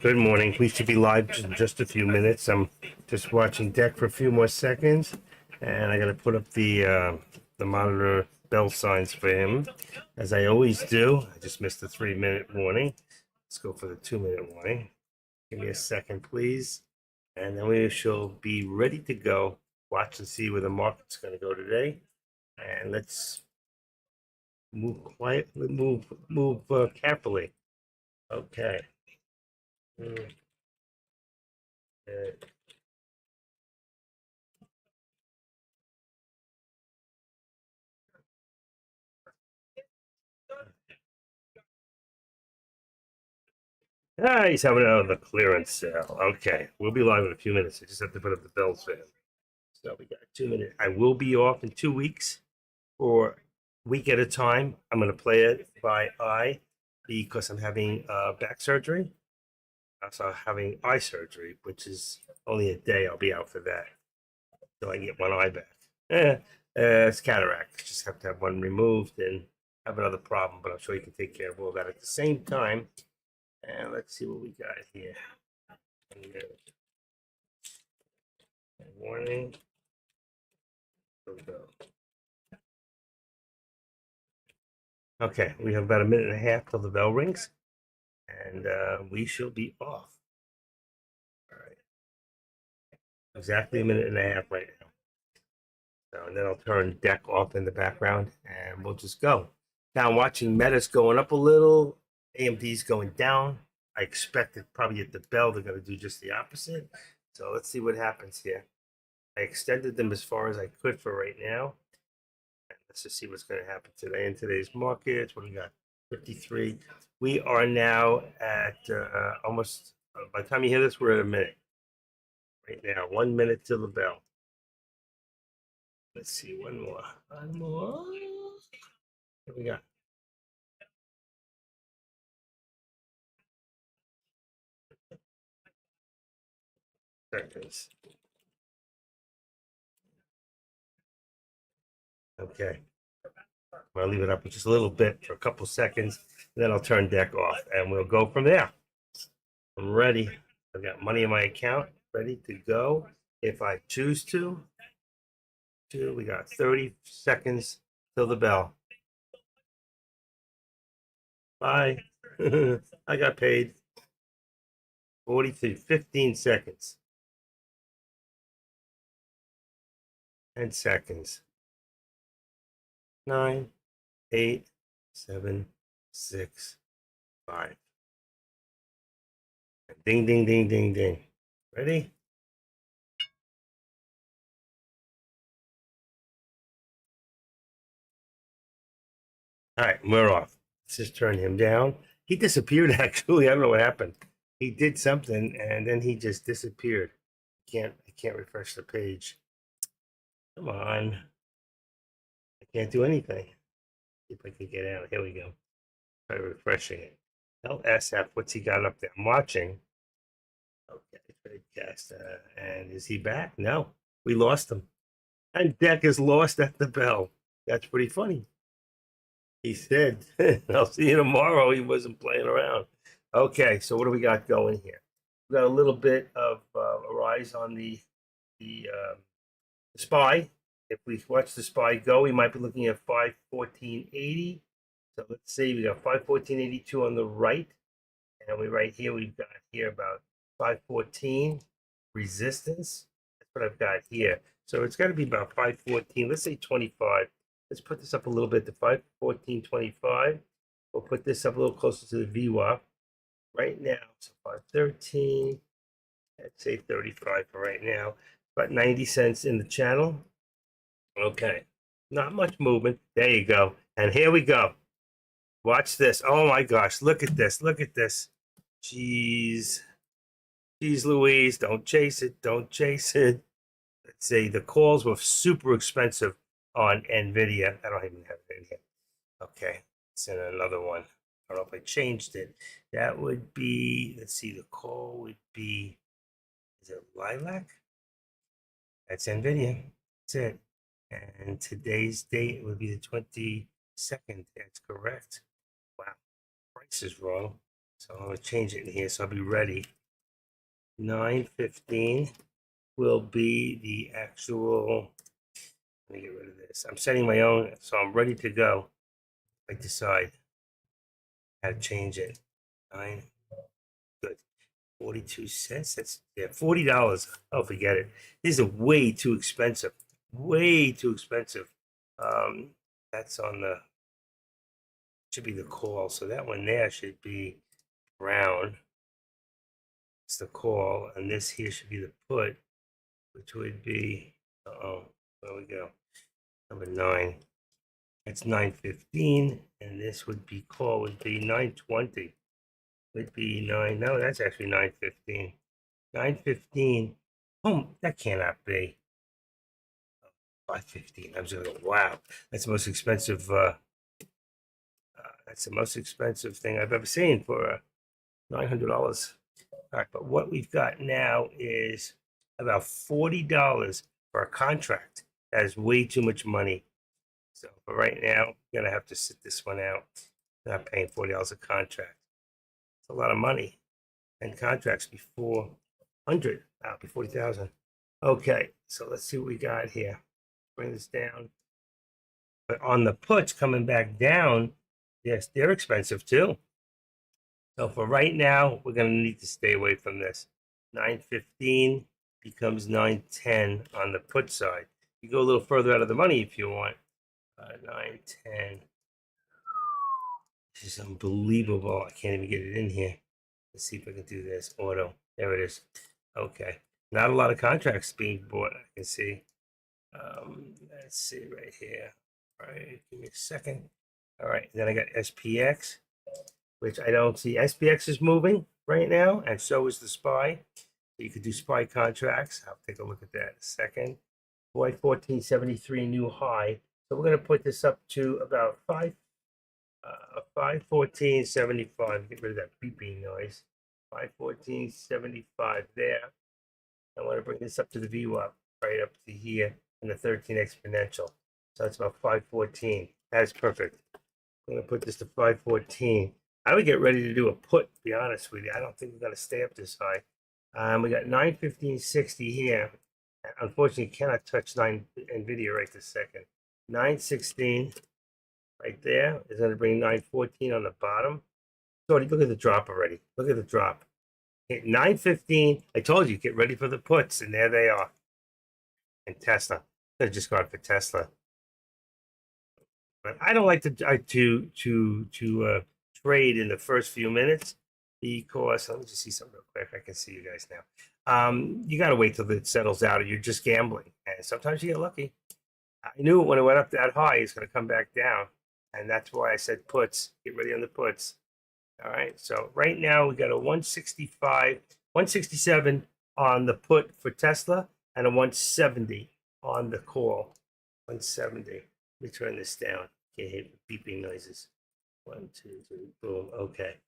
Good morning. We should be live in just a few minutes. I'm just watching deck for a few more seconds, and I got to put up the monitor bell signs for him, as I always do. I just missed the 3-minute warning. Let's go for the 2-minute warning. Give me a second, please, and then we shall be ready to go. Watch and see where the market's going to go today, and let's move quietly, move carefully. Okay. Okay. Ah, he's having the clearance sale. Okay, we'll be live in a few minutes. I just have to put up the bells for him. So we got 2 minutes. I will be off in 2 weeks for a week at a time. I'm going to play it by eye because I'm having back surgery. Also having eye surgery, which is only a day. I'll be out for that. So I get one eye back. It's cataract. Just have to have one removed and have another problem, but I'm sure you can take care of all that at the same time. And let's see what we got here. Warning. Okay, we have about a minute and a half till the bell rings, and we shall be off. All right, exactly a minute and a half right now. So, and then I'll turn deck off in the background, and we'll just go. Now I'm watching Meta's going up a little, AMD's going down. I expected probably at the bell they're going to do just the opposite. So let's see what happens here. I extended them as far as I could for right now. And let's just see what's going to happen today in today's markets. What do we got? 53. We are now at almost, by the time you hear this, we're at a minute. Right now, 1 minute till the bell. Let's see, one more. One more. What we got? Seconds. Okay. I'll leave it up just a little bit for a couple seconds, then I'll turn deck off and we'll go from there. I'm ready. I've got money in my account, ready to go if I choose to. We got 30 seconds till the bell. Bye. I got paid. 40 to 15 seconds. 10 seconds. 9, 8, 7, 6, 5. Ding, ding, ding, ding, ding. Ready? All right, we're off. Let's just turn him down. He disappeared, actually. I don't know what happened. He did something, and then he just disappeared. I can't refresh the page. Come on. I can't do anything. See if I can get out. Here we go. Try refreshing it. LSF, what's he got up there? I'm watching. Okay, Tradecast. And is he back? No, we lost him. And deck is lost at the bell. That's pretty funny. He said, I'll see you tomorrow. He wasn't playing around. Okay, so what do we got going here? We got a little bit of a rise on the SPY. If we watch the SPY go, we might be looking at 514.80. So let's see, we got 514.82 on the right. And we right here, we've got here about 514 resistance. That's what I've got here. So it's got to be about 514. Let's say 25. Let's put this up a little bit to 514.25. We'll put this up a little closer to the VWAP right now. So 513. Let's say 35 for right now. About 90 cents in the channel. Okay. Not much movement. There you go. And here we go. Watch this. Oh my gosh. Look at this. Look at this. Jeez. Jeez Louise. Don't chase it. Don't chase it. Let's see. The calls were super expensive on NVIDIA. I don't even have it in here. Okay. It's in another one. I don't know if I changed it. That would be, let's see, the call would be, is it Lilac? That's NVIDIA. That's it. And today's date would be the 22nd. That's correct. Wow. Price is wrong. So I'm gonna change it in here, so I'll be ready. 9:15 will be the actual. Let me get rid of this. I'm setting my own, so I'm ready to go. I decide how to change it. 9, good. 42 cents. That's $40. Oh, forget it. These are way too expensive. Way too expensive. That's on the should be the call. So that one there should be brown. It's the call, and this here should be the put, which would be there we go. Number 9. That's 9:15, and this would be call would be 9:20. Would be 9. No, that's actually 9:15. 9:15. Oh, that cannot be. 5:15. I'm just going, wow, that's the most expensive. That's the most expensive thing I've ever seen for $900. All right, but what we've got now is about $40 for a contract. That is way too much money. So for right now, I'm gonna have to sit this one out. Not paying $40 a contract. It's a lot of money. And contracts before 100, be 40,000. Okay, so let's see what we got here. Bring this down. But on the puts coming back down, yes, they're expensive too. So for right now, we're going to need to stay away from this. 9:15 becomes 9:10 on the put side. You go a little further out of the money if you want. 9:10. This is unbelievable. I can't even get it in here. Let's see if I can do this. Auto. There it is. Okay. Not a lot of contracts being bought, I can see. Let's see right here. All right, give me a second. All right, then I got SPX, which I don't see. SPX is moving right now, and so is the SPY. You could do SPY contracts. I'll take a look at that in a second. Boy, 1473 new high. So we're going to put this up to about 514.75. Get rid of that beeping noise. 514.75 there. I want to bring this up to the VWAP, right up to here in the 13 exponential. So it's about 514. That's perfect. I'm going to put this to 514. I would get ready to do a put, to be honest with you. I don't think we're going to stay up this high. We got 915.60 here. Unfortunately, cannot touch 9 NVIDIA right this second. 916 right there is going to bring 914 on the bottom. So look at the drop already. Look at the drop. 915. I told you, get ready for the puts, and there they are. And Tesla. Could have just gone for Tesla. But I don't like to trade in the first few minutes because let me just see something real quick. I can see you guys now. You got to wait till it settles out, or you're just gambling. And sometimes you get lucky. I knew when it went up that high, it's going to come back down, and that's why I said puts. Get ready on the puts. All right. So right now we got a 165, 167 on the put for Tesla, and a 170 on the call. 170. Let me turn this down. Can't hear beeping noises. 1, 2, 3, boom. Okay.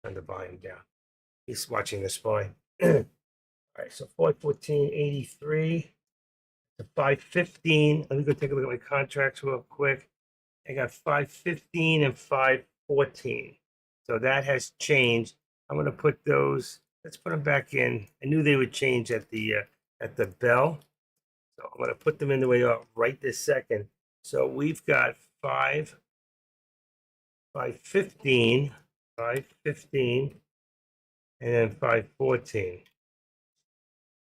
Turn the volume down. He's watching the SPY. All right, so 514.83 to 515. Let me go take a look at my contracts real quick. I got 515 and 514. So that has changed. I'm going to put those. Let's put them back in. I knew they would change at the bell. So I'm going to put them in the way up right this second. So we've got 515, and then 514.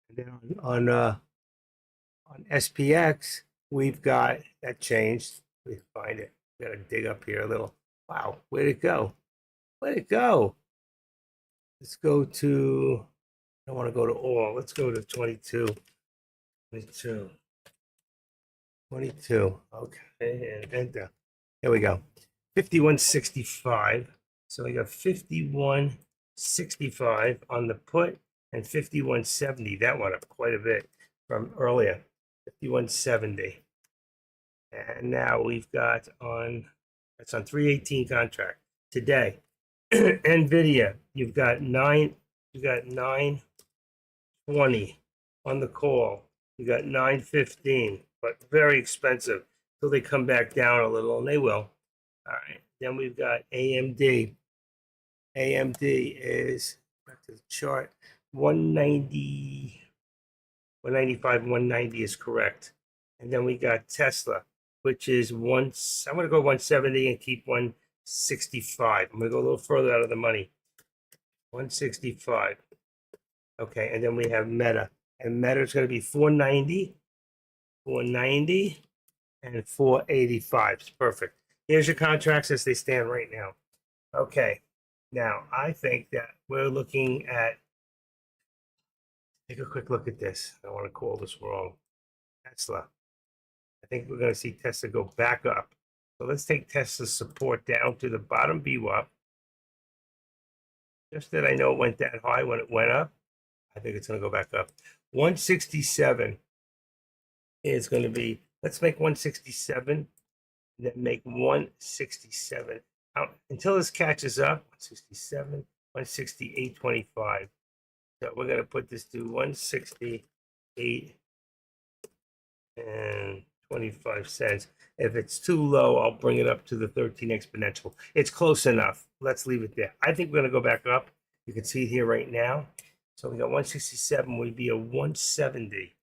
And then on SPX, we've got that changed. We find it. We got to dig up here a little. Wow, where'd it go? Where'd it go? Let's go to, I don't want to go to all. Let's go to 22. 22. Okay, and enter. Here we go. 51.65. So we got 51.65 on the put and 51.70. That went up quite a bit from earlier. 51.70. And now we've got that's on 318 contract today. NVIDIA, you've got 920 on the call. You got 915, but very expensive till they come back down a little, and they will. All right. Then we've got AMD. AMD is, back to the chart, 190, 195, 190 is correct. And then we got Tesla, which is I'm going to go 170 and keep 165. I'm going to go a little further out of the money. 165. Okay, and then we have Meta. And Meta is going to be 490, 490, and 485. It's perfect. Here's your contracts as they stand right now. Okay, now I think that we're looking at, take a quick look at this. I don't want to call this wrong. Tesla. I think we're going to see Tesla go back up. So let's take Tesla's support down to the bottom VWAP. Just that I know it went that high when it went up. I think it's going to go back up. 167 is going to be, let's make 167, and then make 167. Until this catches up, 167, 168.25. So we're going to put this to 168 and 25 cents. If it's too low, I'll bring it up to the 13 exponential. It's close enough. Let's leave it there. I think we're going to go back up. You can see it here right now. So we got 167 would be a 170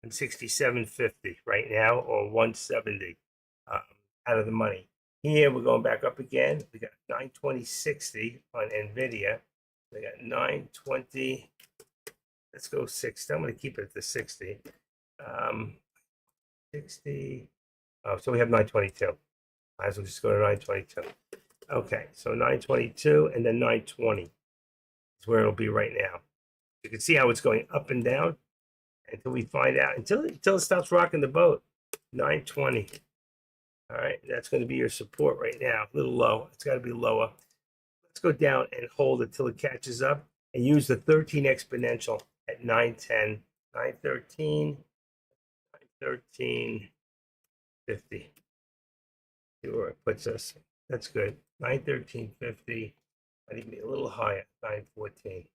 and 67.50 right now, or 170 out of the money. Here we're going back up again. We got 920.60 on NVIDIA. We got 920. Let's go 60. I'm going to keep it at the 60. 60. Oh, so we have 922. Might as well just go to 922. Okay, so 922 and then 920 is where it'll be right now. You can see how it's going up and down until we find out, until it stops rocking the boat. 920. All right, that's going to be your support right now. A little low. It's got to be lower. Let's go down and hold it till it catches up and use the 13 exponential at 910, 913, 913.50. See where it puts us. That's good. 913.50. Might even be a little higher. 914.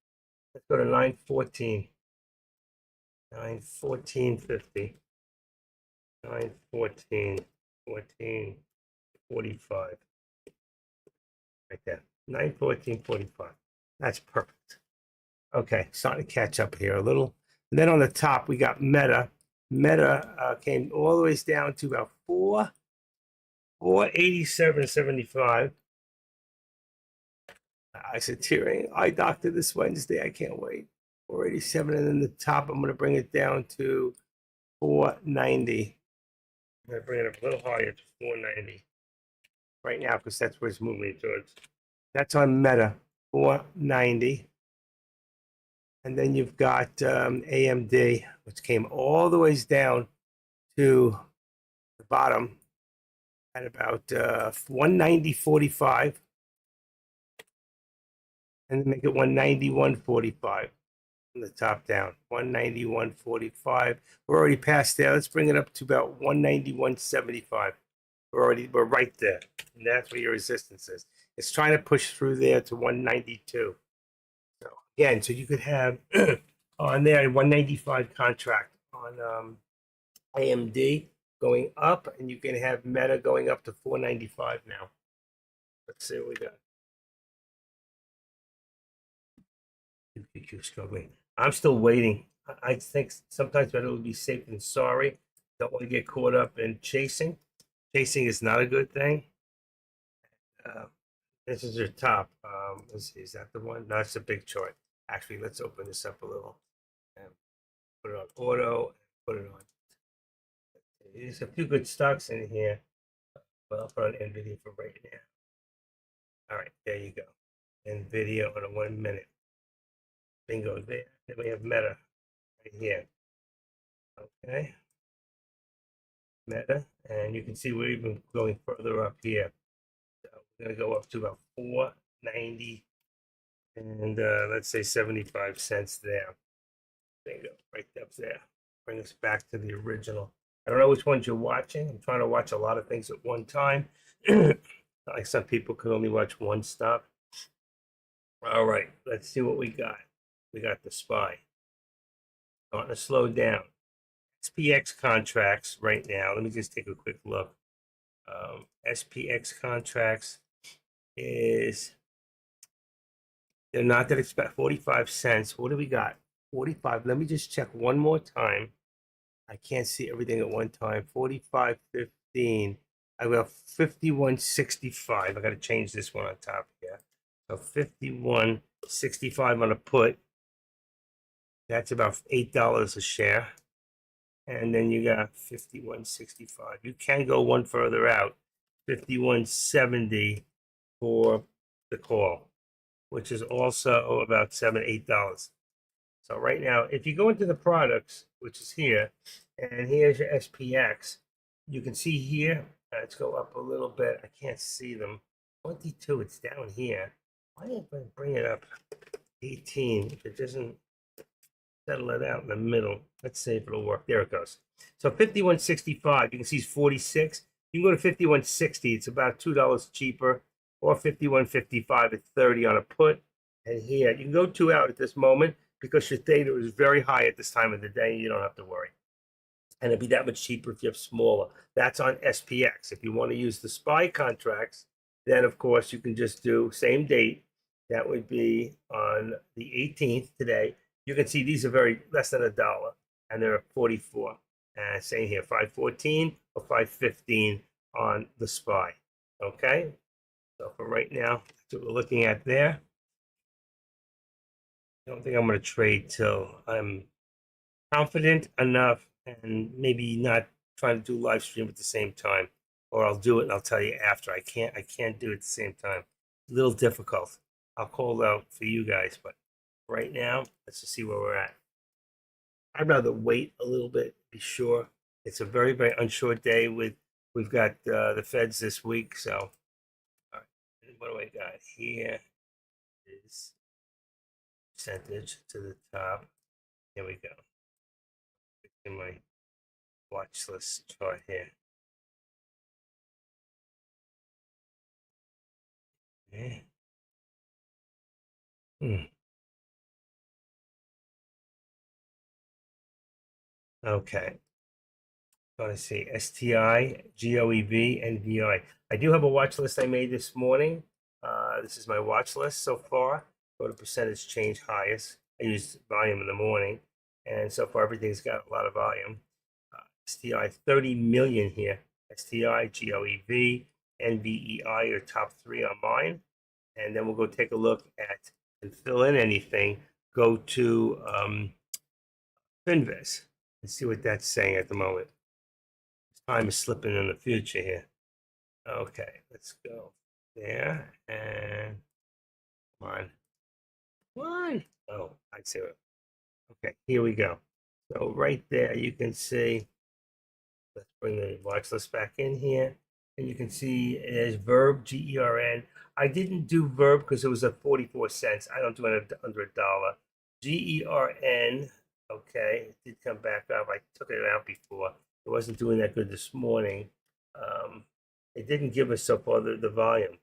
Let's go to 914. 914.50. 914. 14.45. Right there. 914.45. That's perfect. Okay, starting to catch up here a little. And then on the top, we got Meta. Meta came all the way down to about 487.75. I said, tearing eye doctor this Wednesday. I can't wait. 487, and then the top, I'm going to bring it down to 490. I'm going to bring it up a little higher to 490 right now because that's where it's moving towards. That's on Meta, 490. And then you've got AMD, which came all the ways down to the bottom at about 190.45. And then make it 191.45 from the top down. 191.45. We're already past there. Let's bring it up to about 191.75. We're right there. And that's where your resistance is. It's trying to push through there to 192. So again, so you could have on there a 195 contract on AMD going up, and you can have Meta going up to 495 now. Let's see what we got. QQQ struggling. I'm still waiting. I think sometimes better to be safe than sorry. Don't want to get caught up in chasing. Chasing is not a good thing. This is your top. Let's see, is that the one? No, it's a big chart. Actually, let's open this up a little and put it on auto. Put it on. There's a few good stocks in here, but I'll put on NVIDIA for right now. All right, there you go. NVIDIA on a 1 minute. Bingo there. Then we have Meta right here. Okay. Meta, and you can see we're even going further up here. So we're going to go up to about 490 and let's say 75 cents there. Bingo, right up there. Bring us back to the original. I don't know which ones you're watching. I'm trying to watch a lot of things at one time. Like some people could only watch one stop. All right, let's see what we got. We got the SPY. Starting to slow down. SPX contracts right now. Let me just take a quick look. SPX contracts is They're not that expensive. 45 cents. What do we got? 45. Let me just check one more time. I can't see everything at one time. 45.15. I got 51.65. I got to change this one on top here. So 51.65 on a put. That's about $8 a share. And then you got 51.65. You can go one further out. 51.70 for the call, which is also about $7, $8. So right now, if you go into the products, which is here, and here's your SPX, you can see here, let's go up a little bit. I can't see them. 22, it's down here. Why didn't I bring it up? 18, if it doesn't settle it out in the middle. Let's see if it'll work. There it goes. So 51.65, you can see it's 46. You can go to 51.60, it's about $2 cheaper, or 51.55 at 30 on a put. And here, you can go 2 out at this moment because your theta is very high at this time of the day. You don't have to worry. And it'll be that much cheaper if you have smaller. That's on SPX. If you want to use the SPY contracts, then of course you can just do same date. That would be on the 18th today. You can see these are very less than $1, and they're 44. And same here, 514 or 515 on the SPY. Okay, so for right now, that's what we're looking at there. I don't think I'm going to trade till I'm confident enough, and maybe not trying to do live stream at the same time, or I'll do it and I'll tell you after. I can't do it at the same time. A little difficult. I'll call it out for you guys, but right now, let's just see where we're at. I'd rather wait a little bit, be sure. It's a very, very unsure day. We've got the feds this week, so all right. What do I got here? Is percentage to the top. Here we go. In my watch list chart here. Yeah. Okay. So let's see. STI, GOEV, and VI. I do have a watch list I made this morning. This is my watch list so far. Go to percentage change highest. I used volume in the morning, and so far everything's got a lot of volume. STI 30 million here. STI, GOEV, NVEI are top 3 on mine. And then we'll go take a look at and fill in anything. Go to Finviz and see what that's saying at the moment. Time is slipping in the future here. Okay, let's go there and come on. Come on. Oh, I see it. Okay, here we go. So right there, you can see, let's bring the watch list back in here. And you can see there's Verb, GERN. I didn't do Verb because it was at 44 cents. I don't do it under $1. GERN, okay, it did come back up. I took it out before. It wasn't doing that good this morning. It didn't give us so far the volume.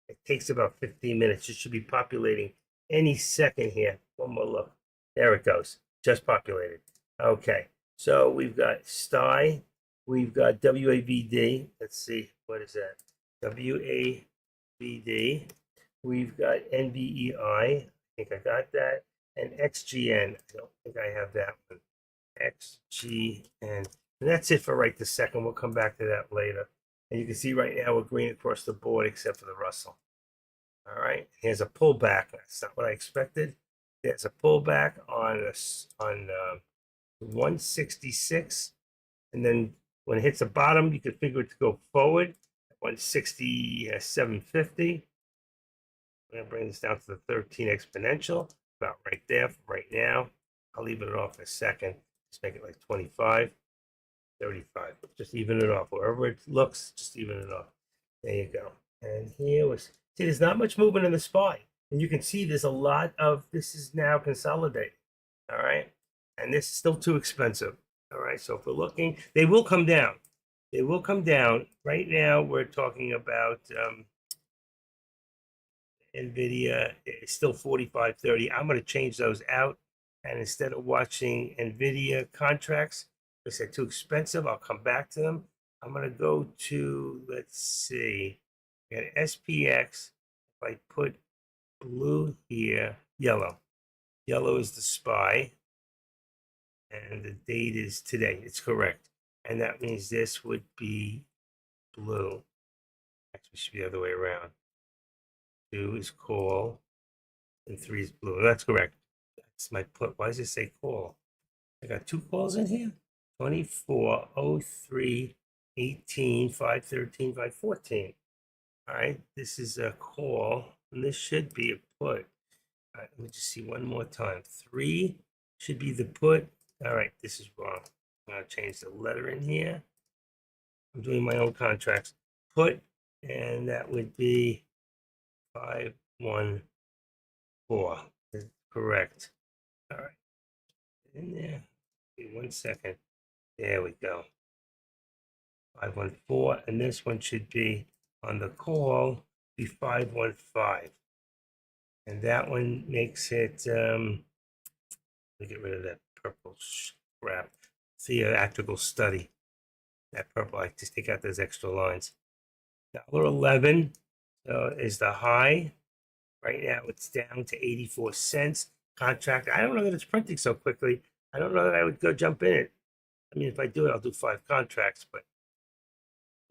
It takes about 15 minutes. It should be populating any second here. One more look. There it goes. Just populated. Okay, so we've got STI. We've got WAVD. Let's see, what is that? WAVD. We've got NVEI. I think I got that. And XGN. I don't think I have that one. XGN. And that's it for right this second. We'll come back to that later. And you can see right now we're green across the board except for the Russell. All right. Here's a pullback. That's not what I expected. There's a pullback on 166. And then when it hits the bottom, you can figure it to go forward. 167.50. I'm going to bring this down to the 13 exponential, about right there for right now. I'll leave it off in a second. Just make it like 25, 35. Just even it off. Wherever it looks, just even it off. There you go. And here was, see, there's not much movement in the SPY. And you can see there's a lot of, this is now consolidating. All right. And this is still too expensive. All right. So if we're looking, they will come down. They will come down. Right now, we're talking about NVIDIA is still 45.30. I'm going to change those out. And instead of watching NVIDIA contracts, because they're too expensive, I'll come back to them. I'm going to go to, let's see, at SPX. If I put blue here, yellow. Yellow is the SPY, and the date is today. It's correct. And that means this would be blue. Actually, it should be the other way around. 2 is call, and 3 is blue. That's correct. That's my put. Why does it say call? I got 2 calls in here. 24, 03, 18, 513, 514. All right, this is a call, and this should be a put. All right, let me just see one more time. 3 should be the put. All right, this is wrong. I'm going to change the letter in here. I'm doing my own contracts. Put, and that would be 514. That's correct. All right, in there. Give me 1 second. There we go. 514, and this one should be on the call, be 515. And that one makes it, let me get rid of that purple crap. Theatrical study. That purple, I just take out those extra lines. $1.11 is the high. Right now it's down to 84 cents. Contract, I don't know that it's printing so quickly. I don't know that I would go jump in it. I mean, if I do it, I'll do 5 contracts, but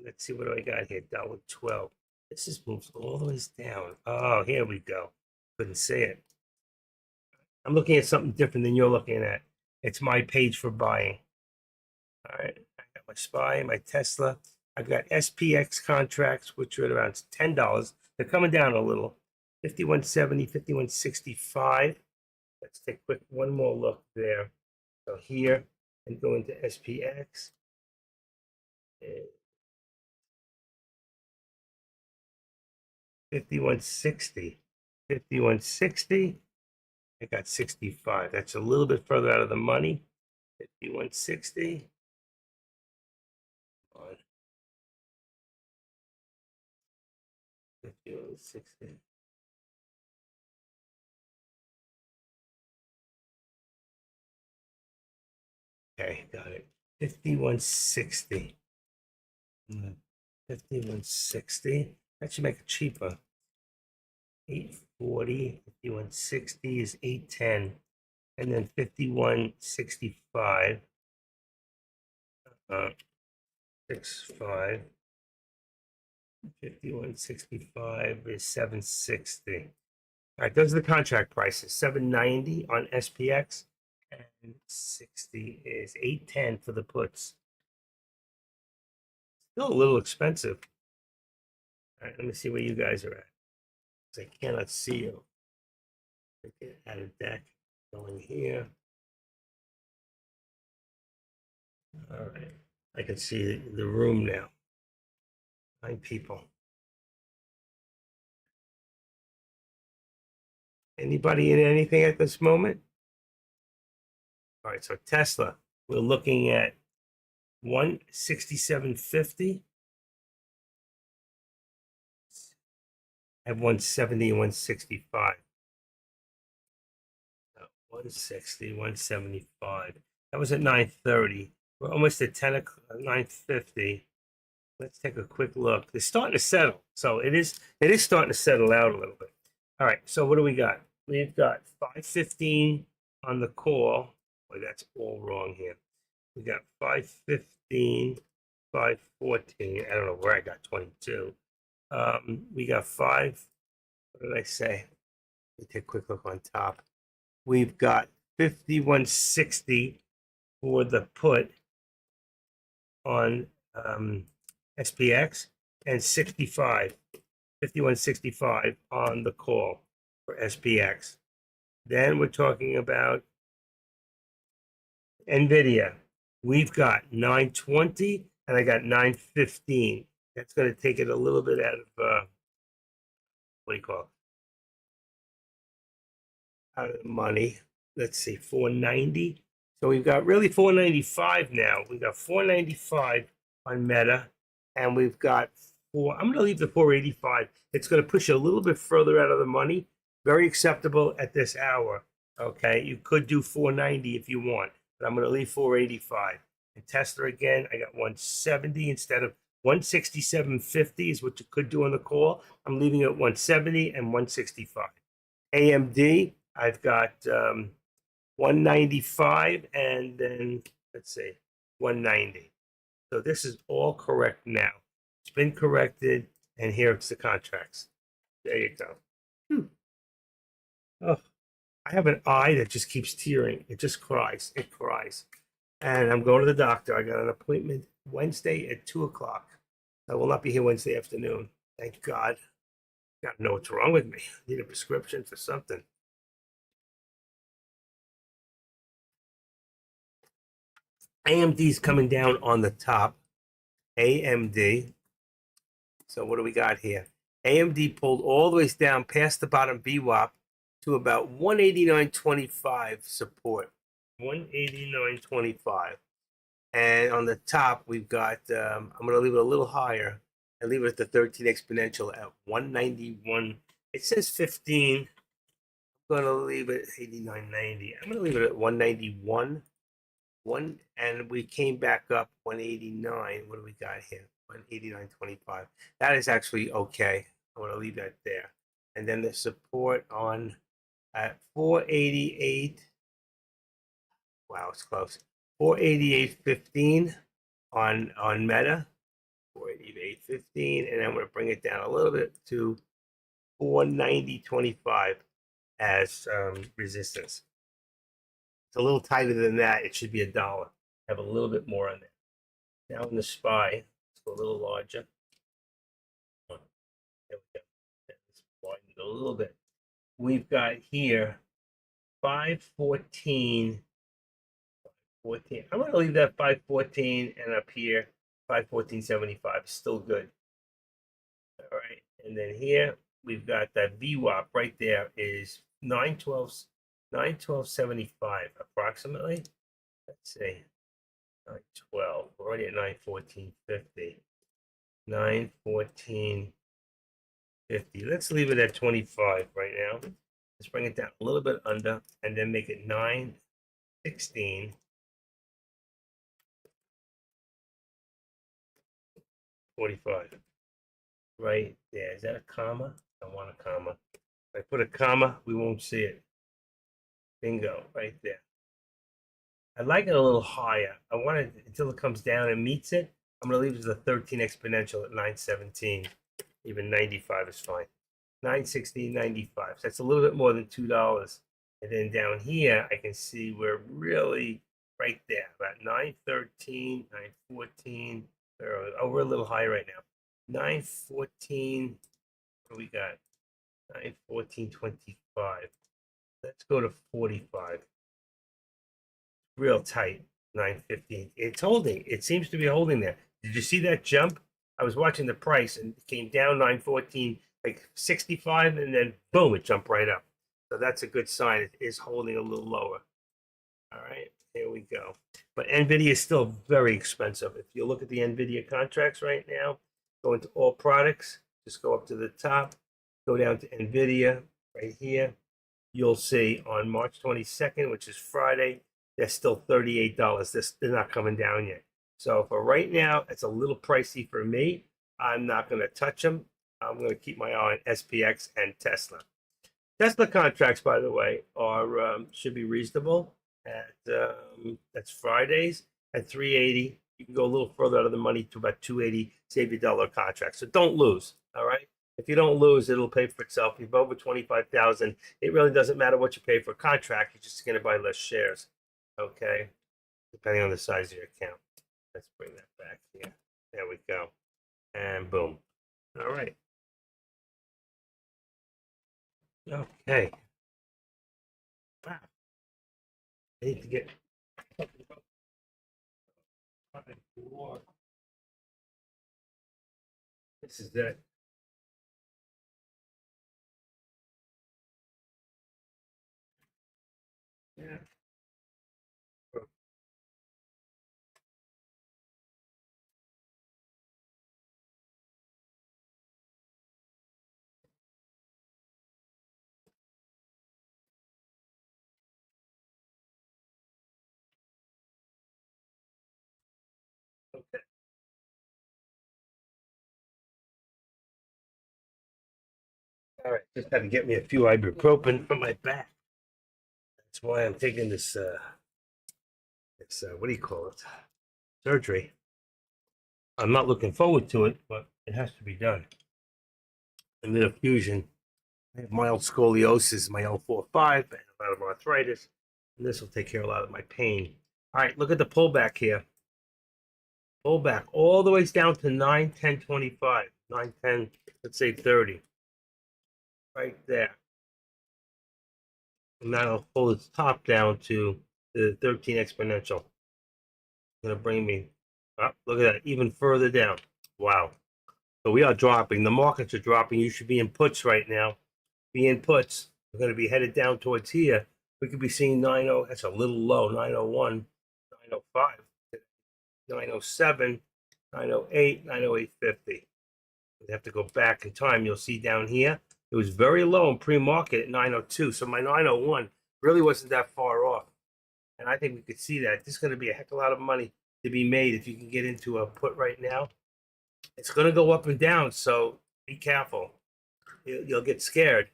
let's see, what do I got here? $1.12. This just moves all the way down. Oh, here we go. Couldn't see it. I'm looking at something different than you're looking at. It's my page for buying. All right, I got my SPY, my Tesla. I've got SPX contracts, which are at around $10. They're coming down a little. 51.70, 51.65. Let's take one more look there. So here, and go into SPX. 51.60. 51.60. I got 65. That's a little bit further out of the money. 51.60. 51.60. Okay, got it. 51.60. 51.60. That should make it cheaper. 840. 51.60 is 810. And then 51.65. 65. 51.65 is 760. All right, those are the contract prices. 790 on SPX, and 60 is 810 for the puts. Still a little expensive. All right, let me see where you guys are at. I cannot see you. I can add a deck going here. All right, I can see the room now. 9 people. Anybody in anything at this moment? All right, so Tesla, we're looking at 167.50. At 170 and 165. 160, 175. That was at 9:30. We're almost at 10 o'clock, 9:50. Let's take a quick look. It's starting to settle. So it is starting to settle out a little bit. All right, so what do we got? We've got 515 on the call. Boy, that's all wrong here. We got 515, 514. I don't know where I got 22. We got 5. What did I say? Let me take a quick look on top. We've got 51.60 for the put on SPX, and 65, 51.65 on the call for SPX. Then we're talking about NVIDIA. We've got 920, and I got 915. That's going to take it a little bit out of, what do you call it? Out of the money. Let's see, 490. So we've got really 495 now. We've got 495 on Meta, and we've got I'm going to leave the 485. It's going to push you a little bit further out of the money. Very acceptable at this hour. Okay, you could do 490 if you want, but I'm going to leave 485. And Tesla again, I got 170 instead of 167.50 is what you could do on the call. I'm leaving it at 170 and 165. AMD, I've got 195, and then let's see, 190. So this is all correct now. It's been corrected, and here's the contracts. There you go. Oh, I have an eye that just keeps tearing. It just cries. It cries. And I'm going to the doctor. I got an appointment Wednesday at 2 o'clock. I will not be here Wednesday afternoon. Thank God. Gotta know what's wrong with me. I need a prescription for something. AMD's coming down on the top. AMD. So what do we got here? AMD pulled all the way down past the bottom VWAP to about 189.25 support. 189.25. And on the top, we've got, I'm going to leave it a little higher and leave it at the 13 exponential at 191. It says 15. I'm going to leave it 89.90. I'm going to leave it at 191. And we came back up 189. What do we got here? 189.25. That is actually okay. I'm going to leave that there. And then the support on at 488. Wow, it's close. 488.15 on Meta. 488.15, and I'm going to bring it down a little bit to 490.25 as resistance. It's a little tighter than that. It should be $1. Have a little bit more on there. Now in the SPY, it's a little larger. There we go. It's widened a little bit. We've got here 514. 14. I'm going to leave that 514, and up here 514.75. Still good. All right, and then here we've got that VWAP right there is 912.75 approximately. Let's see, 912. We're already at 914.50. 914.50. Let's leave it at 25 right now. Let's bring it down a little bit under, and then make it 916. 45. Right there. Is that a comma? I want a comma. If I put a comma, we won't see it. Bingo, right there. I like it a little higher. I want it until it comes down and meets it. I'm going to leave it as a 13 exponential at 917. Even 95 is fine. 916.95. So that's a little bit more than $2. And then down here, I can see we're really right there, about 913, 914. Oh, we're a little high right now. 914. What do we got? 914.25. Let's go to 45. Real tight. 915. It's holding. It seems to be holding there. Did you see that jump? I was watching the price and it came down 914, like 65, and then boom, it jumped right up. So that's a good sign. It is holding a little lower. All right, here we go. But NVIDIA is still very expensive. If you look at the NVIDIA contracts right now, go into all products, just go up to the top, go down to NVIDIA right here. You'll see on March 22nd, which is Friday, they're still $38. They're not coming down yet. So for right now, it's a little pricey for me. I'm not going to touch them. I'm going to keep my eye on SPX and Tesla. Tesla contracts, by the way, are should be reasonable. That's Fridays at 380. You can go a little further out of the money to about 280. Save your dollar contract. So don't lose. All right. If you don't lose, it'll pay for itself. If you're over 25,000, it really doesn't matter what you pay for a contract. You're just going to buy less shares. Okay, depending on the size of your account. Let's bring that back here. There we go. And boom. All right. Okay. Wow. I need to get. This is it. Yeah. Okay. All right, just had to get me a few ibuprofen for my back. That's why I'm taking this what do you call it? Surgery. I'm not looking forward to it, but it has to be done. And then a fusion. I have mild scoliosis, my L4-5, and a lot of arthritis. And this will take care of a lot of my pain. All right, look at the pullback here. Pullback all the way down to 9, 10, 25. 9, 10, let's say 30. Right there. And that'll pull its top down to the 13 exponential. It's going to bring me up. Look at that, even further down. Wow. So we are dropping. The markets are dropping. You should be in puts right now. Be in puts. We're going to be headed down towards here. We could be seeing 90. That's a little low. 901, 905, 907, 908, 908.50. We have to go back in time. You'll see down here, it was very low in pre-market at 902. So my 901 really wasn't that far off. And I think we could see that. This is going to be a heck of a lot of money to be made if you can get into a put right now. It's going to go up and down, so be careful. You'll get scared,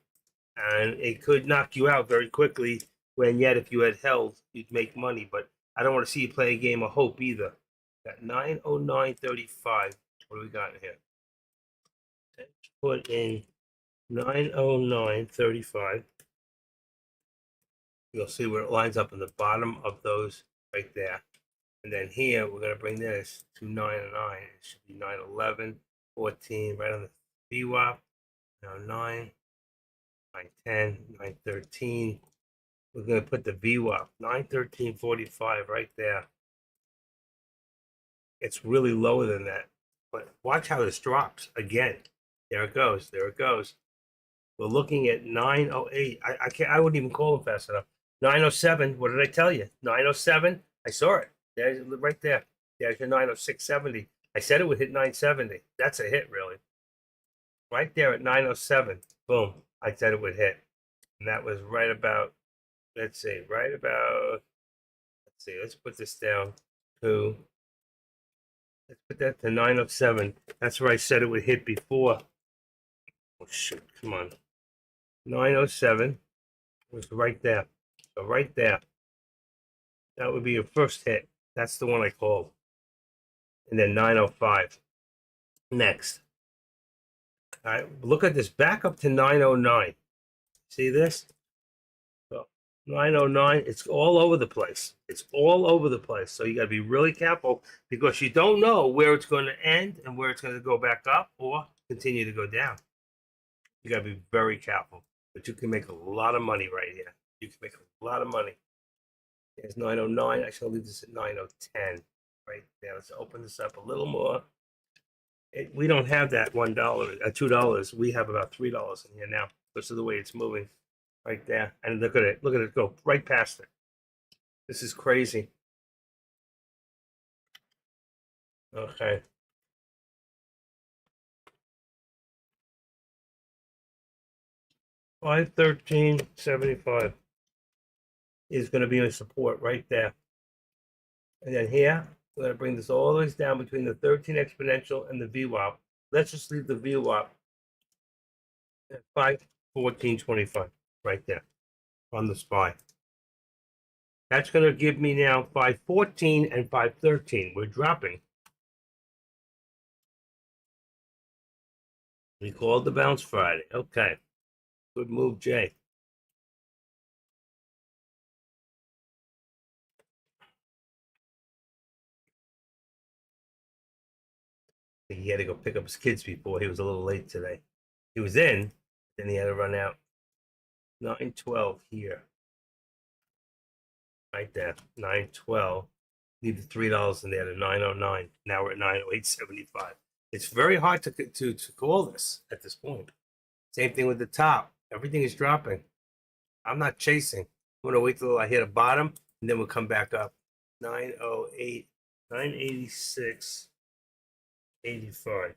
and it could knock you out very quickly. When yet, if you had held, you'd make money. But I don't want to see you play a game of hope either. Got 909.35. What do we got in here? Let's put in 909.35. You'll see where it lines up in the bottom of those right there. And then here, we're going to bring this to 909. It should be 911, 14, right on the VWAP. Now 9, 910, 913. We're going to put the VWAP, 913.45 right there. It's really lower than that. But watch how this drops again. There it goes. There it goes. We're looking at 908. I wouldn't even call them fast enough. 907. What did I tell you? 907. I saw it. There's right there. There's your 906.70. I said it would hit 970. That's a hit, really. Right there at 907. Boom. I said it would hit. And that was right about, let's see, let's put this down to, let's put that to 907. That's where I said it would hit before. Oh, shoot. Come on. 907 was right there. So right there. That would be your first hit. That's the one I called. And then 905. Next. All right, look at this. Back up to 909. See this? So 909. It's all over the place. It's all over the place. So you got to be really careful because you don't know where it's going to end and where it's going to go back up or continue to go down. You got to be very careful. But you can make a lot of money right here. You can make a lot of money. There's 909. I shall leave this at 9010 right there. Let's open this up a little more. We don't have that $1, $2. We have about $3 in here now because of the way it's moving right there. And look at it. Look at it go right past it. This is crazy. Okay. $513.75 is going to be in support right there. And then here, we're going to bring this all the way down between the 13 exponential and the VWAP. Let's just leave the VWAP at 514.25 right there on the SPY. That's going to give me now 514 and 513. We're dropping. We called the bounce Friday. Okay. Good move, Jay. He had to go pick up his kids before. He was a little late today. He was in, then he had to run out. 912 here. Right there. 912. Leave the $3 in there to 909. Now we're at 908.75. It's very hard to call this at this point. Same thing with the top. Everything is dropping. I'm not chasing. I'm gonna wait till I hit a bottom and then we'll come back up. 908, 986.85.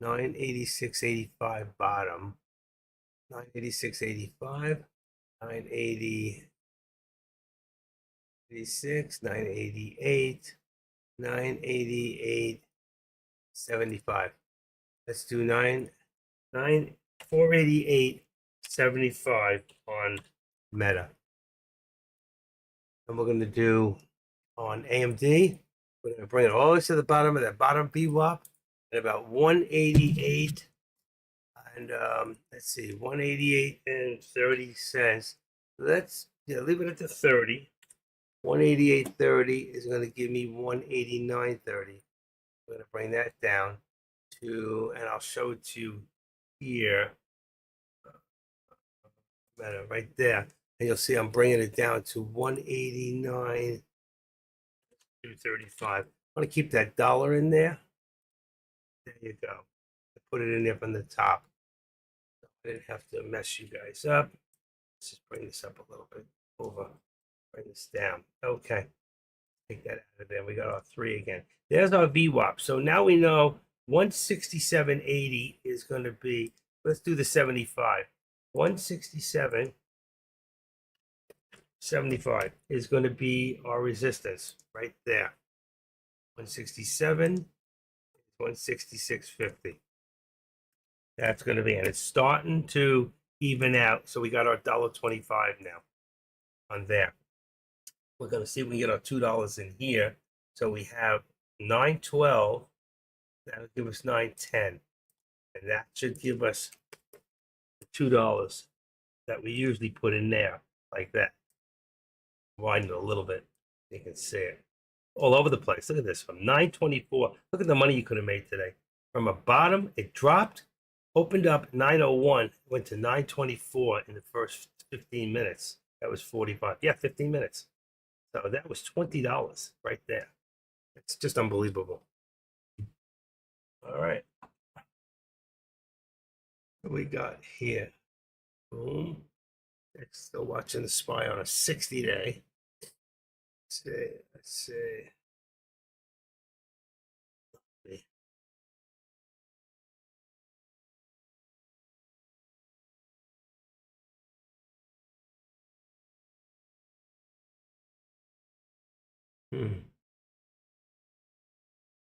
986.85 bottom. 986.85. 980.86. 988. 988.75. Let's do 9 488.75 on Meta. And we're going to do on AMD. We're going to bring it all the way to the bottom of that bottom VWAP at about 188. And let's see, 188 and 30 cents. Let's leave it at the 30. 188.30 is going to give me 189.30. I'm going to bring that down to, and I'll show it to you here, right there. And you'll see I'm bringing it down to 189.235. I want to keep that dollar in there. There you go. I put it in there from the top. I didn't have to mess you guys up. Let's just bring this up a little bit over. Bring this down. Okay. Take that out of there. We got our 3 again. There's our VWAP. So now we know 167.80 is going to be, let's do the 75. 167.75 is going to be our resistance right there. 167, 166.50. That's going to be, and it's starting to even out. So we got our $1.25 now on there. We're going to see if we can get our $2 in here. So we have 9.12. That'll give us 9.10. And that should give us the $2 that we usually put in there, like that. Widen it a little bit. You can see it all over the place. Look at this, from 9.24. Look at the money you could have made today. From a bottom, it dropped, opened up 9.01, went to 9.24 in the first 15 minutes. That was 45. Yeah, 15 minutes. So that was $20 right there. It's just unbelievable. All right. What we got here? Boom. Still watching the SPY on a 60-day. Let's see.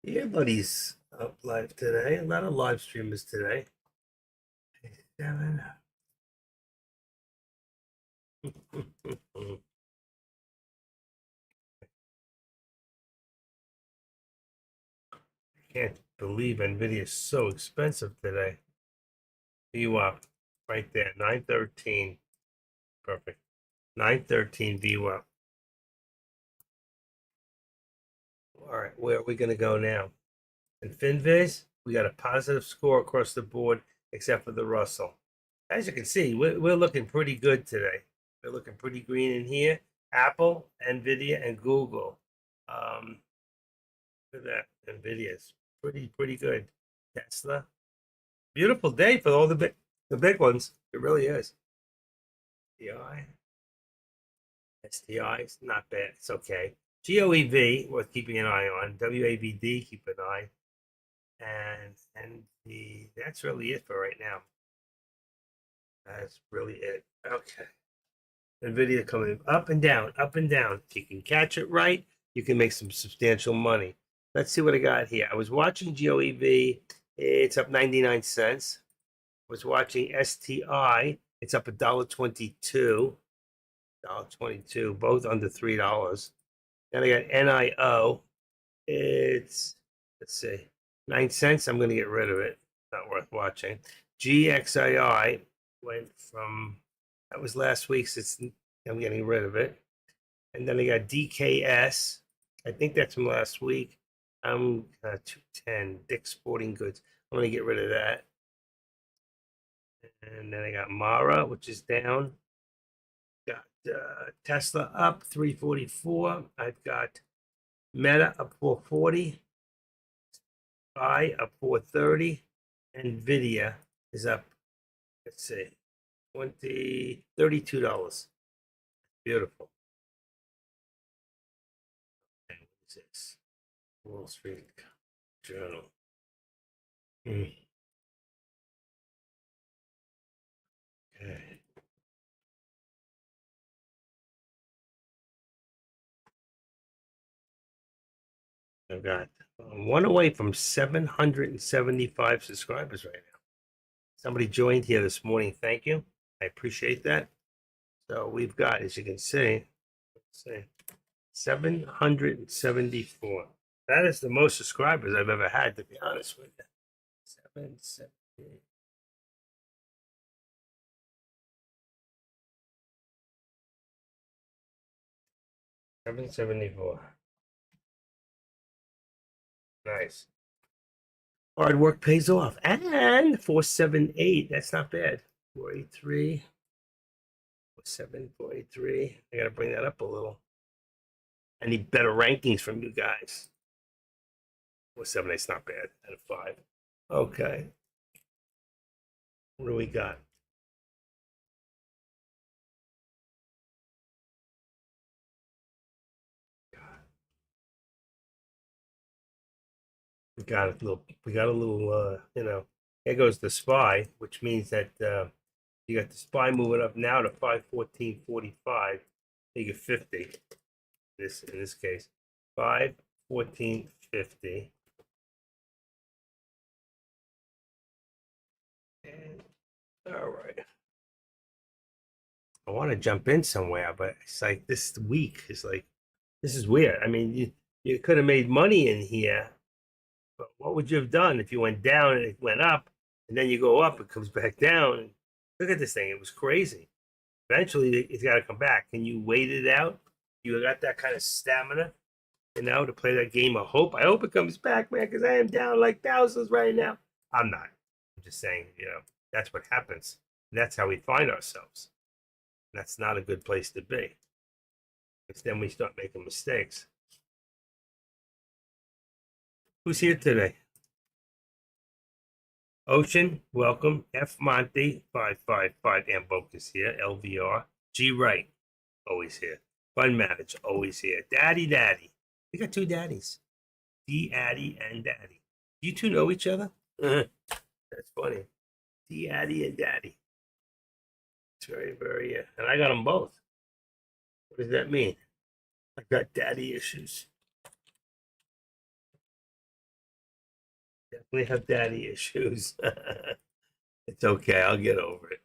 Yeah, buddies up live today. A lot of live streamers today. 7. Can't believe Nvidia is so expensive today. VWAP right there, 913. Perfect. 913 VWAP. All right, where are we going to go now? In FinViz, we got a positive score across the board, except for the Russell. As you can see, we're looking pretty good today. We're looking pretty green in here. Apple, Nvidia, and Google. Look at that. Nvidia's pretty good. Tesla. Beautiful day for all the big ones. It really is. STI. STI is not bad. It's okay. GOEV, worth keeping an eye on. WAVD, keep an eye. And that's really it for right now. That's really it. Okay. Nvidia coming up and down, up and down. If you can catch it right, you can make some substantial money. Let's see what I got here. I was watching GOEV. It's up 99 cents. I was watching STI. It's up $1.22. $1.22, both under $3. Then I got NIO. It's, let's see, 9 cents. I'm going to get rid of it. Not worth watching. GXII went from, that was last week's. I'm getting rid of it. And then I got DKS. I think that's from last week. I'm 210. Dick's Sporting Goods. I'm going to get rid of that. And then I got Mara, which is down. Got Tesla up 344. I've got Meta up 440. SPY up 430. Nvidia is up, let's see, $32. Beautiful. And what is this? Wall Street Journal. Okay. I've got one away from 775 subscribers right now. Somebody joined here this morning. Thank you. I appreciate that. So we've got, as you can see, let's see, 774. That is the most subscribers I've ever had, to be honest with you. 770. 774. Nice. Hard work pays off. And 478. That's not bad. 483. 483. I got to bring that up a little. I need better rankings from you guys. 478's not bad out of 5. Okay. What do we got? We got a little, here goes the SPY, which means that you got the SPY moving up now to 514.45. You get 50. In this case, 514.50. And all right. I want to jump in somewhere, but it's like this week is like this is weird. I mean, you could have made money in here, but what would you have done if you went down and it went up, and then you go up, it comes back down? Look at this thing; it was crazy. Eventually, it's got to come back. Can you wait it out? You got that kind of stamina, to play that game of hope. I hope it comes back, man, because I am down like thousands right now. I'm not. I'm just saying, that's what happens. That's how we find ourselves. That's not a good place to be. Because then we start making mistakes. Who's here today? Ocean, welcome. F Monty, 555. Ambocus here. LVR. G Wright, always here. Fun Manage, always here. Daddy. We got two daddies. D Addy and Daddy. You two know each other? That's funny. D Addy and Daddy. It's very, very, and I got them both. What does that mean? I got daddy issues. Definitely have daddy issues. It's okay. I'll get over it.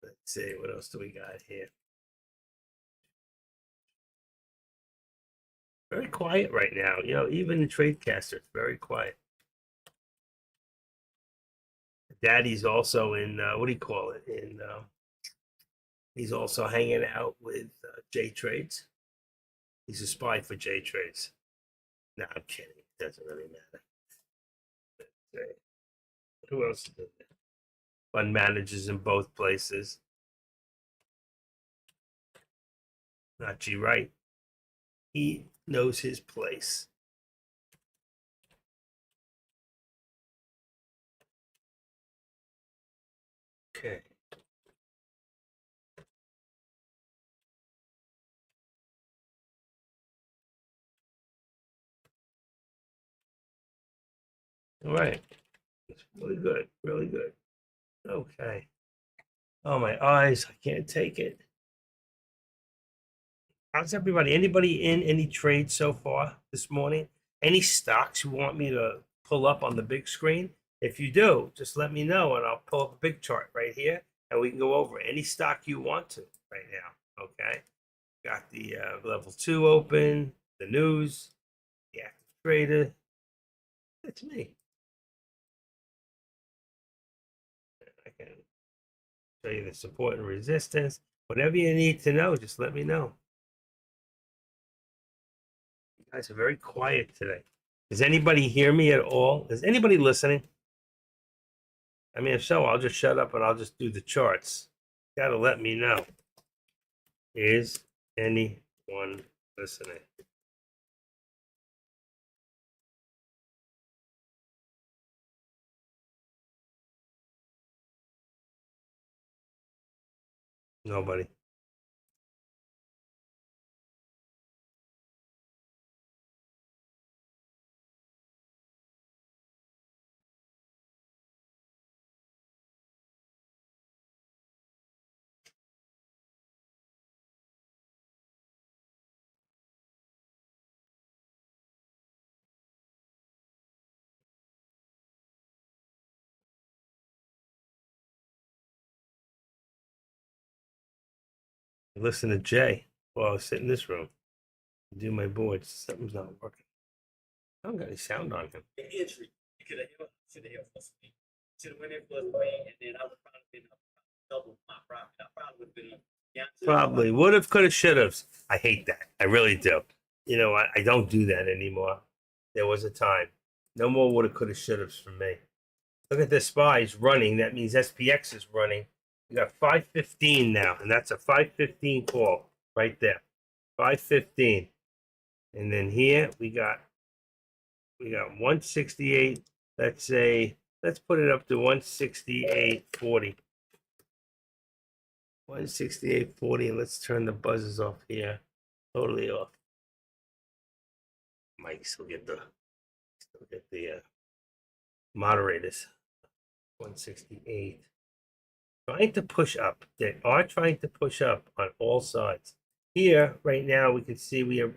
Let's see. What else do we got here? Very quiet right now. Even in Tradecaster, it's very quiet. Daddy's also in, what do you call it? He's also hanging out with J Trades. He's a spy for J Trades. No, I'm kidding. It doesn't really matter. Who else is in there? Fund managers in both places. Not G Wright. He knows his place. Okay. All right. It's really good. Really good. Okay. Oh, my eyes. I can't take it. How's everybody? Anybody in any trades so far this morning? Any stocks you want me to pull up on the big screen? If you do, just let me know and I'll pull up a big chart right here and we can go over any stock you want to right now. Okay. Got the level 2 open, the news, the active trader. That's me. I can show you the support and resistance. Whatever you need to know, just let me know. You guys are very quiet today. Does anybody hear me at all? Is anybody listening? I mean, if so, I'll just shut up and I'll just do the charts. Gotta let me know. Is anyone listening? Nobody. Listen to Jay while I sit in this room and do my boards. Something's not working. I don't got any sound on him. Entry. You could have should have held plus me. Should have went in plus me, and then I would probably been double my profit. I probably would have been Probably would have, could have, should have. I hate that. I really do. You know, I don't do that anymore. There was a time. No more would have, could have, should have for me. Look at this SPY is running. That means SPX is running. We got 515 now, and that's a 515 call right there. 515. And then here we got 168. Let's put it up to 168.40. 168.40, and let's turn the buzzers off here. Totally off. Mike still get the moderators. 168. Trying to push up. They are trying to push up on all sides. Here, right now, we can see we have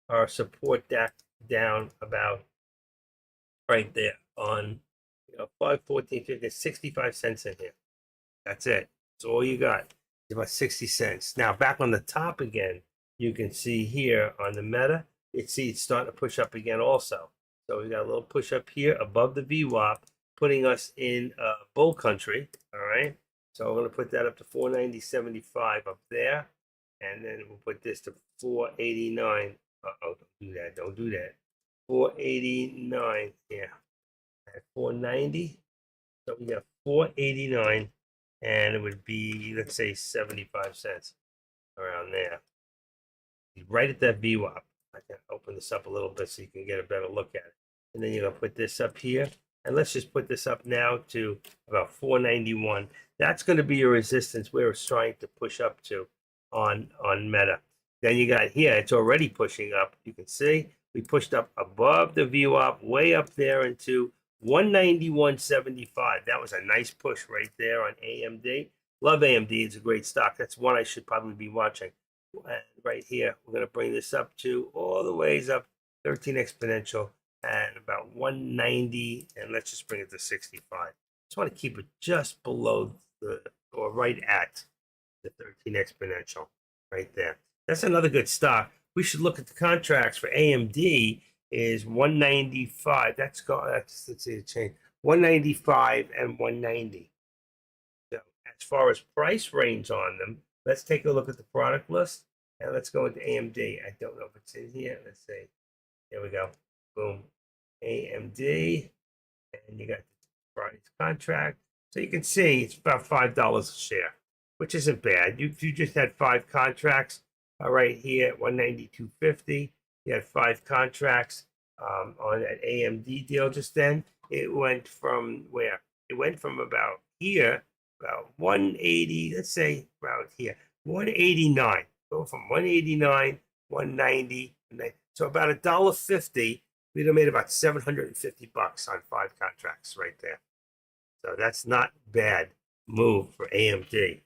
our support down about right there on 514.50, 65 cents in here. That's it. That's all you got. It's about 60 cents. Now back on the top again, you can see here on the meta, it's starting to push up again also. So we got a little push up here above the VWAP, putting us in bull country. All right. So we're going to put that up to 490.75 up there. And then we'll put this to 489. Uh-oh, don't do that. Don't do that. 489. Yeah. At 490. So we got 489. And it would be, let's say, 75 cents around there. Right at that VWAP. I can open this up a little bit so you can get a better look at it. And then you're going to put this up here. And let's just put this up now to about 491. That's going to be your resistance where it's trying to push up to on Meta. Then you got here, it's already pushing up. You can see we pushed up above the VWAP, way up there into 191.75. That was a nice push right there on AMD. Love AMD. It's a great stock. That's one I should probably be watching. And right here, we're going to bring this up to all the ways up 13 exponential and about 190. And let's just bring it to 65. Just want to keep it just below or right at the 13 exponential right there. That's another good stock. We should look at the contracts for AMD is 195. Let's see the change. 195 and 190. So as far as price range on them, let's take a look at the product list and let's go into AMD. I don't know if it's in here. Let's see. Here we go. Boom. AMD. And you got the price contract. So you can see it's about $5 a share, which isn't bad. You just had 5 contracts right here at 192.50. You had 5 contracts on that AMD deal just then. It went from where? It went from about here, about 180, let's say around here, 189. Go from 189, 190, so about $1.50. We'd have made about 750 bucks on 5 contracts right there. So that's not bad move for AMD.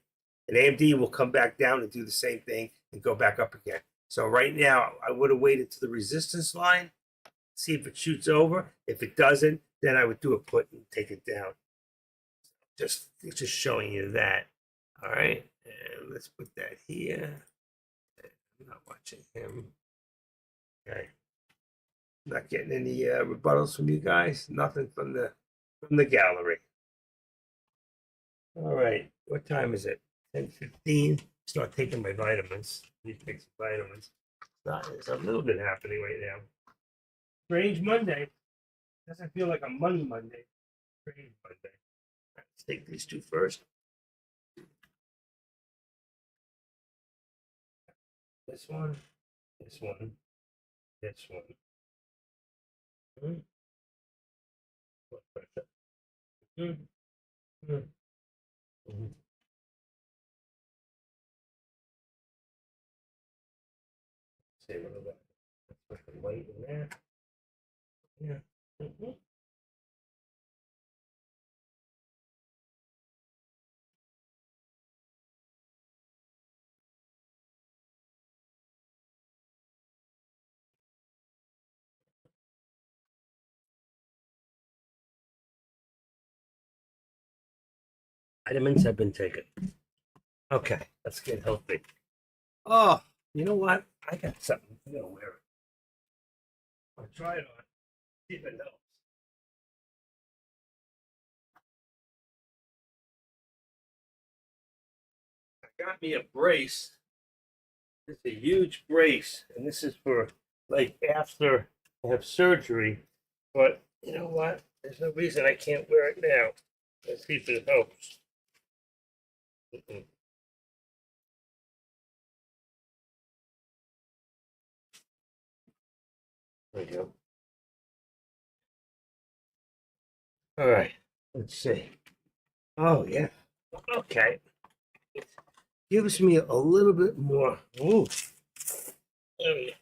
And AMD will come back down and do the same thing and go back up again. So right now, I would have waited to the resistance line, see if it shoots over. If it doesn't, then I would do a put and take it down. Just showing you that. All right, and let's put that here. I'm not watching him. Okay, not getting any rebuttals from you guys. Nothing from the gallery. All right, what time is it? 10:15. Start taking my vitamins. Need to take some vitamins. There's a little bit happening right now. Strange Monday. Doesn't feel like a Monday. Strange Monday. Let's take these two first. This one, this one, this one. Say what about put the white in there. Yeah. Vitamins have been taken. Okay, let's get healthy. Oh, you know what? I got something. I'm gonna wear it. I'll try it on. See if it helps. I got me a brace. It's a huge brace, and this is for like after I have surgery. But you know what? There's no reason I can't wear it now. Let's see if it helps. Mm-mm. There we go. All right. Let's see. Oh yeah. Okay. Gives me a little bit more. Ooh. There we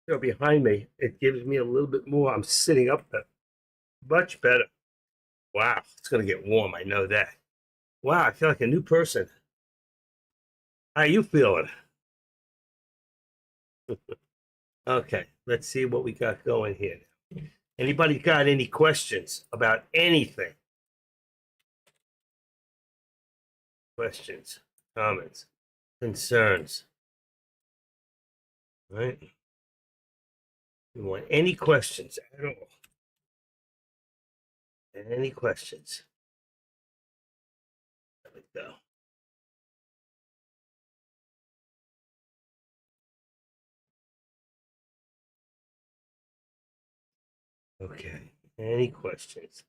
go. Behind me, it gives me a little bit more. I'm sitting up there. Much better. Wow. It's gonna get warm. I know that. Wow. I feel like a new person. How you feeling? Okay. Let's see what we got going here. Anybody got any questions about anything? Questions, comments, concerns? Right? You want any questions at all? Any questions? There we go. Okay. Any questions?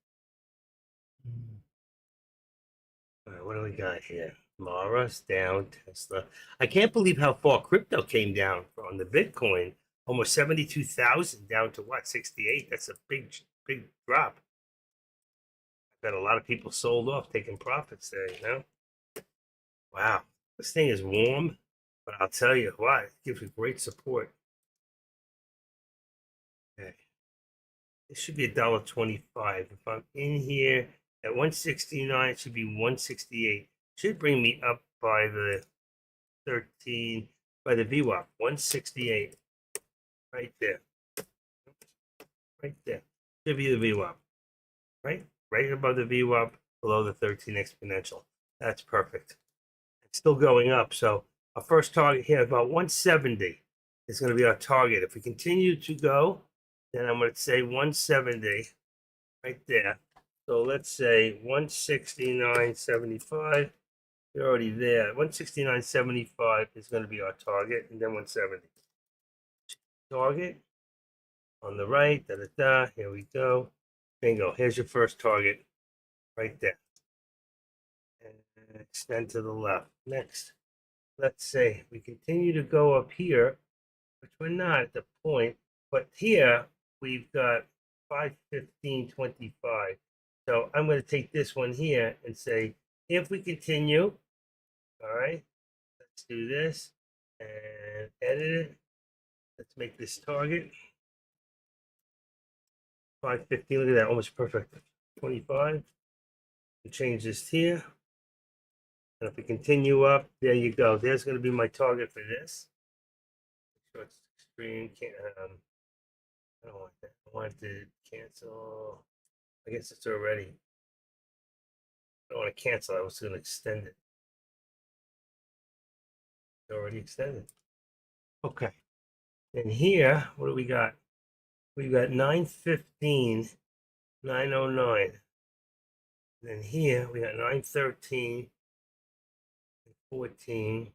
All right, what do we got here? Mara's down, Tesla. I can't believe how far crypto came down on the Bitcoin. Almost 72,000 down to what, 68? That's a big drop. I bet a lot of people sold off taking profits there, you know? Wow. This thing is warm, but I'll tell you what, it gives you great support. Okay. It should be $1.25. If I'm in here at 169, it should be 168. Should bring me up by the 13 by the VWAP. 168. Right there. Right there. Should be the VWAP. Right? Right above the VWAP, below the 13 exponential. That's perfect. It's still going up. So our first target here, about 170 is going to be our target. If we continue to go, then I'm going to say 170 right there. So let's say 169.75. You're already there. 169.75 is going to be our target, and then 170. Target on the right. Da da da. Here we go. Bingo. Here's your first target right there. And extend to the left. Next, let's say we continue to go up here, which we're not at the point, but here we've got 515.25. So I'm going to take this one here and say, if we continue, all right, let's do this and edit it. Let's make this target 515. Look at that, almost perfect. 25. We change this here. And if we continue up, there you go. There's going to be my target for this. So it's extreme. I don't want that. I want to cancel. I guess it's already. I don't want to cancel. I was going to extend it. It's already extended. Okay. And here, what do we got? We got 915, 909. Then here we got 913, 14,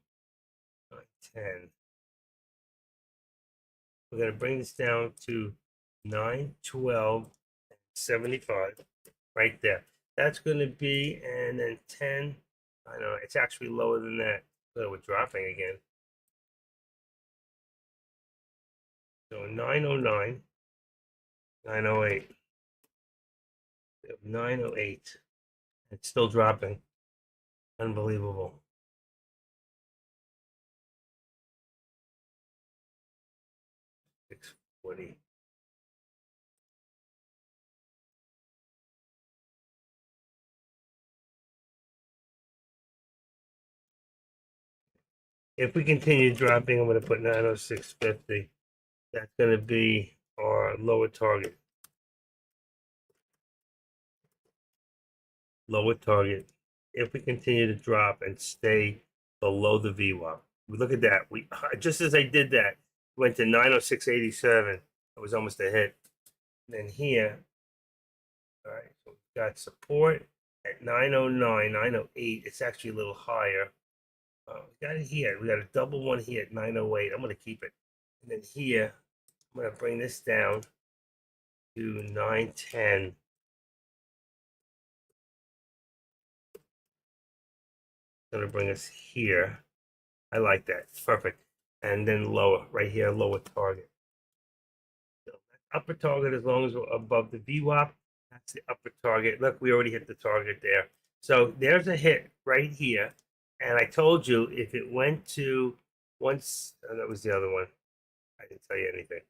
910. We're going to bring this down to 912, 75 right there. That's going to be, and then 10. I know it's actually lower than that. So we're dropping again. So 909, 908, 908. It's still dropping. Unbelievable. 640. If we continue dropping, I'm going to put 906.50. That's going to be our lower target. Lower target. If we continue to drop and stay below the VWAP, Look at that. We just as I did that, went to 906.87. It was almost a hit. And then here, all right, so we got support at 909, 908. It's actually a little higher. We got it here. We got a double one here at 908. I'm going to keep it. And then here, I'm going to bring this down to 910. Going to bring us here. I like that. It's perfect. And then lower, right here, lower target. So upper target, as long as we're above the VWAP, that's the upper target. Look, we already hit the target there. So there's a hit right here. And I told you if it went to once, that was the other one. I didn't tell you anything.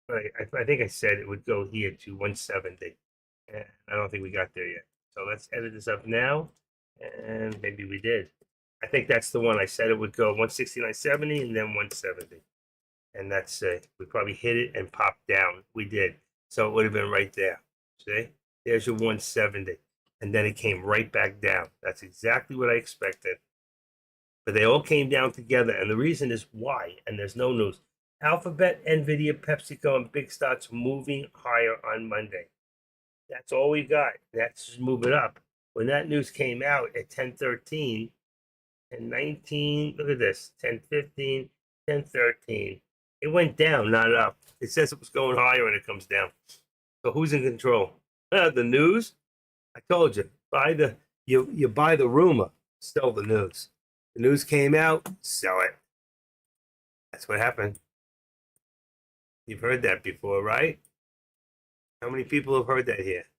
But I think I said it would go here to 170. And I don't think we got there yet. So let's edit this up now. And maybe we did. I think that's the one I said it would go 169.70 and then 170. And that's we probably hit it and popped down. We did. So it would have been right there. See? There's your 170. And then it came right back down. That's exactly what I expected. But they all came down together. And the reason is why. And there's no news. Alphabet, Nvidia, PepsiCo, and Big Starts moving higher on Monday. That's all we got. That's just move it up. When that news came out at 10:13 and 19, look at this, 10:15, 10:13. It went down, not up. It says it was going higher and it comes down. So who's in control? The news. I told you, you buy the rumor, sell the news. The news came out, sell it. That's what happened. You've heard that before, right? How many people have heard that here?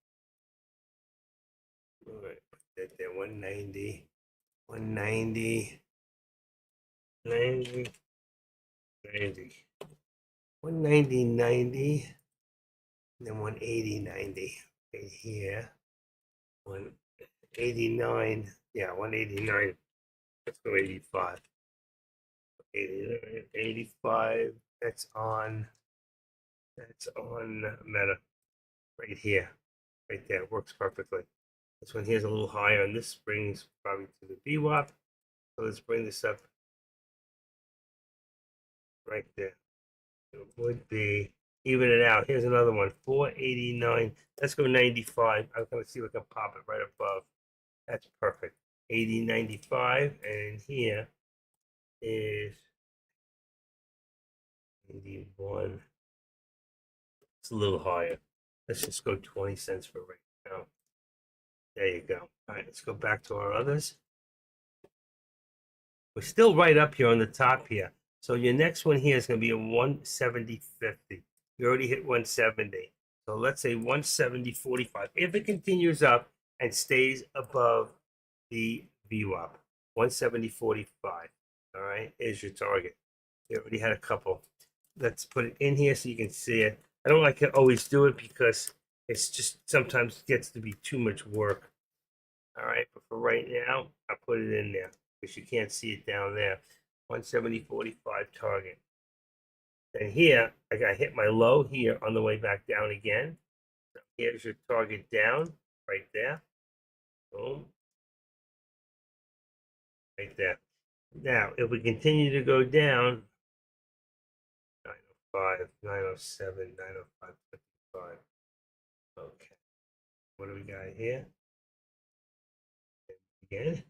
All right, put that there, 190, 190, 90, 90, 190, 90, and then 180, 90 right here. 189, yeah, 189. Let's go 85. 89, 85. That's on Meta right here, right there. It works perfectly. This one here is a little higher, and this brings probably to the VWAP. So let's bring this up right there. It would be even it out. Here's another one, 489. Let's go 95. I'm going to see if I can pop it right above. That's perfect. 80, 95, and here is 81. It's a little higher. Let's just go 20 cents for right now. There you go. All right, let's go back to our others. We're still right up here on the top here. So your next one here is going to be a 170.50. You already hit 170. So let's say 170.45. If it continues up and stays above the VWAP, 170.45. All right, is your target. You already had a couple. Let's put it in here so you can see it. I don't like to always do it because it's just sometimes gets to be too much work. All right, but for right now, I'll put it in there because you can't see it down there. 170.45 target. And here, I got to hit my low here on the way back down again. So here's your target down right there. Boom. Right there. Now, if we continue to go down, 905, 907, 905, 55. Okay. What do we got here? Again,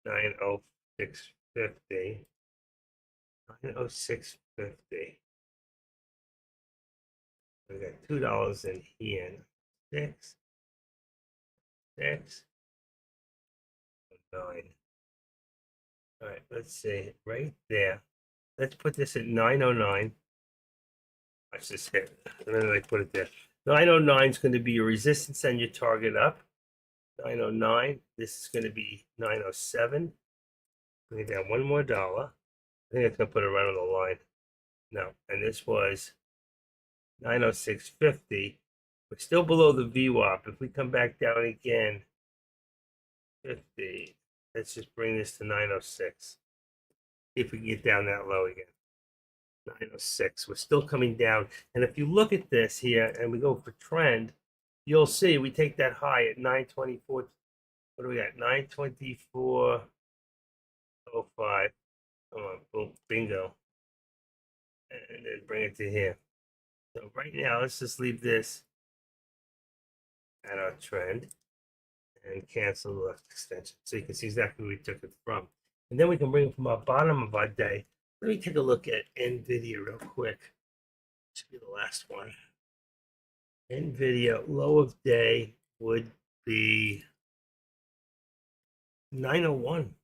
906.50. 906.50. We got $2 in here. 6, 6, 9. All right, let's see. Right there. Let's put this at 909. Watch this hit. And then I put it there. 909 is going to be your resistance and your target up. 909. This is going to be 907. Bring it down $1 more. I think it's going to put it right on the line. No, and this was 906.50. We're still below the VWAP. If we come back down again, 50. Let's just bring this to 906. See if we can get down that low again. 906. We're still coming down. And if you look at this here and we go for trend, you'll see we take that high at 924. What do we got? 924.05. Come on, boom, bingo. And then bring it to here. So right now, let's just leave this at our trend and cancel the left extension. So you can see exactly where we took it from. And then we can bring it from our bottom of our day. Let me take a look at NVIDIA real quick. Should be the last one. NVIDIA low of day would be 901.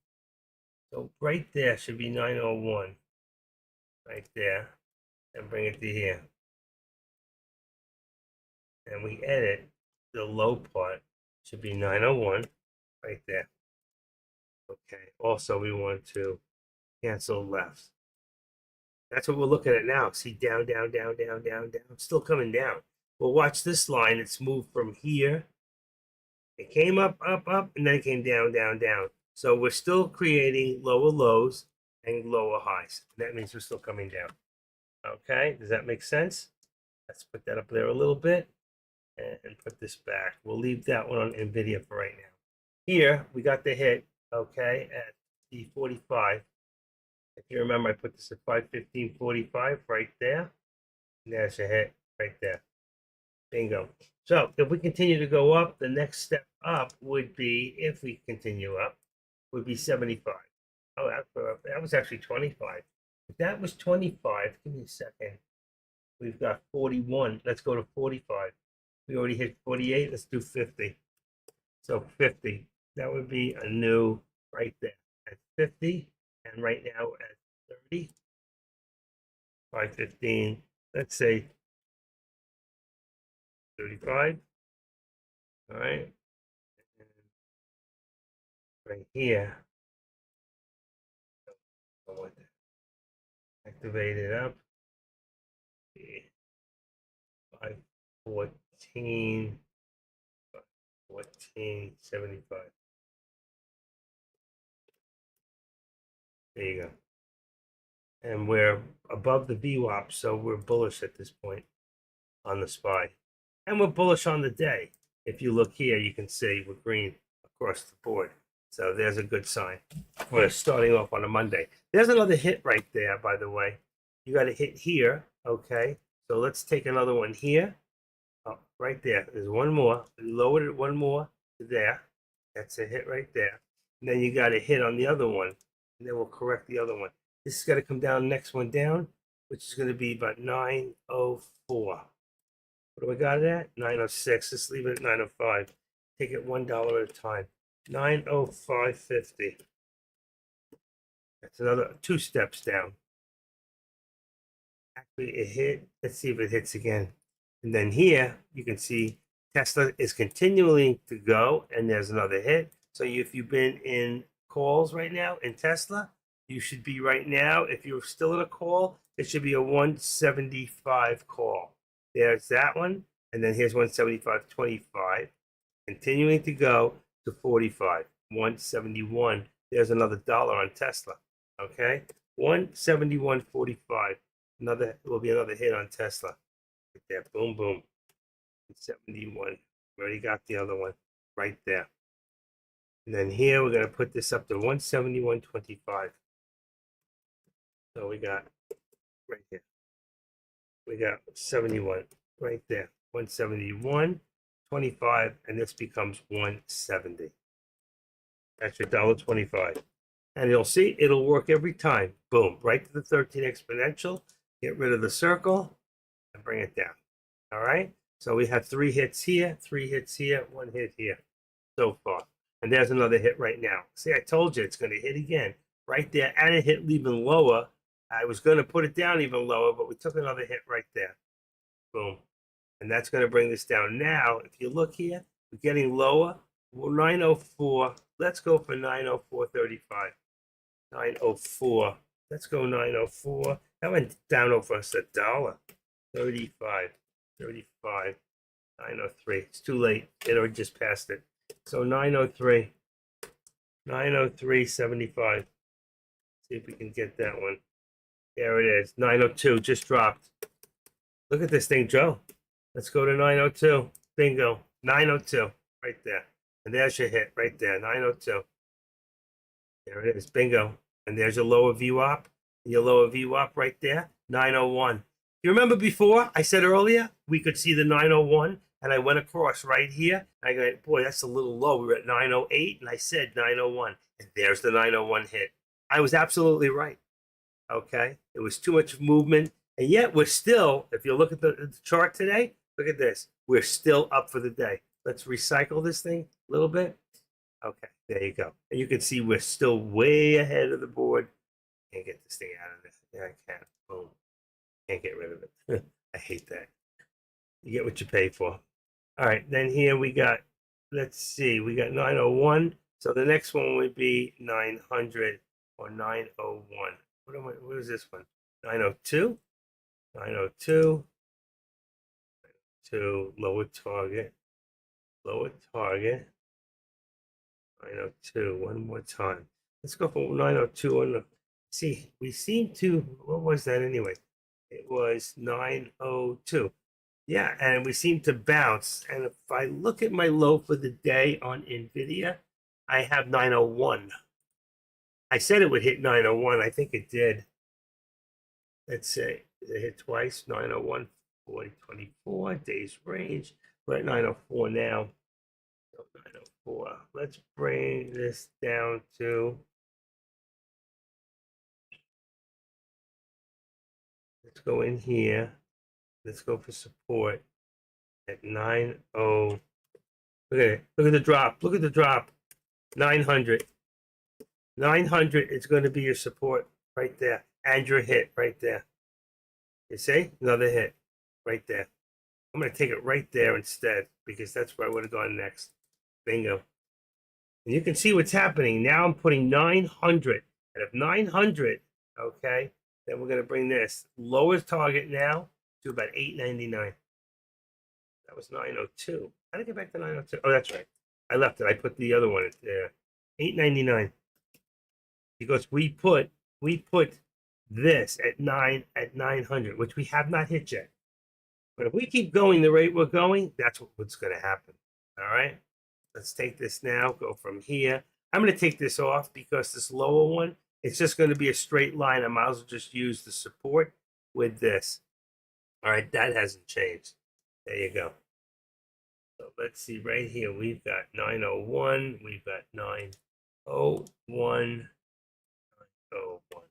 So right there should be 901. Right there. And bring it to here. And we edit the low part. Should be 901 right there. Okay. Also, we want to cancel left. That's what we're looking at now. See, down, down, down, down, down, down. Still coming down. Well, watch this line. It's moved from here. It came up, up, up, and then it came down, down, down. So we're still creating lower lows and lower highs. That means we're still coming down. Okay, does that make sense? Let's put that up there a little bit and put this back. We'll leave that one on NVIDIA for right now. Here, we got the hit, okay, at the 45. If you remember, I put this at 515.45 right there. And there's a hit right there. Bingo. So if we continue to go up, the next step up would be, if we continue up, would be 75. Oh, that was actually 25. If that was 25, give me a second. We've got 41. Let's go to 45. We already hit 48. Let's do 50. So 50. That would be a new right there at 50. And right now at 30. 515. Let's say 35. All right. And right here. I want to activate it up. 514. 1475. There you go. And we're above the VWAP, so we're bullish at this point on the SPY. And we're bullish on the day. If you look here, you can see we're green across the board. So there's a good sign. We're starting off on a Monday. There's another hit right there, by the way. You got a hit here, okay? So let's take another one here. Oh, right there. There's one more. We lowered it one more to there. That's a hit right there. And then you got a hit on the other one. And then we'll correct the other one. This is going to come down, next one down, which is going to be about 904. What do we got it at? 906. Let's leave it at 905. Take it $1 at a time. 905.50. That's another 2 steps down. Actually, it hit. Let's see if it hits again. And then here, you can see Tesla is continuing to go, and there's another hit. So if you've been in calls right now in Tesla, you should be right now. If you're still in a call, it should be a 175 call. There's that one. And then here's 175.25. Continuing to go to 45. 171. There's another dollar on Tesla. Okay? 171.45. Another will be another hit on Tesla. Right there. Boom, boom. 71. We already got the other one right there. And then here we're going to put this up to 171.25. So we got right here. We got 71 right there. 171.25, and this becomes 170. That's your $1.25. And you'll see it'll work every time. Boom, right to the 13 exponential. Get rid of the circle and bring it down. All right. So we have 3 hits here, 3 hits here, 1 hit here so far. And there's another hit right now. See, I told you it's going to hit again right there, and it hit even lower. I was going to put it down even lower, but we took another hit right there. Boom. And that's going to bring this down. Now, if you look here, we're getting lower. Well, 904. Let's go for 904.35. 904. Let's go 904. That went down over us $1. 35. 35. 903. It's too late. It already just passed it. So 903. 903.75. See if we can get that one. There it is. 902 just dropped. Look at this thing, Joe. Let's go to 902. Bingo. 902 right there. And there's your hit right there. 902. There it is. Bingo. And there's your lower VWAP. Your lower VWAP right there, 901. You remember before I said earlier we could see the 901, and I went across right here. I go, boy, that's a little low. We were at 908, and I said 901, and there's the 901 hit. I was absolutely right. Okay, it was too much movement, and yet we're still. If you look at the chart today, look at this. We're still up for the day. Let's recycle this thing a little bit. Okay, there you go. And you can see we're still way ahead of the board. Can't get this thing out of this. Yeah, I can. Boom. Can't get rid of it. I hate that. You get what you pay for. All right, then here we got, let's see, we got 901. So the next one would be 900 or 901. What is this one? 902? 902. 2, lower target. Lower target. 902. One more time. Let's go for 902. See, we seem to, what was that anyway? It was 902. Yeah, and we seem to bounce. And if I look at my low for the day on NVIDIA, I have 901. I said it would hit 901. I think it did. Let's say it hit twice, 901, 4024, days range. We're at 904 now. So 904. Let's bring this down to, let's go in here. Let's go for support at 90. Look at it. Look at the drop. Look at the drop. 900. 900 is going to be your support right there. And your hit right there. You see? Another hit right there. I'm going to take it right there instead because that's where I would have gone next. Bingo. And you can see what's happening. Now I'm putting 900. And if 900, okay, then we're going to bring this lowest target now to about 899. That was 902. How did I get back to 902? Oh, that's right. I left it. I put the other one there. 899. Because we put this at 900, which we have not hit yet. But if we keep going the rate we're going, that's what's going to happen. All right. Let's take this now. Go from here. I'm going to take this off because this lower one, it's just going to be a straight line. I might as well just use the support with this. All right, that hasn't changed. There you go. So let's see right here. We've got 901. We've got 901. 901.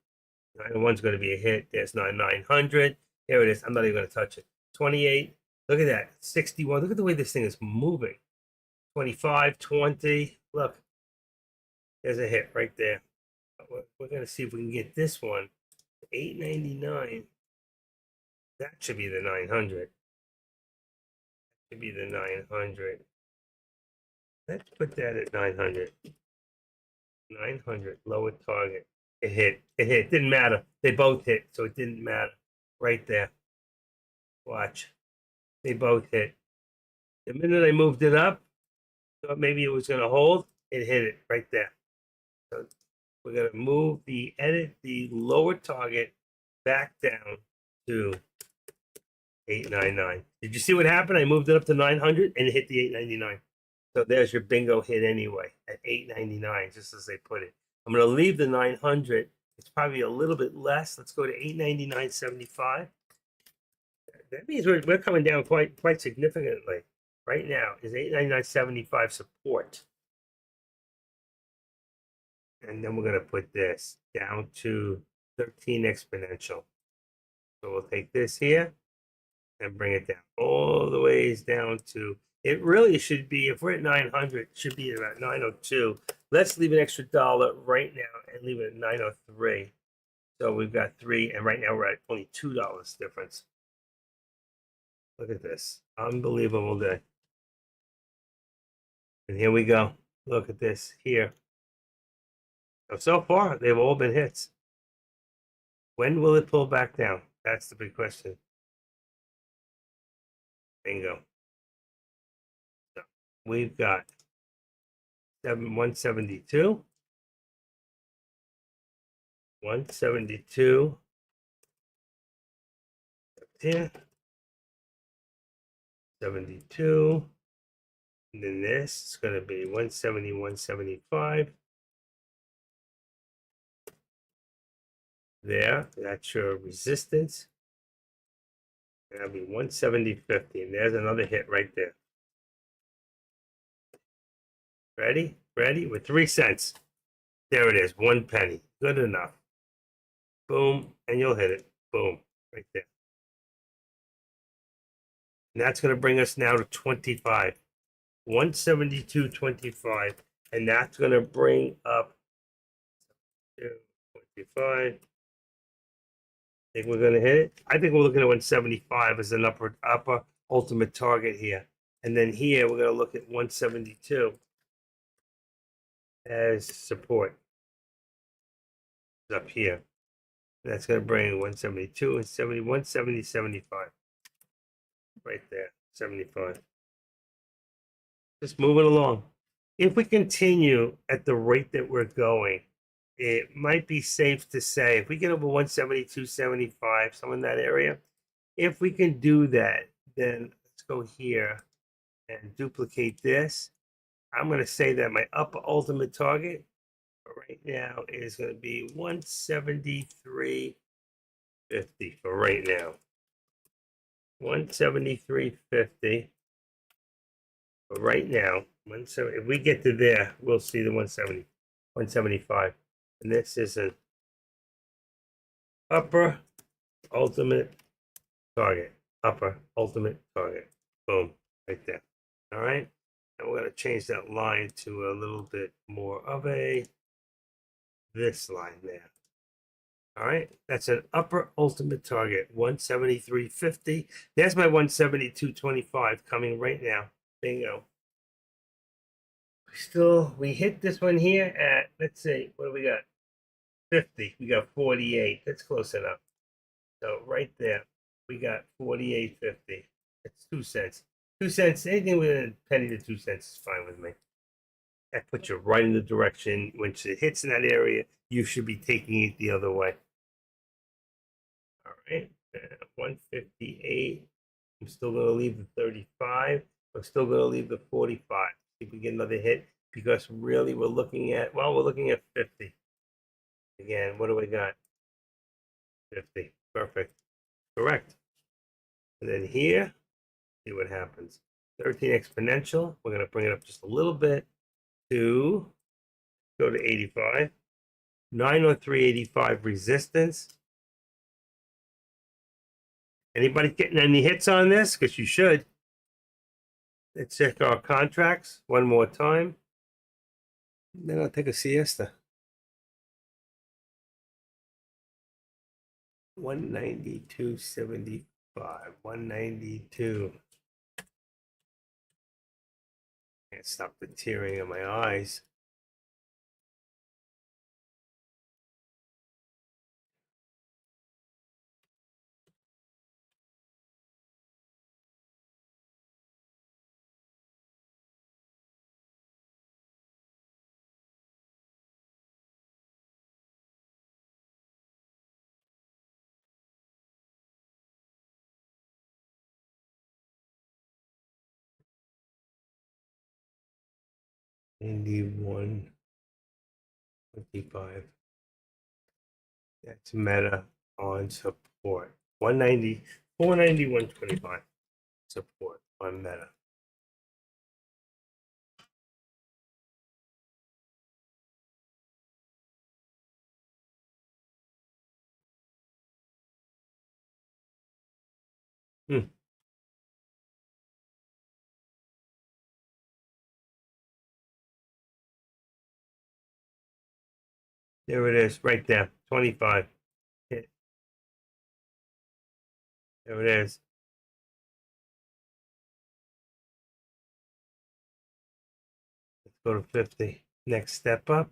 901 is going to be a hit. There's 900. Here it is. I'm not even going to touch it. 28. Look at that. 61. Look at the way this thing is moving. 25, 20. Look. There's a hit right there. We're going to see if we can get this one. 899. That should be the 900. Should be the 900. Let's put that at 900. 900, lower target. It hit. It hit. Didn't matter. They both hit, so it didn't matter. Right there. Watch. They both hit. The minute I moved it up, thought maybe it was going to hold, it hit it right there. So we're going to move the lower target back down to 899. Did you see what happened? I moved it up to 900 and it hit the 899. So there's your bingo hit anyway at 899, just as they put it. I'm going to leave the 900. It's probably a little bit less. Let's go to 899.75. That means we're coming down quite significantly. Right now is 899.75 support. And then we're going to put this down to 13 exponential. So we'll take this here and bring it down all the ways down to, it really should be, if we're at 900, it should be about 902. Let's leave an extra dollar right now and leave it at 903. So we've got 3, and right now we're at only $2 difference. Look at this. Unbelievable day. And here we go. Look at this here. So far, they've all been hits. When will it pull back down? That's the big question. Bingo. So we've got 172. 172. Here. 72. And then this is going to be 170, 175. there. That's your resistance. And that'll be 170.50. And there's another hit right there. Ready? Ready? With 3 cents. There it is. 1 penny. Good enough. Boom. And you'll hit it. Boom. Right there. And that's going to bring us now to 25. 172.25. And that's going to bring up to 25. Think we're going to hit it? I think we're looking at 175 as an upper ultimate target here. And then here we're going to look at 172 as support. Up here. That's going to bring 172 and 70, 170, 75. Right there, 75. Just moving along. If we continue at the rate that we're going, it might be safe to say if we get over 172.75, somewhere in that area, if we can do that, then let's go here and duplicate this. I'm going to say that my upper ultimate target right now is going to be 173.50 for right now. 173.50 for right now. If we get to there, we'll see the 170, 175. And this is an upper ultimate target. Upper ultimate target. Boom. Right there. All right. And we're going to change that line to a little bit more of this line there. All right. That's an upper ultimate target. 173.50. There's my 172.25 coming right now. Bingo. We hit this one here at, let's see, what do we got? 50. We got 48. That's close enough. So right there, we got 48.50. That's 2 cents. 2 cents, anything within a penny to 2 cents is fine with me. That puts you right in the direction. Once it hits in that area, you should be taking it the other way. All right, 158. I'm still going to leave the 35. I'm still going to leave the 45. See if we get another hit, because really we're looking at 50. Again, what do we got? 50. Perfect. Correct. And then here, see what happens. 13 exponential. We're going to bring it up just a little bit to go to 85. 903.85 resistance. Anybody getting any hits on this? Because you should. Let's check our contracts one more time. Then I'll take a siesta. 192.75. 192. Can't stop the tearing of my eyes. $91.25. That's Meta on support. 190, 491.25 support on Meta. There it is, right there, 25. Hit. There it is. Let's go to 50. Next step up,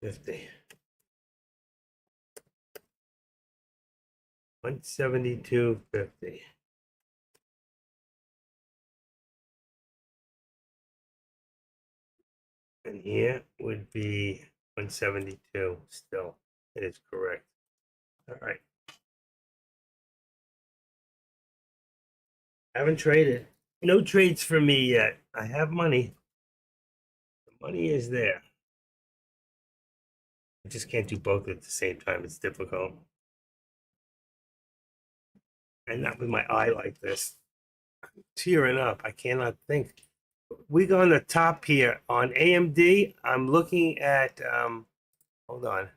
50. 172.50. And here would be 172 still. It is correct. All right. Haven't traded. No trades for me yet. I have money. The money is there. I just can't do both at the same time. It's difficult. And not with my eye like this. I'm tearing up. I cannot think. We go on the top here on AMD. I'm looking at hold on,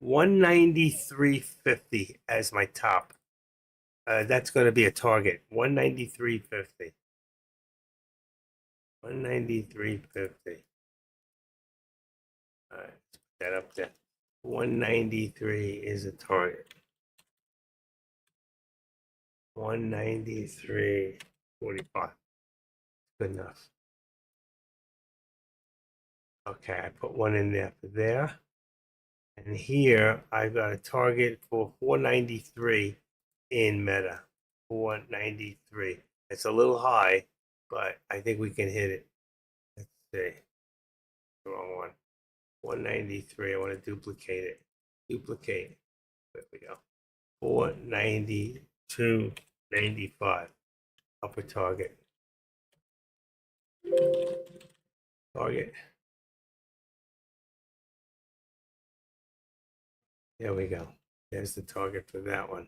193.50 as my top. That's going to be a target. 193.50. 193.50. All right, let's put that up there. 193 is a target. 193.45. Good enough. Okay, I put one in there for there. And here I've got a target for 493 in Meta. 493. It's a little high, but I think we can hit it. Let's see. The wrong one. 193. I want to duplicate it. Duplicate. There we go. 492.95. Upper target. Target. There we go. There's the target for that one.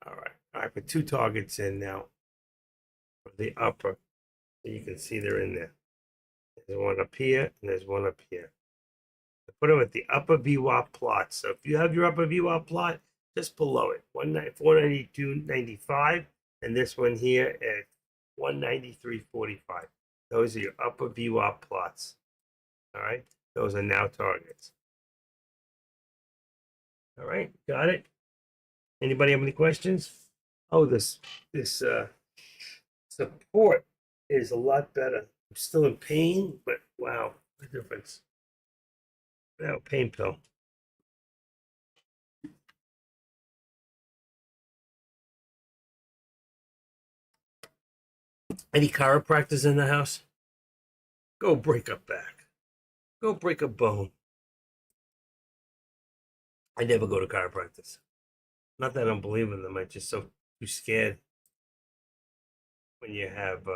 All right. I put two targets in now for the upper. So you can see they're in there. There's one up here and there's one up here. I put them at the upper VWAP plot. So if you have your upper VWAP plot, just below it, 492.95, and this one here at 193.45. Those are your upper VWAP plots. All right. Those are now targets. All right. Got it. Anybody have any questions? Oh, this support is a lot better. I'm still in pain, but wow, the difference. Now, pain pill. Any chiropractors in the house? Go break a back. Go break a bone. I never go to chiropractors. Not that I don't believe in them. I'm just so too scared when you have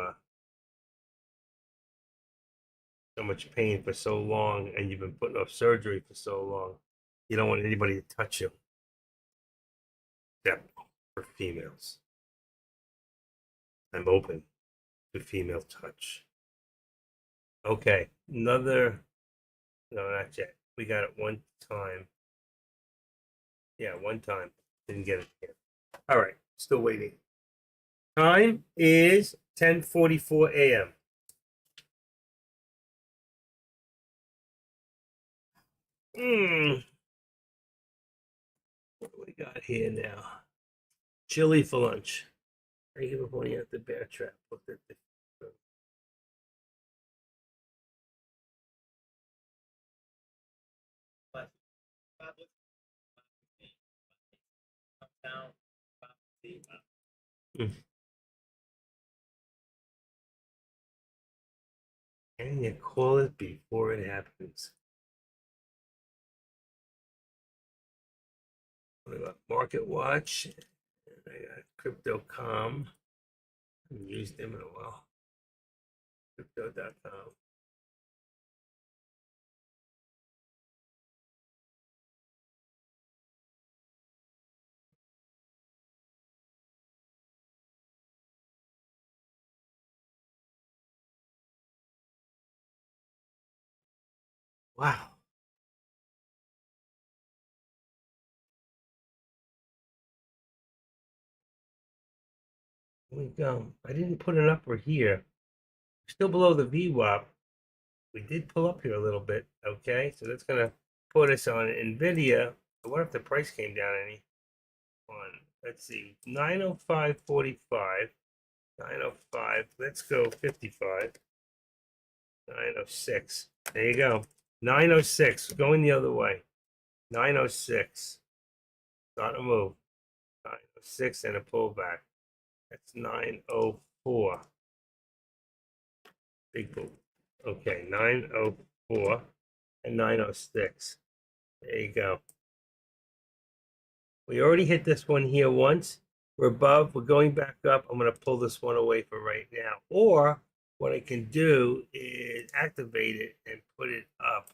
so much pain for so long and you've been putting off surgery for so long. You don't want anybody to touch you. Except for females. I'm open to female touch. Okay, another. No, not yet. We got it one time. Yeah, one time. Didn't get it yet. All right, still waiting. Time is 10:44 a.m. What do we got here now? Chili for lunch. Thank you for pointing out the bear trap. Looked at the But 5 down, 5 and you call it before it happens. We got Market Watch. And I got Crypto.com. I haven't used them in a while. Crypto.com. Wow. Here we go. I didn't put an upper here. Still below the VWAP. We did pull up here a little bit. Okay, so that's gonna put us on Nvidia. What if the price came down any? On, let's see, 905.45. 905. Let's go 55. 906. There you go. 906. Going the other way. 906. Start to move. 906 and a pullback. That's 904. Big move. Okay, 904 and 906. There you go. We already hit this one here once. We're above. We're going back up. I'm going to pull this one away for right now. Or what I can do is activate it and put it up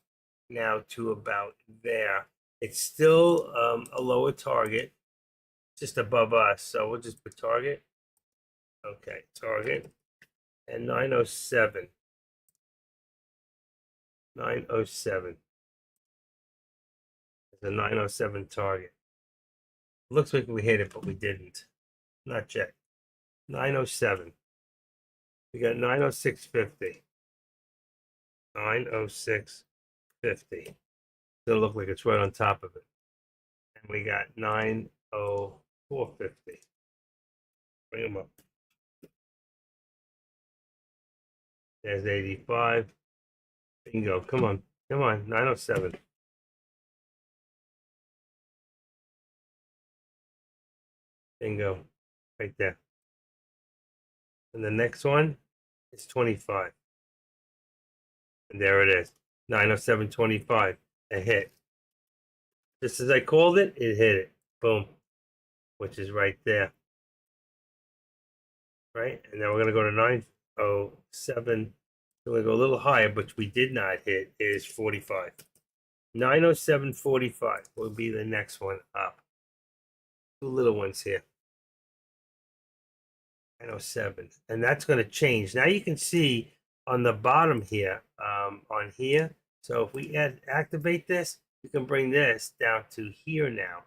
now to about there. It's still a lower target, just above us. So we'll just put target. Okay, target. And 907. 907. It's a 907 target. Looks like we hit it, but we didn't. Not yet. 907. We got 906.50. 906.50. Still look like it's right on top of it. And we got 904.50. Bring them up. There's 85. Bingo. Come on. Come on. 907. Bingo. Right there. And the next one is 25. And there it is. 907.25. A hit. Just as I called it, it hit it. Boom. Which is right there. Right? And then we're going to go to 907. We're going to go a little higher, but we did not hit, is 45. 907.45 will be the next one up. Two little ones here. 907. And that's going to change. Now you can see on the bottom here, on here. So if we activate this, we can bring this down to here now,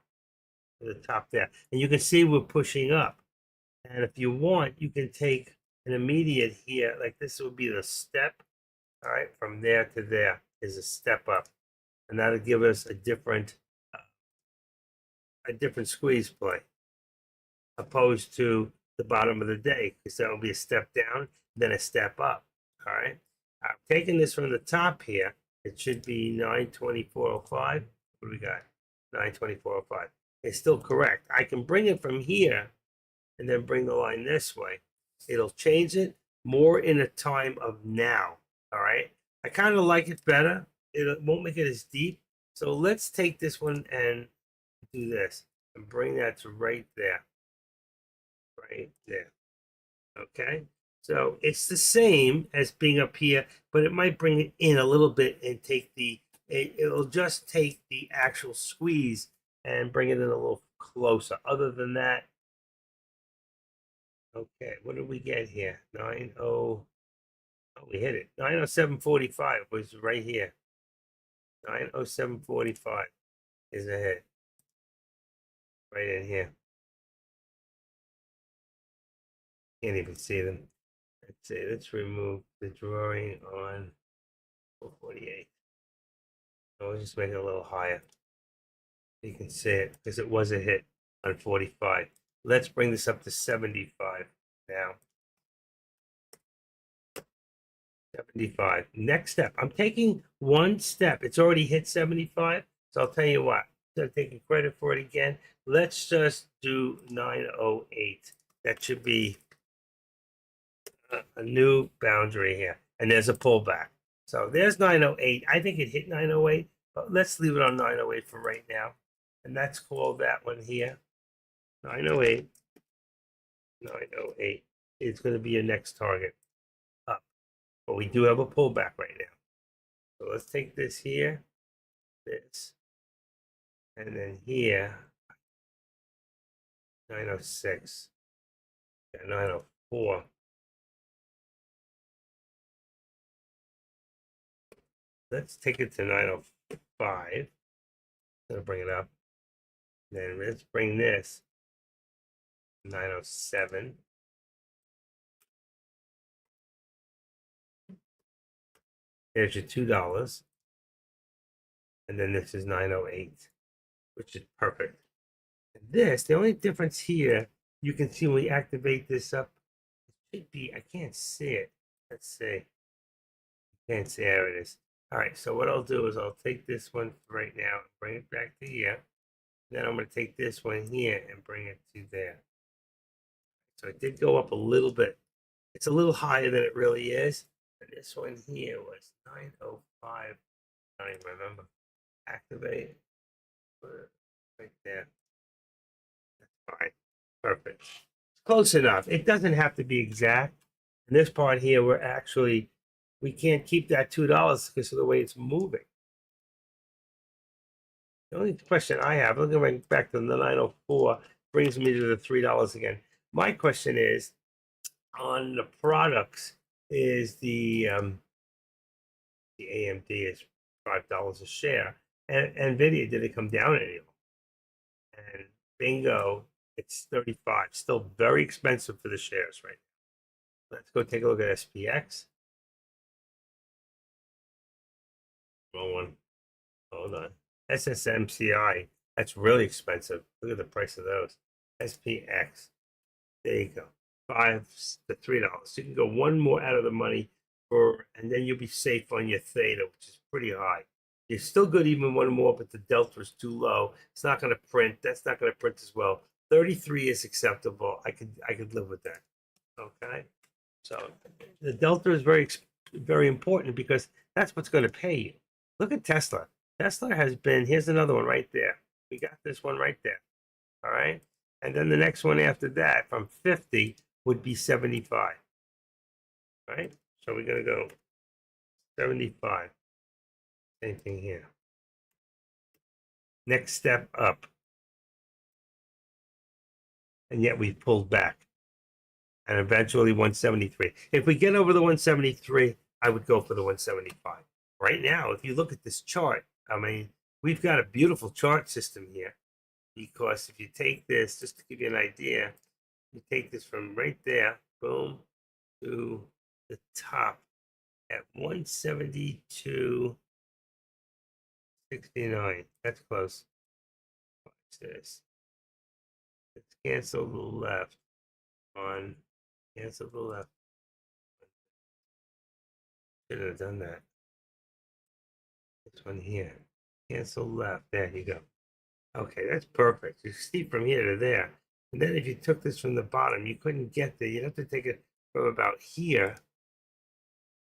to the top there. And you can see we're pushing up. And if you want, you can take an immediate here, like this would be the step. All right, from there to there is a step up. And that'll give us a different squeeze play, opposed to the bottom of the day, because that will be a step down, then a step up. All right. I'm taking this from the top here. It should be 924.05. What do we got? 924.05. It's still correct. I can bring it from here and then bring the line this way. It'll change it more in a time of now. All right. I kind of like it better. It won't make it as deep. So let's take this one and do this and bring that to right there. Right there. Okay. So it's the same as being up here, but it might bring it in a little bit and take it'll just take the actual squeeze and bring it in a little closer. Other than that, okay, what did we get here? 90, oh, we hit it. 907.45 was right here. 907.45 is a hit. Right in here. Can't even see them. Let's see, let's remove the drawing on 448. I'll just make it a little higher. You can see it because it was a hit on 45. Let's bring this up to 75 now. 75. Next step. I'm taking one step. It's already hit 75. So I'll tell you what. Instead of taking credit for it again, let's just do 908. That should be a new boundary here. And there's a pullback. So there's 908. I think it hit 908, but let's leave it on 908 for right now. And that's called that one here. 908. 908 is going to be your next target up. But we do have a pullback right now. So let's take this here, this, and then here, 906, 904. Let's take it to 905. Gonna bring it up. Then let's bring this 907. There's your $2. And then this is 908, which is perfect. And this, the only difference here, you can see when we activate this up, it should be, I can't see it. Let's see. Can't see, there it is. All right, so what I'll do is I'll take this one right now and bring it back to here. Then I'm going to take this one here and bring it to there. So it did go up a little bit. It's a little higher than it really is. And this one here was 905. I don't even remember. Activate. Right there. That's fine. Perfect. Close enough. It doesn't have to be exact. In this part here, we can't keep that $2 because of the way it's moving. The only question I have, looking right back to the 904, brings me to the $3 again. My question is on the products, is the AMD is $5 a share, and Nvidia, did it come down any? And bingo, it's 35. Still very expensive for the shares right now. Let's go take a look at SPX. Wrong one. Hold on. SSMCI, that's really expensive. Look at the price of those. SPX. There you go. $5 to $3. You can go one more out of the money and then you'll be safe on your theta, which is pretty high. You're still good even one more, but the delta is too low. It's not going to print. That's not going to print as well. 33 is acceptable. I could live with that. Okay. So the delta is very important because that's what's going to pay you. Look at Tesla. Tesla has been, here's another one right there. We got this one right there. All right. And then the next one after that from 50 would be 75. Right. So we're going to go 75. Same thing here. Next step up. And yet we've pulled back. And eventually 173. If we get over the 173, I would go for the 175. Right now, if you look at this chart, I mean, we've got a beautiful chart system here. Because if you take this, just to give you an idea, you take this from right there, boom, to the top at 172.69. That's close. Watch this. Let's cancel the left on, cancel the left. Should have done that. This one here. Cancel left. There you go. Okay, that's perfect. You see from here to there. And then if you took this from the bottom, you couldn't get there. You'd have to take it from about here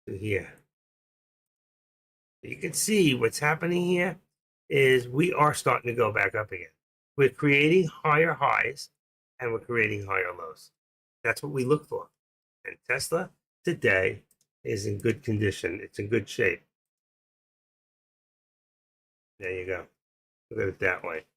to here. You can see what's happening here is we are starting to go back up again. We're creating higher highs and we're creating higher lows. That's what we look for. And Tesla today is in good condition. It's in good shape. There you go. Look at it that way.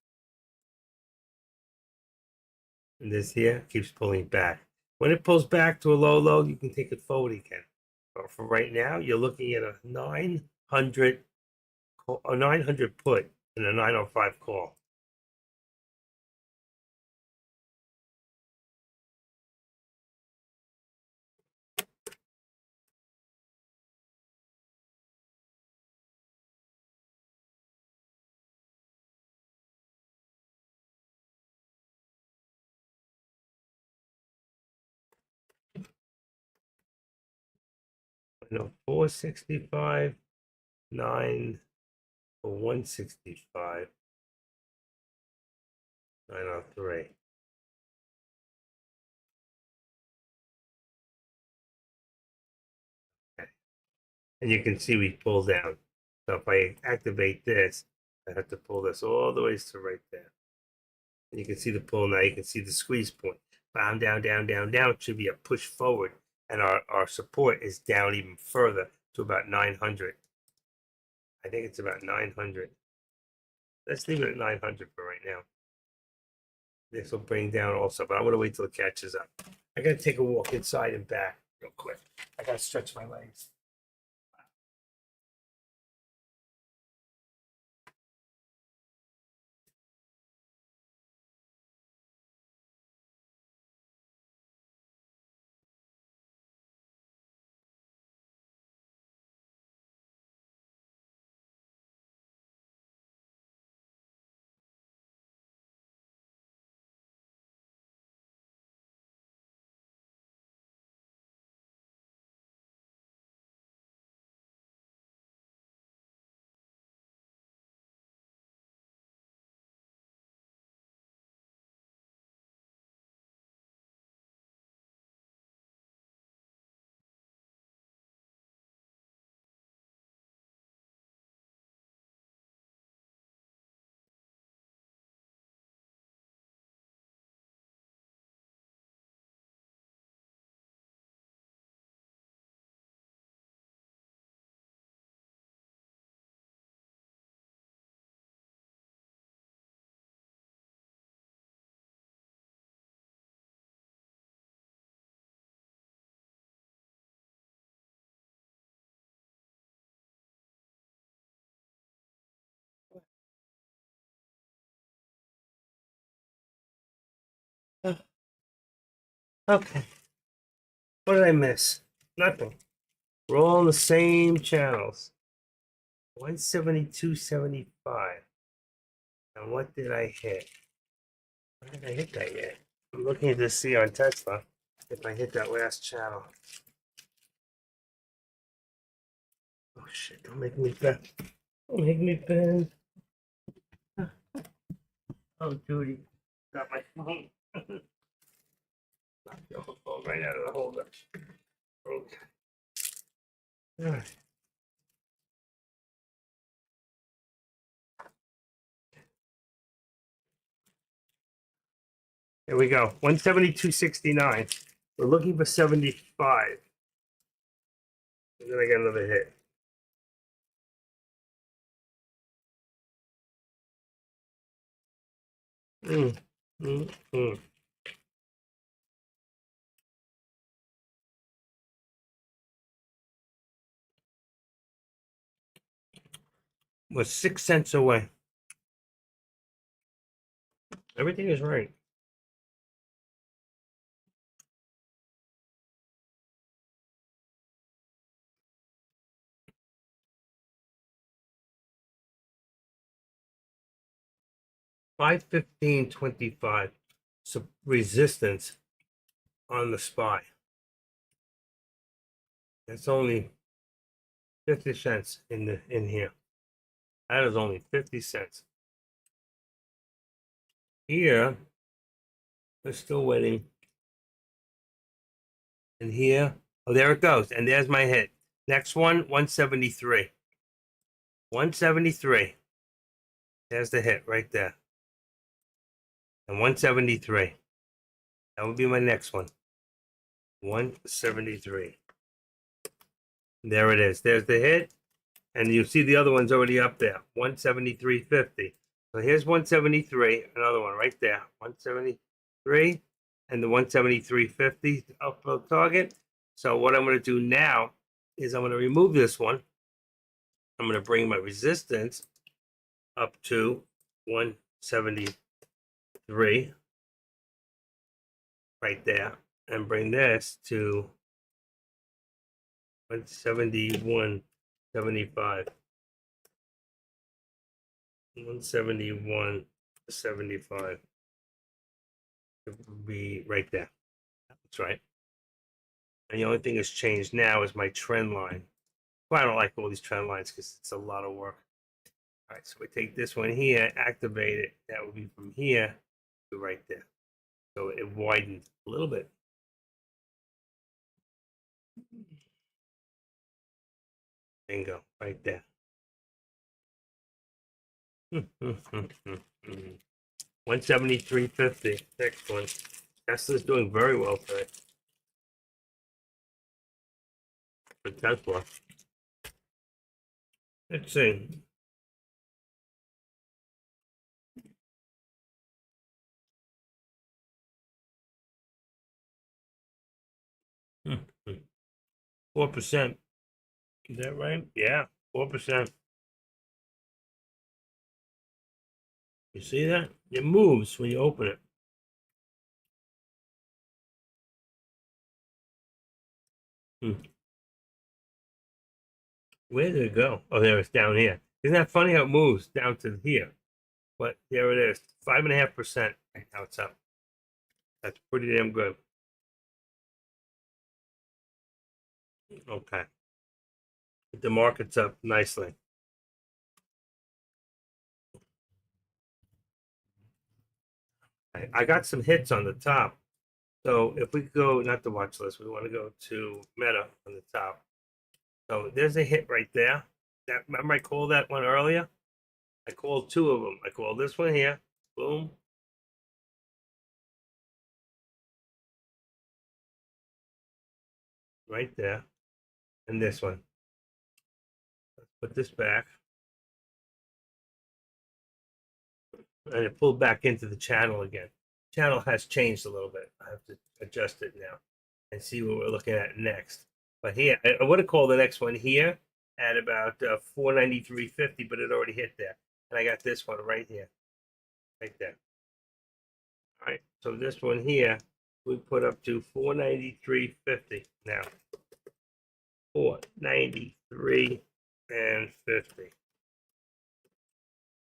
And this here keeps pulling back. When it pulls back to a low, you can take it forward again. But for right now, you're looking at a 900 put and a 905 call. No, 465, 9 or 165, 903. Okay. And you can see we pull down. So if I activate this, I have to pull this all the way to right there. And you can see the pull now. You can see the squeeze point. Down, down, down, down, down. It should be a push forward. And our support is down even further to about 900. I think it's about 900. Let's leave it at 900 for right now. This will bring down also, but I'm going to wait till it catches up. I got to take a walk inside and back real quick. I got to stretch my legs. Okay. What did I miss? Nothing. We're all on the same channels. 172.75. And what did I hit? Why did I hit that yet? I'm looking to see on Tesla if I hit that last channel. Oh shit, don't make me bend. Don't make me bend. Oh, Judy. Got my phone. Knocked the whole phone right out of the holder. Okay. All right. Here we go. 172.69. We're looking for 75. And then I got another hit. Mm, mm, mm. We're 6 cents away. Everything is right. $5.15.25. So resistance on the SPY. It's only 50 cents in here. That is only 50 cents. Here, we're still waiting. And here, oh, there it goes. And there's my hit. Next one, 173. 173. There's the hit right there. And 173. That would be my next one. 173. There it is. There's the hit. And you see the other one's already up there. 173.50. So here's 173. Another one right there. 173. And the 173.50 up for the target. So what I'm going to do now is I'm going to remove this one. I'm going to bring my resistance up to 173 right there, and bring this to 171.75. 171.75 be right there. That's right. And the only thing that's changed now is my trend line. Well, I don't like all these trend lines because it's a lot of work. All right, so we take this one here, activate it. That would be from here to right there. So it widened a little bit. Bingo, right there. 173.50. Next one. Tesla's doing very well today. For Tesla. Let's see. Hmm. 4%. Is that right? Yeah, 4%. You see that? It moves when you open it. Where did it go? Oh, there it's down here. Isn't that funny how it moves down to here? But there it is. 5.5%. Now it's up. That's pretty damn good. Okay. The market's up nicely. I got some hits on the top. So if we go, not the watch list, we want to go to Meta on the top. So there's a hit right there. That, remember I called that one earlier? I called two of them. I called this one here. Boom. Right there. And this one. Let's put this back. And it pulled back into the channel again. Channel has changed a little bit. I have to adjust it now and see what we're looking at next. But here, I would have called the next one here at about 493.50, but it already hit there. And I got this one right here, right there. All right, so this one here we put up to 493.50 now. 493 and 50.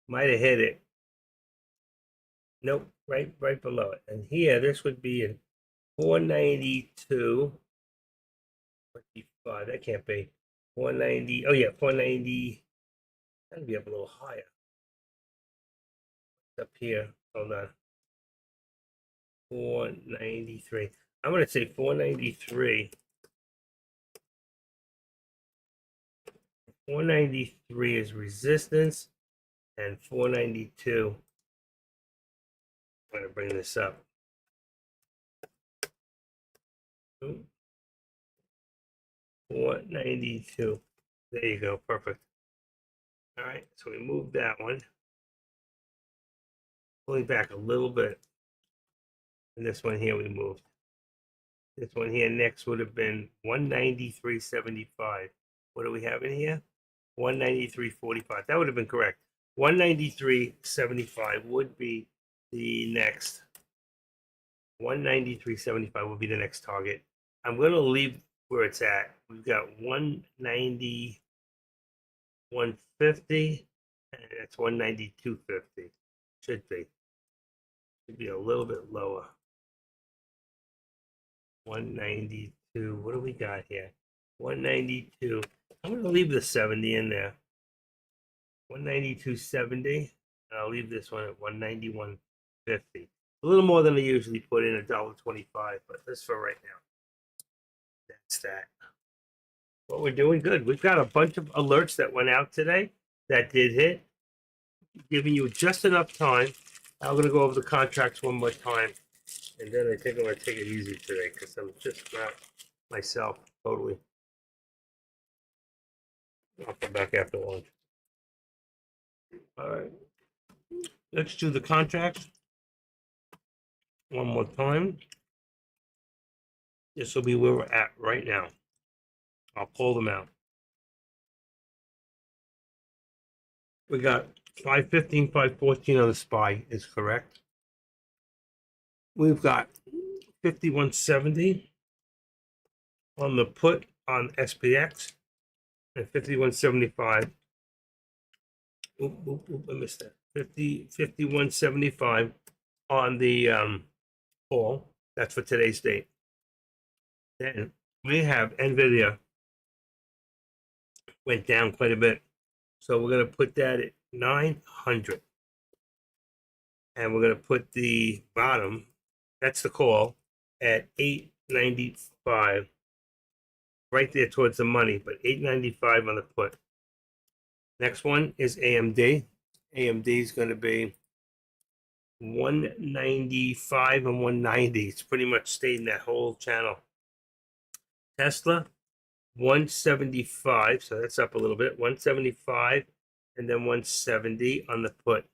Might have hit it. Nope, right below it. And here, this would be in 492. 25. That can't be 490. Oh yeah, 490. That'd be up a little higher. Up here. Hold on. 493. I'm gonna say 493. 493 is resistance, and 492. I'm gonna bring this up. 492. There you go. Perfect. All right. So we moved that one. Pulling back a little bit. And this one here we moved. This one here next would have been 193.75. What do we have in here? 193.45. That would have been correct. 193.75 would be the next. 193.75 would be the next target. I'm going to leave where it's at. We've got 190, 150, and that's 192.50. Should be. Should be a little bit lower. 192. What do we got here? 192. I'm going to leave the 70 in there. 192.70. And I'll leave this one at 191.50. A little more than I usually put in, $1.25, but that's for right now. That's that. What we're doing good. We've got a bunch of alerts that went out today that did hit, giving you just enough time. I'm going to go over the contracts one more time, and then I think I'm going to take it easy today because I'm just not myself totally. I'll come back after lunch. All right. Let's do the contracts one more time. This will be where we're at right now. I'll pull them out. We got 515, 514 on the SPY is correct. We've got 5170 on the put on SPX and 5175. I missed that. 5175 on the call. That's for today's date. Then we have NVIDIA went down quite a bit. So we're going to put that at 900. And we're going to put the bottom, that's the call, at 895. Right there towards the money, but 895 on the put. Next one is AMD. AMD is going to be 195 and 190. It's pretty much stayed in that whole channel. Tesla, 175, so that's up a little bit. 175 and then 170 on the put.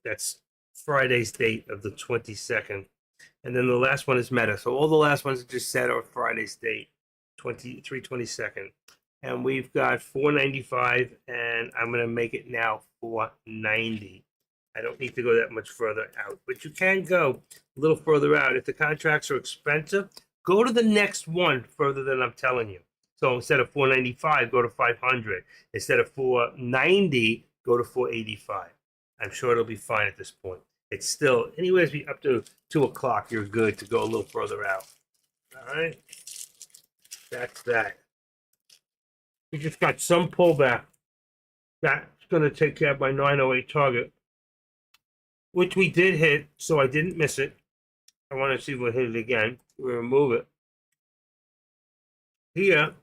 That's Friday's date of the 22nd. And then the last one is Meta. So all the last ones are just set on Friday's date, 3/22nd. And we've got 495, and I'm going to make it now 490. I don't need to go that much further out, but you can go a little further out. If the contracts are expensive, go to the next one further than I'm telling you. So instead of 495, go to 500. Instead of 490, go to 485. I'm sure it'll be fine at this point. It's still, anywhere up to 2 o'clock, you're good to go a little further out. All right? That's that. We just got some pullback. That's going to take care of my 908 target, which we did hit, so I didn't miss it. I want to see if we'll hit it again. We'll remove it. Here,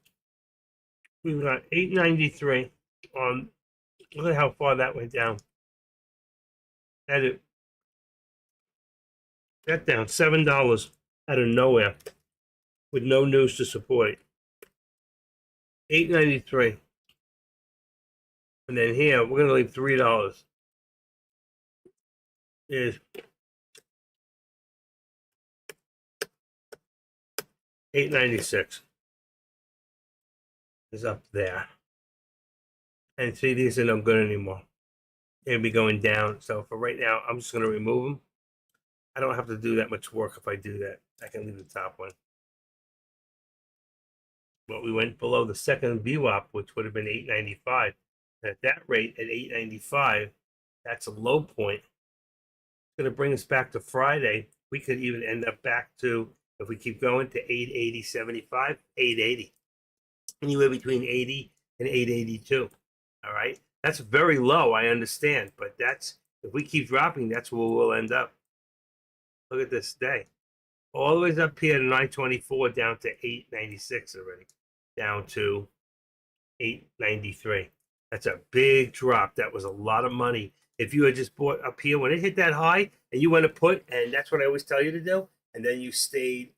we've got 893 on, look at how far that went down. That down $7 out of nowhere with no news to support it. 893. And then here, we're going to leave $3. Is 896 is up there. And see, these are no good anymore. They'll be going down. So for right now, I'm just going to remove them. I don't have to do that much work if I do that. I can leave the top one. But we went below the second VWAP, which would have been 895. And at that rate, at 895, that's a low point. It's going to bring us back to Friday. We could even end up back to, if we keep going, to 880.75, 880. Anywhere between 80 and 882. All right. That's very low, I understand. But that's, if we keep dropping, that's where we'll end up. Look at this day. All the way up here to 924, down to 896 already. Down to 893. That's a big drop. That was a lot of money. If you had just bought up here when it hit that high and you went to put, and that's what I always tell you to do, and then you stayed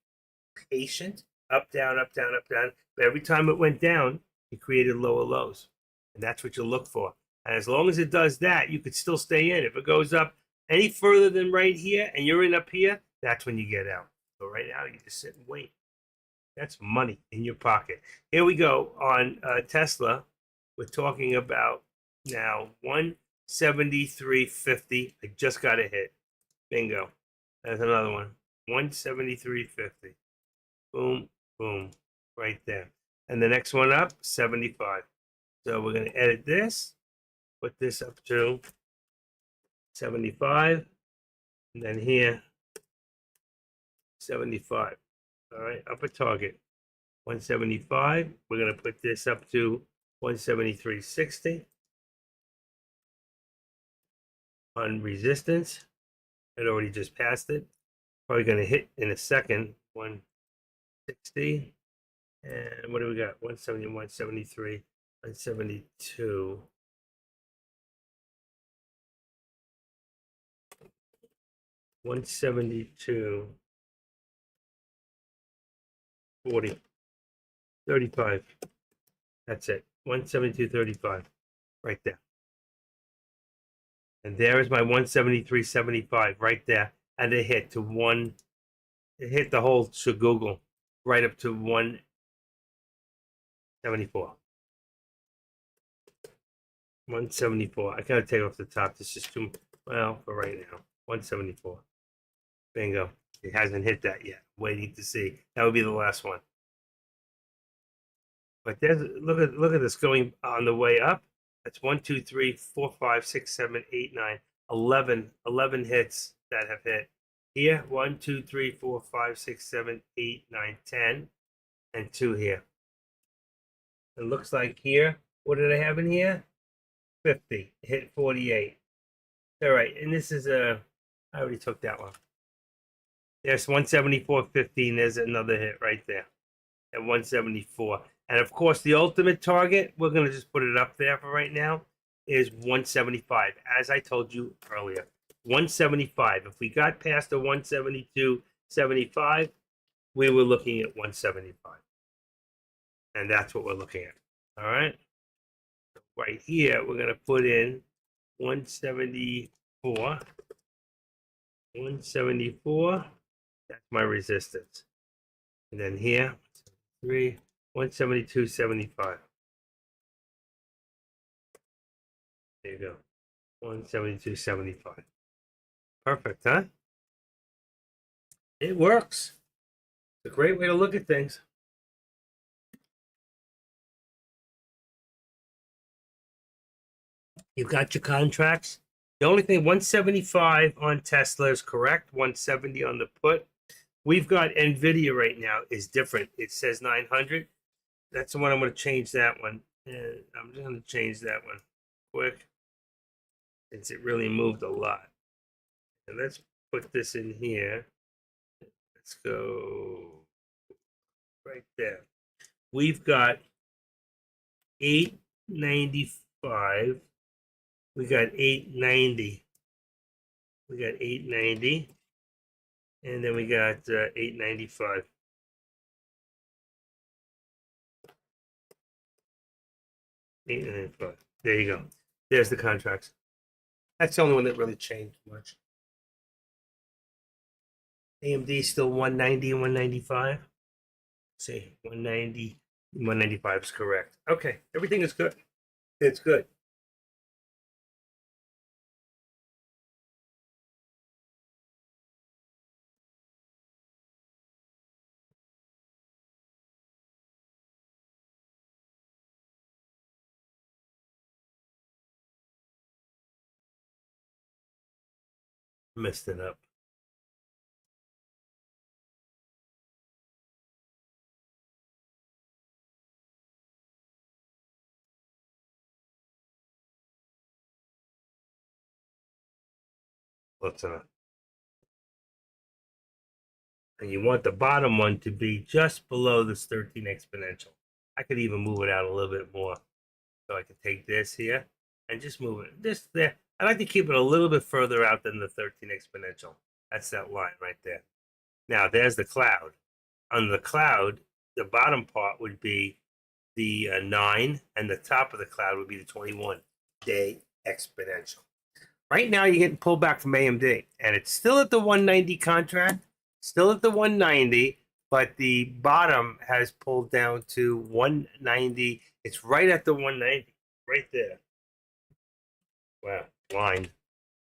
patient, up, down, up, down, up, down. But every time it went down, it created lower lows. And that's what you look for. And as long as it does that, you could still stay in. If it goes up any further than right here and you're in up here, that's when you get out. So right now, you just sit and wait. That's money in your pocket. Here we go on Tesla. We're talking about now 173.50. I just got a hit. Bingo. There's another one. 173.50. Boom, boom, right there. And the next one up, 75. So we're going to edit this, put this up to 75, and then here, 75. All right, upper target, 175. We're going to put this up to 173.60 on resistance. It already just passed it. Probably going to hit in a second, 160. And what do we got? 170, 173, 172. 172. 40. 35. That's it. 172.35. Right there. And there is my 173.75 right there. And it hit to one. It hit the whole Google right up to 174. 174. I gotta take off the top. This is too well for right now. 174. Bingo. It hasn't hit that yet. Waiting to see. That would be the last one. But there's look at this going on the way up. That's 1, 2, 3, 4, 5, 6, 7, 8, 9, 11 hits that have hit. Here, 1, 2, 3, 4, 5, 6, 7, 8, 9, 10, and 2 here. It looks like here, what did I have in here? 50. Hit 48. All right, and this is I already took that one. There's 174.15. There's another hit right there at 174. And of course, the ultimate target, we're going to just put it up there for right now, is 175. As I told you earlier, 175. If we got past the 172.75, we were looking at 175. And that's what we're looking at. All right. Right here, we're going to put in 174. 174. That's my resistance. And then here, 3, 172.75. There you go. 172.75. Perfect, huh? It works. It's a great way to look at things. You've got your contracts. The only thing, 175 on Tesla is correct. 170 on the put. We've got NVIDIA right now is different. It says 900. That's the one I'm going to change that one. And I'm just going to change that one quick since it really moved a lot. And let's put this in here. Let's go right there. We've got 895. We got 890. We got 890. And then we got 895. $895. There you go. There's the contracts. That's the only one that really changed much. AMD still 190 and 195. Let's see, 190, 195 is correct. Okay, everything is good. It's good. Messed it up. Close enough. And you want the bottom one to be just below this 13 exponential. I could even move it out a little bit more. So I could take this here and just move it just there. I like to keep it a little bit further out than the 13 exponential. That's that line right there. Now there's the cloud. On the cloud, the bottom part would be the 9, and the top of the cloud would be the 21-day exponential. Right now, you're getting pulled back from AMD, and it's still at the 190 contract, still at the 190, but the bottom has pulled down to 190. It's right at the 190, right there. Wow, blind.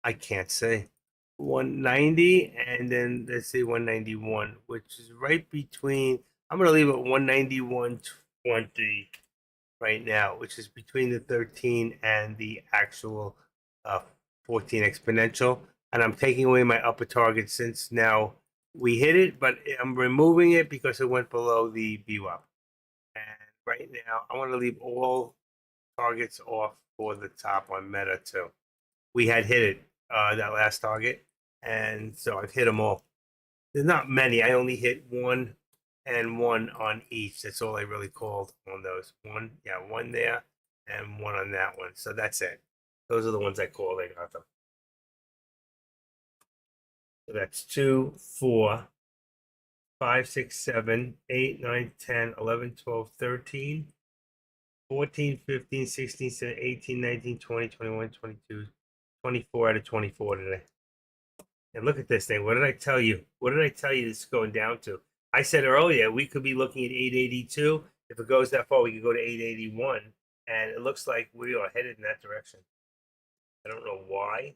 I can't say. 190, and then let's say 191, which is right between. I'm going to leave it 191.20 right now, which is between the 13 and the actual 14 exponential. And I'm taking away my upper target since now we hit it, but I'm removing it because it went below the VWAP. And right now, I want to leave all targets off for the top on Meta too. We had hit it, that last target, and so I've hit them all. There's not many. I only hit 1 and 1 on each. That's all I really called on those. 1 there, and 1 on that one. So that's it. Those are the ones I called. I got them. So that's 2, 4, 5, 6, 7, 8, 9, 10, 11, 12, 13, 14, 15, 16, 17, 18, 19, 20, 21, 22, 24 out of 24 today. And look at this thing. What did I tell you? What did I tell you this is going down to? I said earlier we could be looking at 882. If it goes that far, we could go to 881. And it looks like we are headed in that direction. I don't know why.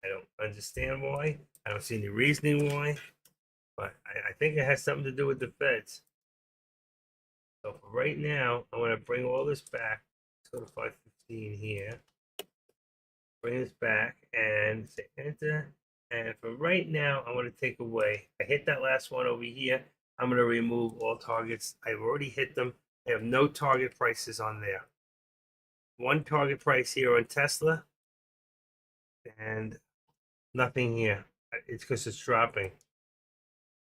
I don't understand why. I don't see any reasoning why. But I think it has something to do with the feds. So for right now, I want to bring all this back. Let's go to 515 here. Bring this back and say enter. And for right now, I want to take away. I hit that last one over here. I'm going to remove all targets. I've already hit them. I have no target prices on there. One target price here on Tesla. And nothing here. It's because it's dropping.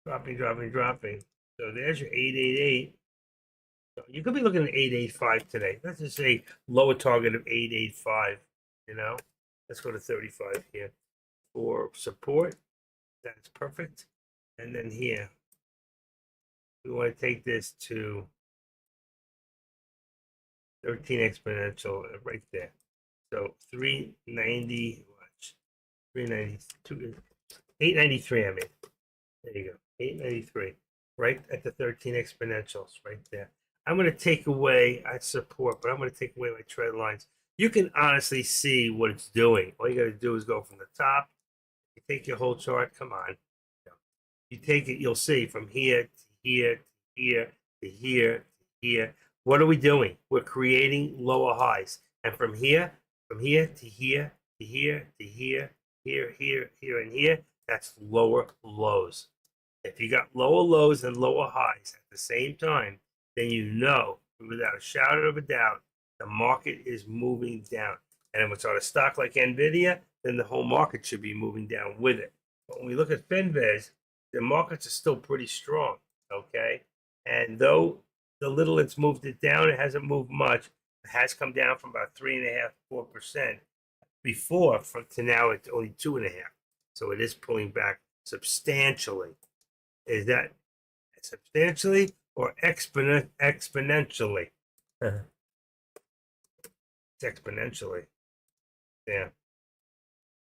Dropping. So there's your 888. So you could be looking at 885 today. Let's just say lower target of 885, you know. Let's go to 35 here. For support, that's perfect. And then here, we want to take this to 13 exponential right there. So 390, watch, 392, 893, I mean. There you go, 893, right at the 13 exponentials right there. I'm going to take away support, but I'm going to take away my trend lines. You can honestly see what it's doing. All you got to do is go from the top. You take your whole chart. Come on. You take it, you'll see from here to here to here to here to here. What are we doing? We're creating lower highs. And from here to here to here to here, here, and here, that's lower lows. If you got lower lows and lower highs at the same time, then you know, without a shadow of a doubt, the market is moving down. And if it's on a stock like NVIDIA, then the whole market should be moving down with it. But when we look at FinVez, the markets are still pretty strong, okay? And though the little it's moved it down, it hasn't moved much. It has come down from about 3.5%, 4% before to now it's only 2.5%. So it is pulling back substantially. Is that substantially or exponentially? It's exponentially. Yeah.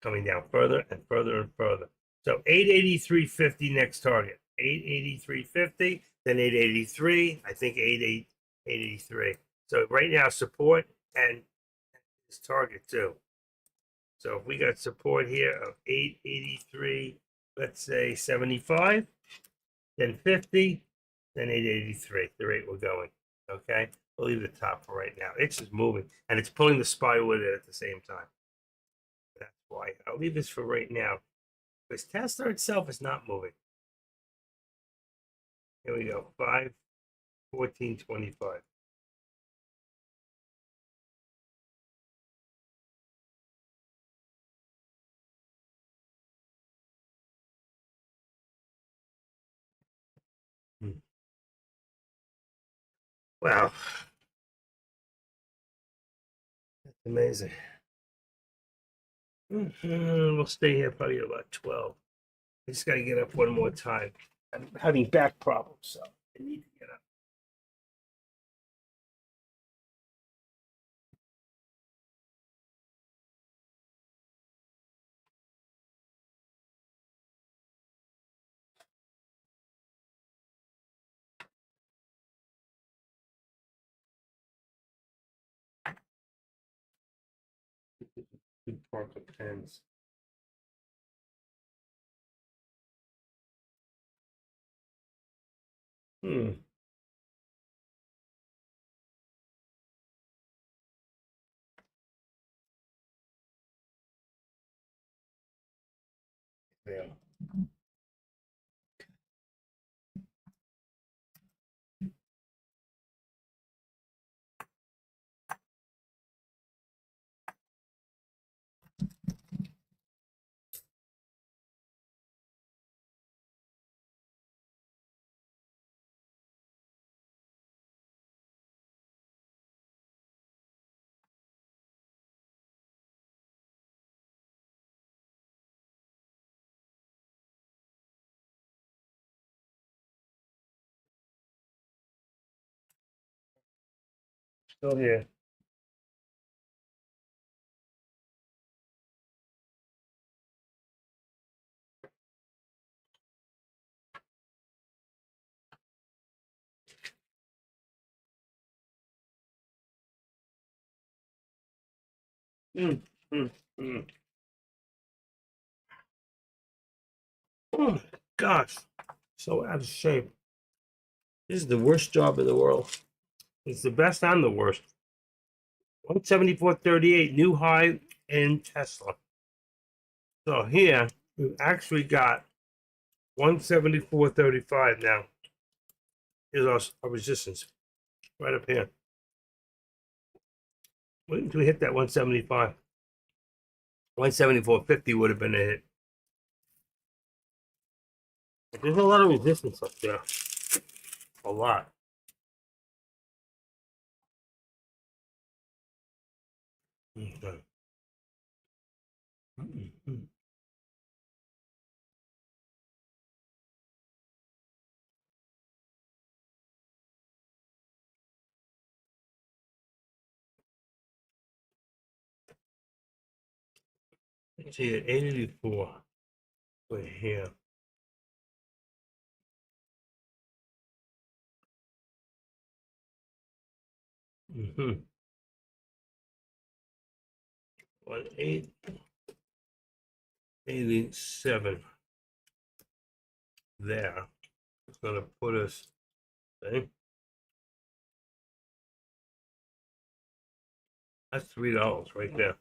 Coming down further and further and further. So 883.50 next target. 883.50, then 883. I think 883. So right now support and this target too. So if we got support here of 883, let's say 75, then 50, then 883, the rate we're going. Okay, we'll leave the top for right now. It's just moving and it's pulling the SPY with it at the same time. That's why I'll leave this for right now. Because Tesla itself is not moving. Here we go. 5/14/25. Wow. That's amazing. We'll stay here probably about 12. I just got to get up one more time. I'm having back problems, so I need to get up. Two Parker pens. Hmm. Yeah. Still here. Mm, mm, mm. Oh, gosh. So out of shape. This is the worst job in the world. It's the best and the worst. 174.38, new high in Tesla. So here, we've actually got 174.35 now. Here's our resistance right up here. Wait until we hit that 175. 174.50 would have been a hit. But there's a lot of resistance up there. A lot. Okay. Let's see at 884. We're here. Mm-hmm. 1887. There. It's gonna put us. Okay. That's $3 right there.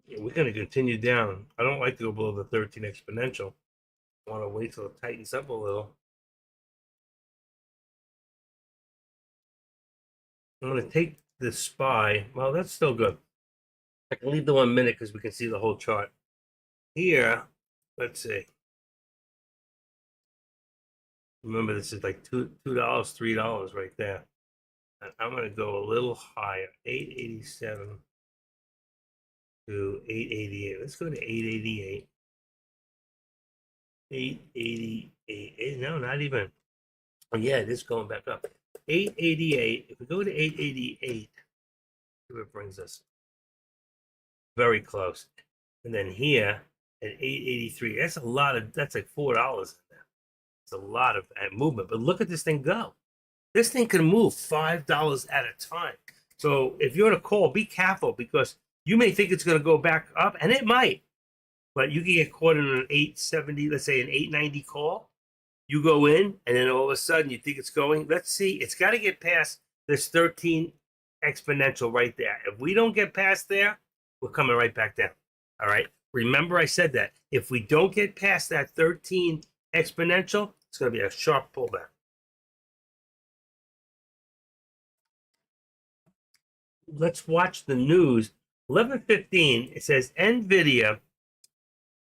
Yeah, we're gonna continue down. I don't like to go below the 13 exponential. I want to wait till it tightens up a little. I'm gonna take the SPY. Well, that's still good. I can leave the 1 minute because we can see the whole chart. Here, let's see. Remember, this is like $2, $3 right there. And I'm gonna go a little higher, 887 to 888. Let's go to 888. 888. No, not even. Oh, yeah, it is going back up. 888. If we go to 888, see where it brings us. Very close. And then here at 883, that's a lot of, that's like $4 in there. It's a lot of movement. But look at this thing go. This thing can move $5 at a time. So if you're on a call, be careful because you may think it's going to go back up, and it might. But you can get caught in an 870, let's say an 890 call. You go in, and then all of a sudden you think it's going. Let's see. It's got to get past this 13 exponential right there. If we don't get past there, we're coming right back down. All right. Remember, I said that if we don't get past that 13 exponential, it's going to be a sharp pullback. Let's watch the news. 11:15. It says Nvidia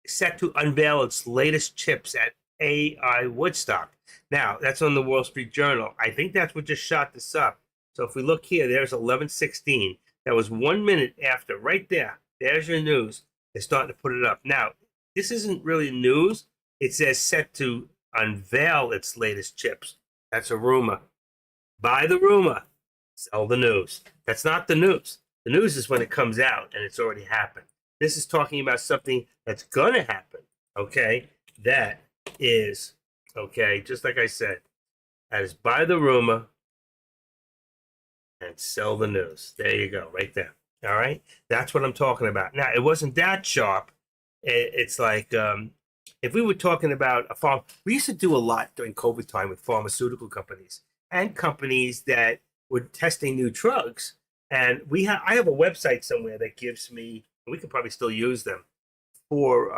set to unveil its latest chips at AI Woodstock. Now, that's on the Wall Street Journal. I think that's what just shot this up. So if we look here, there's 11:16. That was 1 minute after, right there. There's your news. They're starting to put it up. Now, this isn't really news. It says set to unveil its latest chips. That's a rumor. Buy the rumor, sell the news. That's not the news. The news is when it comes out and it's already happened. This is talking about something that's going to happen. Okay. That is, okay, just like I said, that is buy the rumor and sell the news. There you go, right there. All right. That's what I'm talking about. Now, it wasn't that sharp. It's like, if we were talking about a farm, we used to do a lot during COVID time with pharmaceutical companies and companies that were testing new drugs. And I have a website somewhere that gives me, we could probably still use them for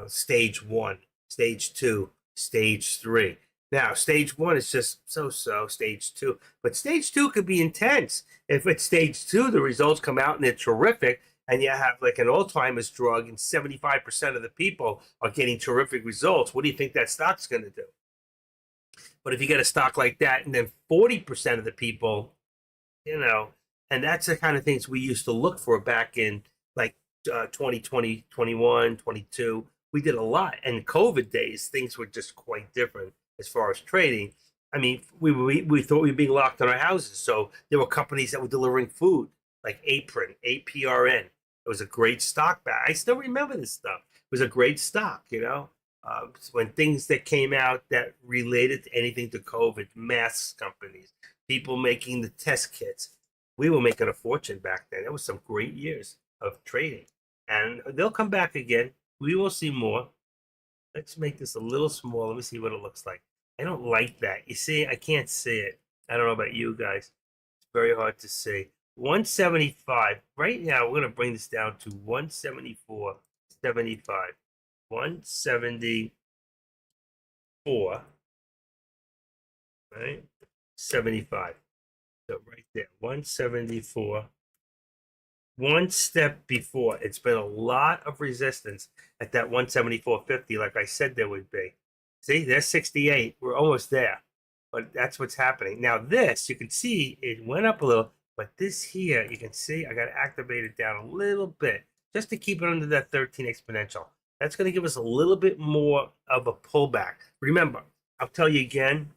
stage 1, stage 2, stage 3. Now, stage 1 is just so, stage 2. But stage 2 could be intense. If it's stage 2, the results come out and they're terrific, and you have like an Alzheimer's drug, and 75% of the people are getting terrific results, what do you think that stock's going to do? But if you get a stock like that, and then 40% of the people, and that's the kind of things we used to look for back in like 2020, 21, 22. We did a lot. And COVID days, things were just quite different as far as trading. I mean, we thought we were being locked in our houses. So there were companies that were delivering food, like Apron, APRN. It was a great stock back. I still remember this stuff. It was a great stock, when things that came out that related to anything to COVID, masks companies, people making the test kits. We were making a fortune back then. It was some great years of trading. And they'll come back again. We will see more. Let's make this a little small. Let me see what it looks like. I don't like that. You see, I can't see it. I don't know about you guys. It's very hard to see. 175. Right now, we're going to bring this down to 174.75. 174. Right? 75. So right there, 174. One step before, it's been a lot of resistance at that 174.50, like I said there would be. See, there's 68. We're almost there. But that's what's happening. Now this, you can see it went up a little, but this here, you can see I got to activate it down a little bit just to keep it under that 13 exponential. That's going to give us a little bit more of a pullback. Remember, I'll tell you again,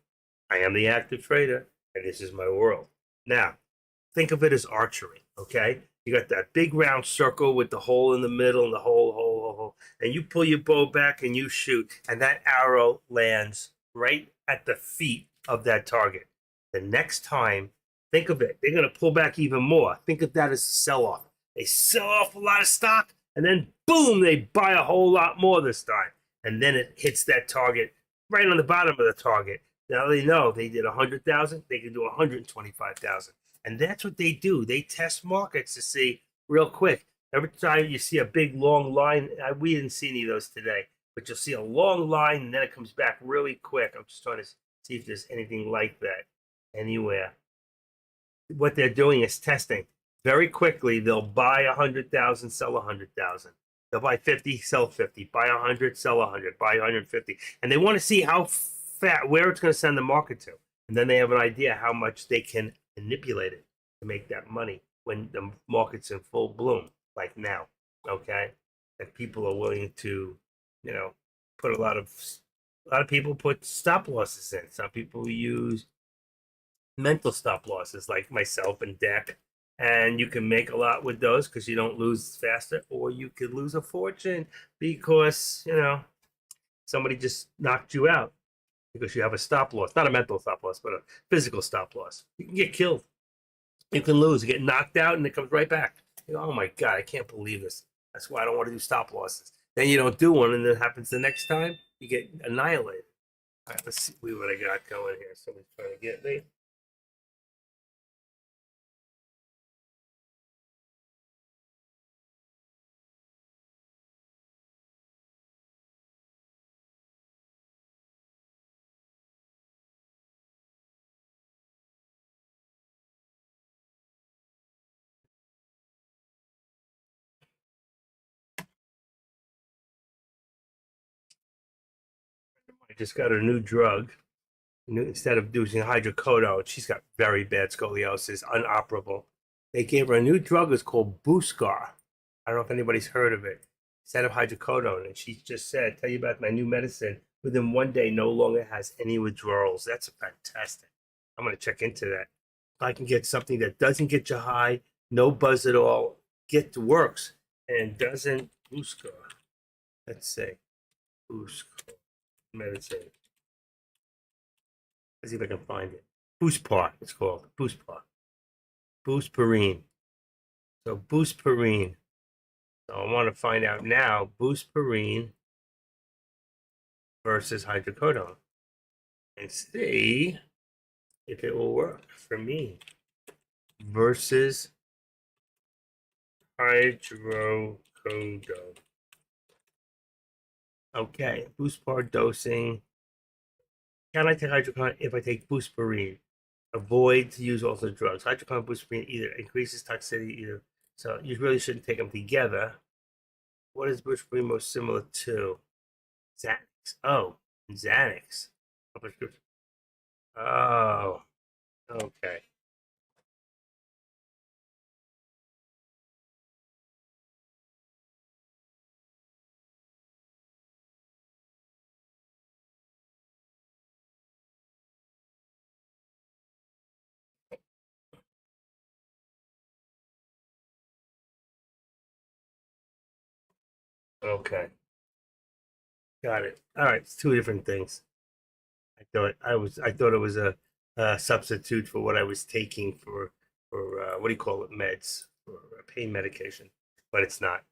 I am the active trader, and this is my world. Now, think of it as archery, okay? You got that big round circle with the hole in the middle and the hole, and you pull your bow back and you shoot, and that arrow lands right at the feet of that target. The next time, think of it, they're going to pull back even more. Think of that as a sell-off. They sell off a lot of stock, and then boom, they buy a whole lot more this time. And then it hits that target right on the bottom of the target. Now they know they did 100,000, they can do 125,000. And that's what they do. They test markets to see real quick. Every time you see a big long line, we didn't see any of those today, but you'll see a long line and then it comes back really quick. I'm just trying to see if there's anything like that anywhere. What they're doing is testing. Very quickly, they'll buy 100,000, sell 100,000. They'll buy 50, sell 50. Buy 100, sell 100. Buy 150. And they want to see how fat, where it's going to send the market to. And then they have an idea how much they can manipulate it to make that money when the market's in full bloom, like now. Okay, that people are willing to, put a lot of people put stop losses in. Some people use mental stop losses, like myself and Deck, and you can make a lot with those because you don't lose faster, or you could lose a fortune because somebody just knocked you out because you have a stop loss, not a mental stop loss, but a physical stop loss. You can get killed. You can lose. You get knocked out, and it comes right back. Oh my God, I can't believe this. That's why I don't want to do stop losses. Then you don't do one, and it happens the next time. You get annihilated. All right, let's see what I got going here. Somebody's trying to get me. I just got a new drug. Instead of using hydrocodone, she's got very bad scoliosis, unoperable. They gave her a new drug. It's called Buscar. I don't know if anybody's heard of it. Instead of hydrocodone, and she just said, "Tell you about my new medicine. Within 1 day, no longer has any withdrawals." That's fantastic. I'm gonna check into that. If I can get something that doesn't get you high, no buzz at all, works, and doesn't Buscar. Let's see, Buscar medicine. Let's see if I can find it. Buspar, it's called. Buspar. Buspirine. So Buspirine. So I want to find out now Buspirine versus hydrocodone and see if it will work for me versus hydrocodone. Okay, Buspar dosing. Can I take hydrocodone if I take Buspirine? Avoid to use also drugs. Hydrocodone, Buspirine either increases toxicity, either. So you really shouldn't take them together. What is Buspirine most similar to? Xanax. Oh, Xanax. Oh, okay. Okay. Got it. All right. It's two different things. I thought it was a substitute for what I was taking for what do you call it, meds, for pain medication, but it's not.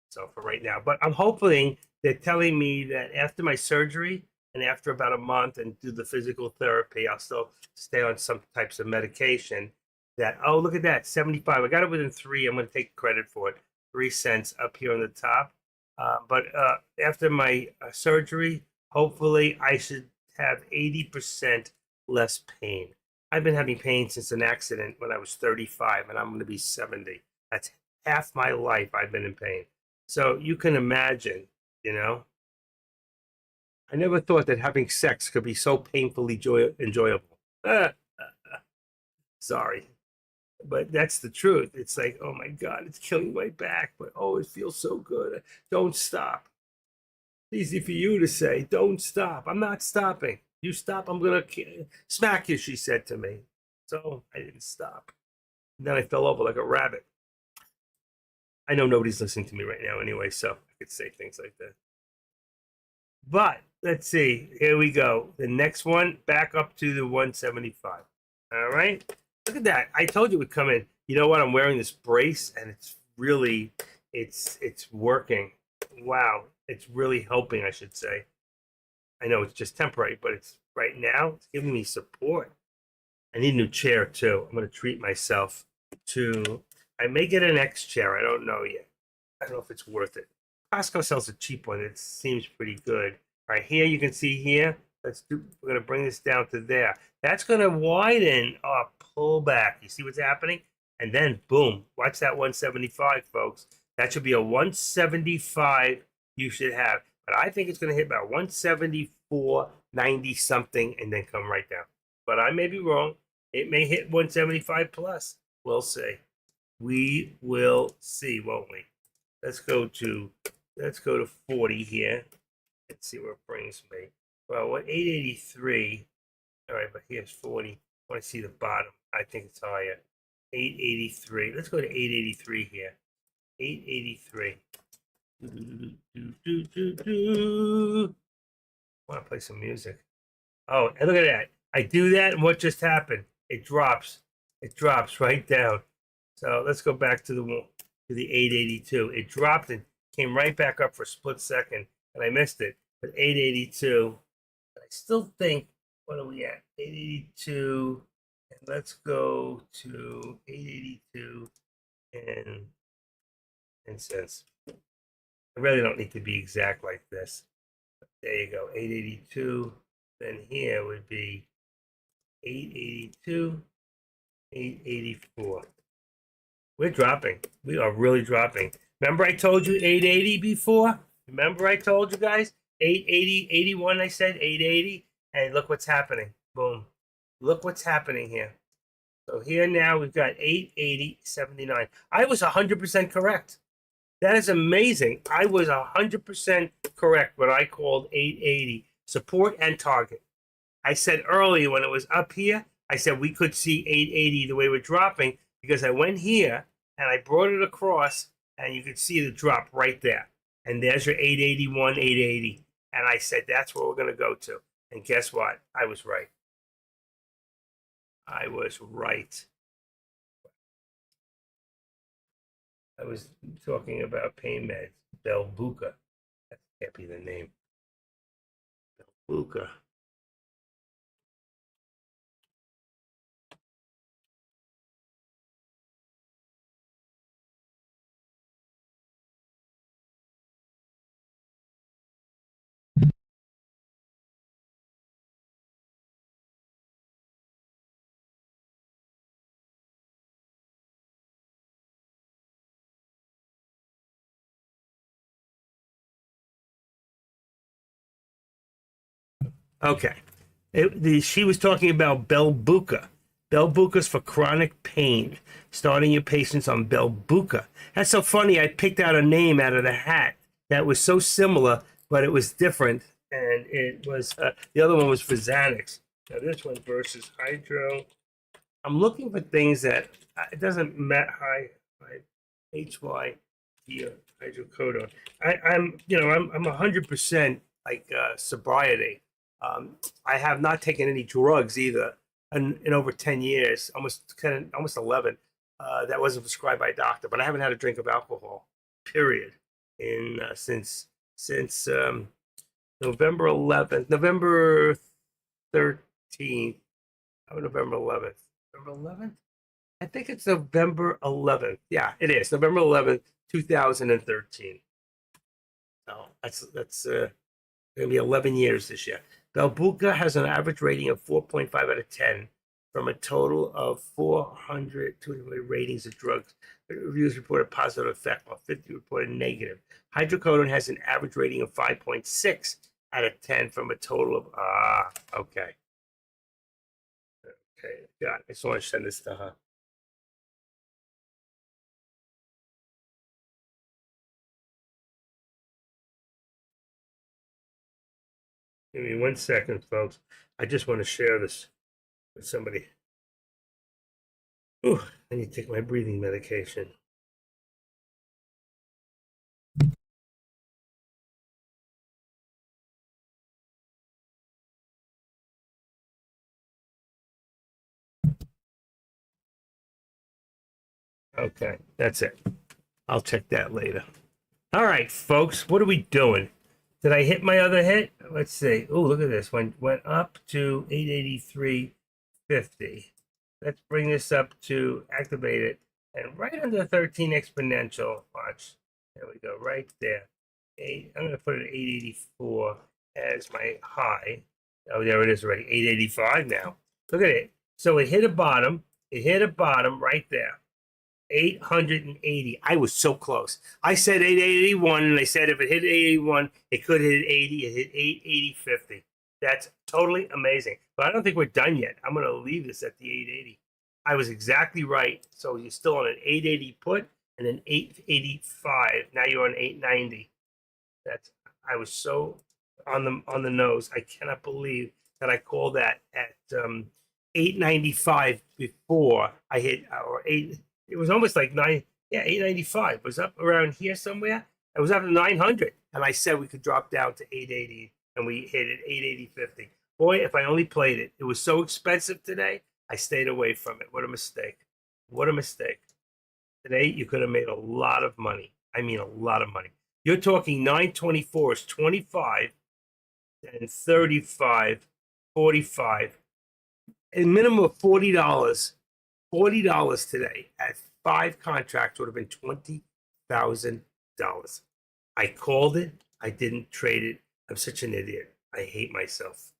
So for right now, but I'm hoping they're telling me that after my surgery and after about a month and do the physical therapy, I'll still stay on some types of medication. That, oh, look at that, 75. I got it within 3. I'm going to take credit for it. 3 cents up here on the top. But after my surgery, hopefully I should have 80% less pain. I've been having pain since an accident when I was 35, and I'm going to be 70. That's half my life I've been in pain. So you can imagine, you know, I never thought that having sex could be so painfully enjoyable. Sorry, but that's the truth. It's like, oh my God, it's killing my back, but oh, it feels so good. Don't stop. Easy for you to say, don't stop. I'm not stopping. You stop, I'm going to smack you, she said to me. So I didn't stop. And then I fell over like a rabbit. I know nobody's listening to me right now anyway, so I could say things like that. But let's see. Here we go. The next one, back up to the 175. All right. Look at that. I told you it would come in. You know what? I'm wearing this brace, and it's really, it's working. Wow. It's really helping, I should say. I know it's just temporary, but it's right now, it's giving me support. I need a new chair too. I'm going to treat myself to, I may get an X chair. I don't know yet. I don't know if it's worth it. Costco sells a cheap one. It seems pretty good. All right, here you can see here. We're going to bring this down to there. That's going to widen our pullback. You see what's happening? And then boom, watch that 175, folks. That should be a 175 you should have. But I think it's going to hit about 174.90 something and then come right down. But I may be wrong. It may hit 175 plus. We'll see. We will see, won't we? Let's go to 40 here. Let's see where it brings me. Well, what 883? All right, but here's 40. I want to see the bottom. I think it's higher. 883. Let's go to 883 here. 883. I want to play some music. Oh, and look at that. I do that, and what just happened? It drops. It drops right down. So let's go back to the 882. It dropped and came right back up for a split second, and I missed it. But 882, I still think, what are we at? 882, and let's go to 882 and cents. I really don't need to be exact like this. But there you go, 882. Then here would be 882, 884. We're dropping. We are really dropping. Remember I told you 880 before? Remember I told you guys? 880, 81, I said 880, and look what's happening. Boom. Look what's happening here. So here now we've got 880.79. I was 100% correct. That is amazing. I was 100% correct when I called 880 support and target. I said earlier when it was up here, I said we could see 880 the way we're dropping because I went here and I brought it across and you could see the drop right there. And there's your 881, 880. And I said that's where we're going to go to. And guess what? I was right. I was right. I was talking about pain meds. Belbuca. That can't be the name. Belbuca. Okay. She was talking about Belbuca. Belbuca's for chronic pain. Starting your patients on Belbuca. That's so funny. I picked out a name out of the hat that was so similar, but it was different. And it was the other one was for Xanax. Now this one versus Hydro. I'm looking for things that it doesn't matter. HY here hydrocodone. I'm 100% like sobriety. I have not taken any drugs either in over 10 years, almost 11. That wasn't prescribed by a doctor, but I haven't had a drink of alcohol, period, in since November 11th, November 13th, November 11th, November 11th. I think it's November 11th. Yeah, it is November 11th, 2013. So that's going to be 11 years this year. Belbuca has an average rating of 4.5 out of 10 from a total of 400 ratings of drugs. Reviews reported positive effect, while 50 reported negative. Hydrocodone has an average rating of 5.6 out of 10 from a total of okay. Okay, yeah, I just want to send this to her. Give me 1 second, folks. I just want to share this with somebody. Ooh, I need to take my breathing medication. Okay, that's it. I'll check that later. All right, folks, what are we doing? Did I hit my other hit? Let's see. Oh, look at this. Went up to 883.50. Let's bring this up to activate it. And right under 13 exponential. Watch. There we go. Right there. I'm going to put it at 884 as my high. Oh, there it is already. 885 now. Look at it. So it hit a bottom. It hit a bottom right there. 880. I was so close. I said 881, and I said if it hit 881, it could hit 80. It hit 880.50. That's totally amazing. But I don't think we're done yet. I'm going to leave this at the 880. I was exactly right. So you're still on an 880 put and an 885. Now you're on 890. I was so on the nose. I cannot believe that I called that at 895 before I hit our 8. It was almost like 895. It was up around here somewhere. It was up to 900. And I said we could drop down to 880, and we hit it 880.50. Boy, if I only played it. It was so expensive today, I stayed away from it. What a mistake. What a mistake. Today, you could have made a lot of money. I mean, a lot of money. You're talking 924 is 25, and 35, 45. A minimum of $40. $40 today at 5 contracts would have been $20,000. I called it. I didn't trade it. I'm such an idiot. I hate myself.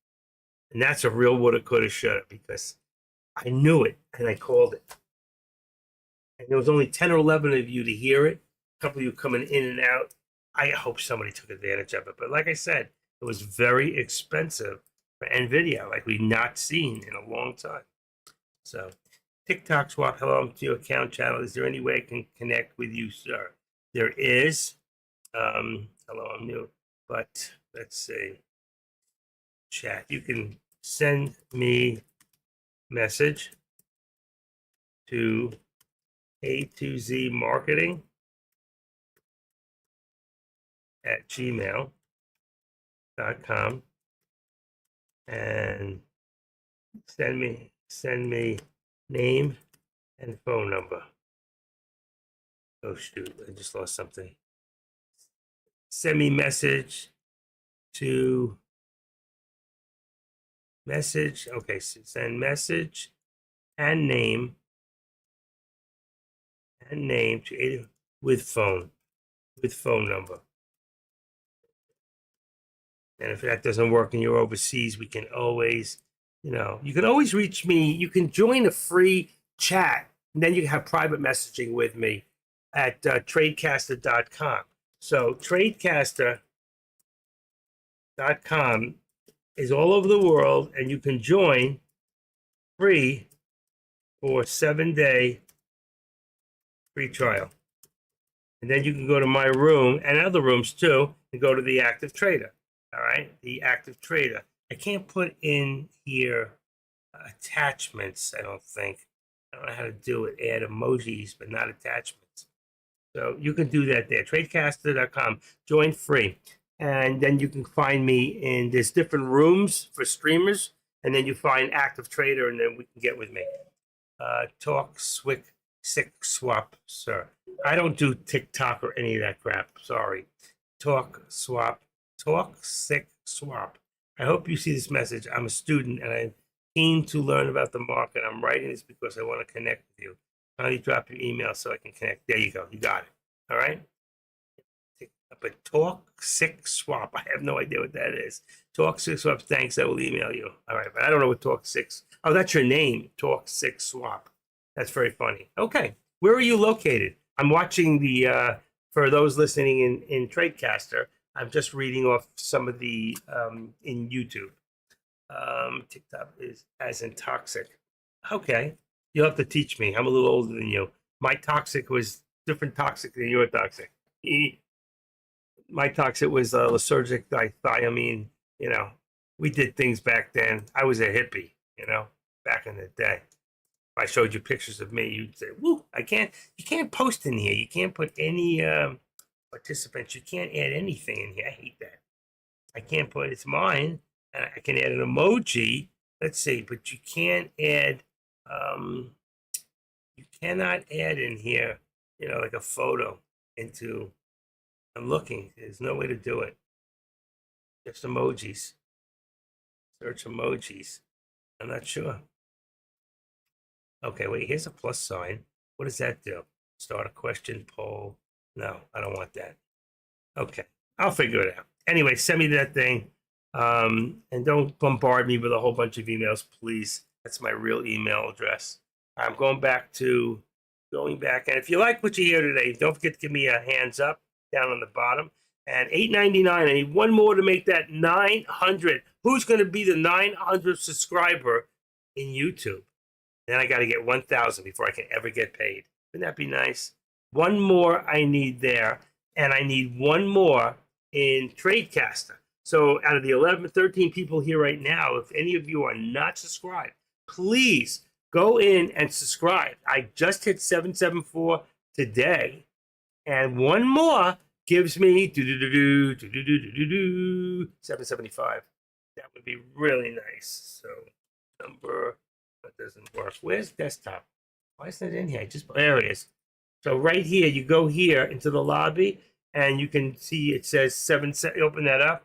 And that's a real woulda, coulda, shoulda because I knew it and I called it. And there was only 10 or 11 of you to hear it. A couple of you coming in and out. I hope somebody took advantage of it. But like I said, It was very expensive for NVIDIA, like we've not seen in a long time. So TikTok swap, hello, I'm to your account channel. Is there any way I can connect with you, sir? There is. Hello, I'm new, but let's see. Chat. You can send me message to A2Z marketing at gmail.com and send me name and phone number. Oh shoot, I just lost something. Send me message to message. Okay, so send message and name to with phone number. And if that doesn't work and you're overseas, we can always, you can always reach me. You can join a free chat, and then you can have private messaging with me at tradecaster.com. So tradecaster.com is all over the world, and you can join free for 7-day free trial. And then you can go to my room and other rooms too, and go to the active trader. All right, the active trader. I can't put in here attachments, I don't think. I don't know how to do it. Add emojis, but not attachments. So you can do that there. Tradecaster.com. Join free. And then you can find me in there's different rooms for streamers. And then you find active trader, and then we can get with me. Talk Sick Swap, sir. I don't do TikTok or any of that crap. Sorry. Talk Sick Swap. I hope you see this message. I'm a student and I'm keen to learn about the market. I'm writing this because I want to connect with you. Kindly drop your email so I can connect. There you go. You got it. All right. But Talk Sick Swap. I have no idea what that is. Talk Sick Swap. Thanks. I will email you. All right. But I don't know what Talk Six. Oh, that's your name. Talk Sick Swap. That's very funny. Okay. Where are you located? I'm watching the, for those listening in Tradecaster, I'm just reading off some of the in YouTube. TikTok is as in toxic. Okay, you'll have to teach me. I'm a little older than you. My toxic was different toxic than your toxic. My toxic was lysergic dithiamine. We did things back then. I was a hippie. Back in the day. If I showed you pictures of me, you'd say, "Woo! I can't." You can't post in here. You can't put any participants. You can't add anything in here. I hate that. I can't put it's mine. And I can add an emoji. Let's see, but you can't add. You cannot add in here. Like a photo into. I'm looking. There's no way to do it. Just emojis. Search emojis. I'm not sure. Okay, wait. Here's a plus sign. What does that do? Start a question poll. No, I don't want that. Okay, I'll figure it out. Anyway, send me that thing. And don't bombard me with a whole bunch of emails, please. That's my real email address. I'm going back. And if you like what you hear today, don't forget to give me a hands up down on the bottom. And $8.99. I need one more to make that 900. Who's going to be the 900th subscriber in YouTube? Then I got to get 1,000 before I can ever get paid. Wouldn't that be nice? One more I need there, and I need one more in Tradecaster. So out of the 13 people here right now, if any of you are not subscribed, please go in and subscribe. I just hit 774 today, and one more gives me 775. That would be really nice. So number, that doesn't work. Where's desktop? Why isn't it in here? There it is. So right here, you go here into the lobby, and you can see it says open that up.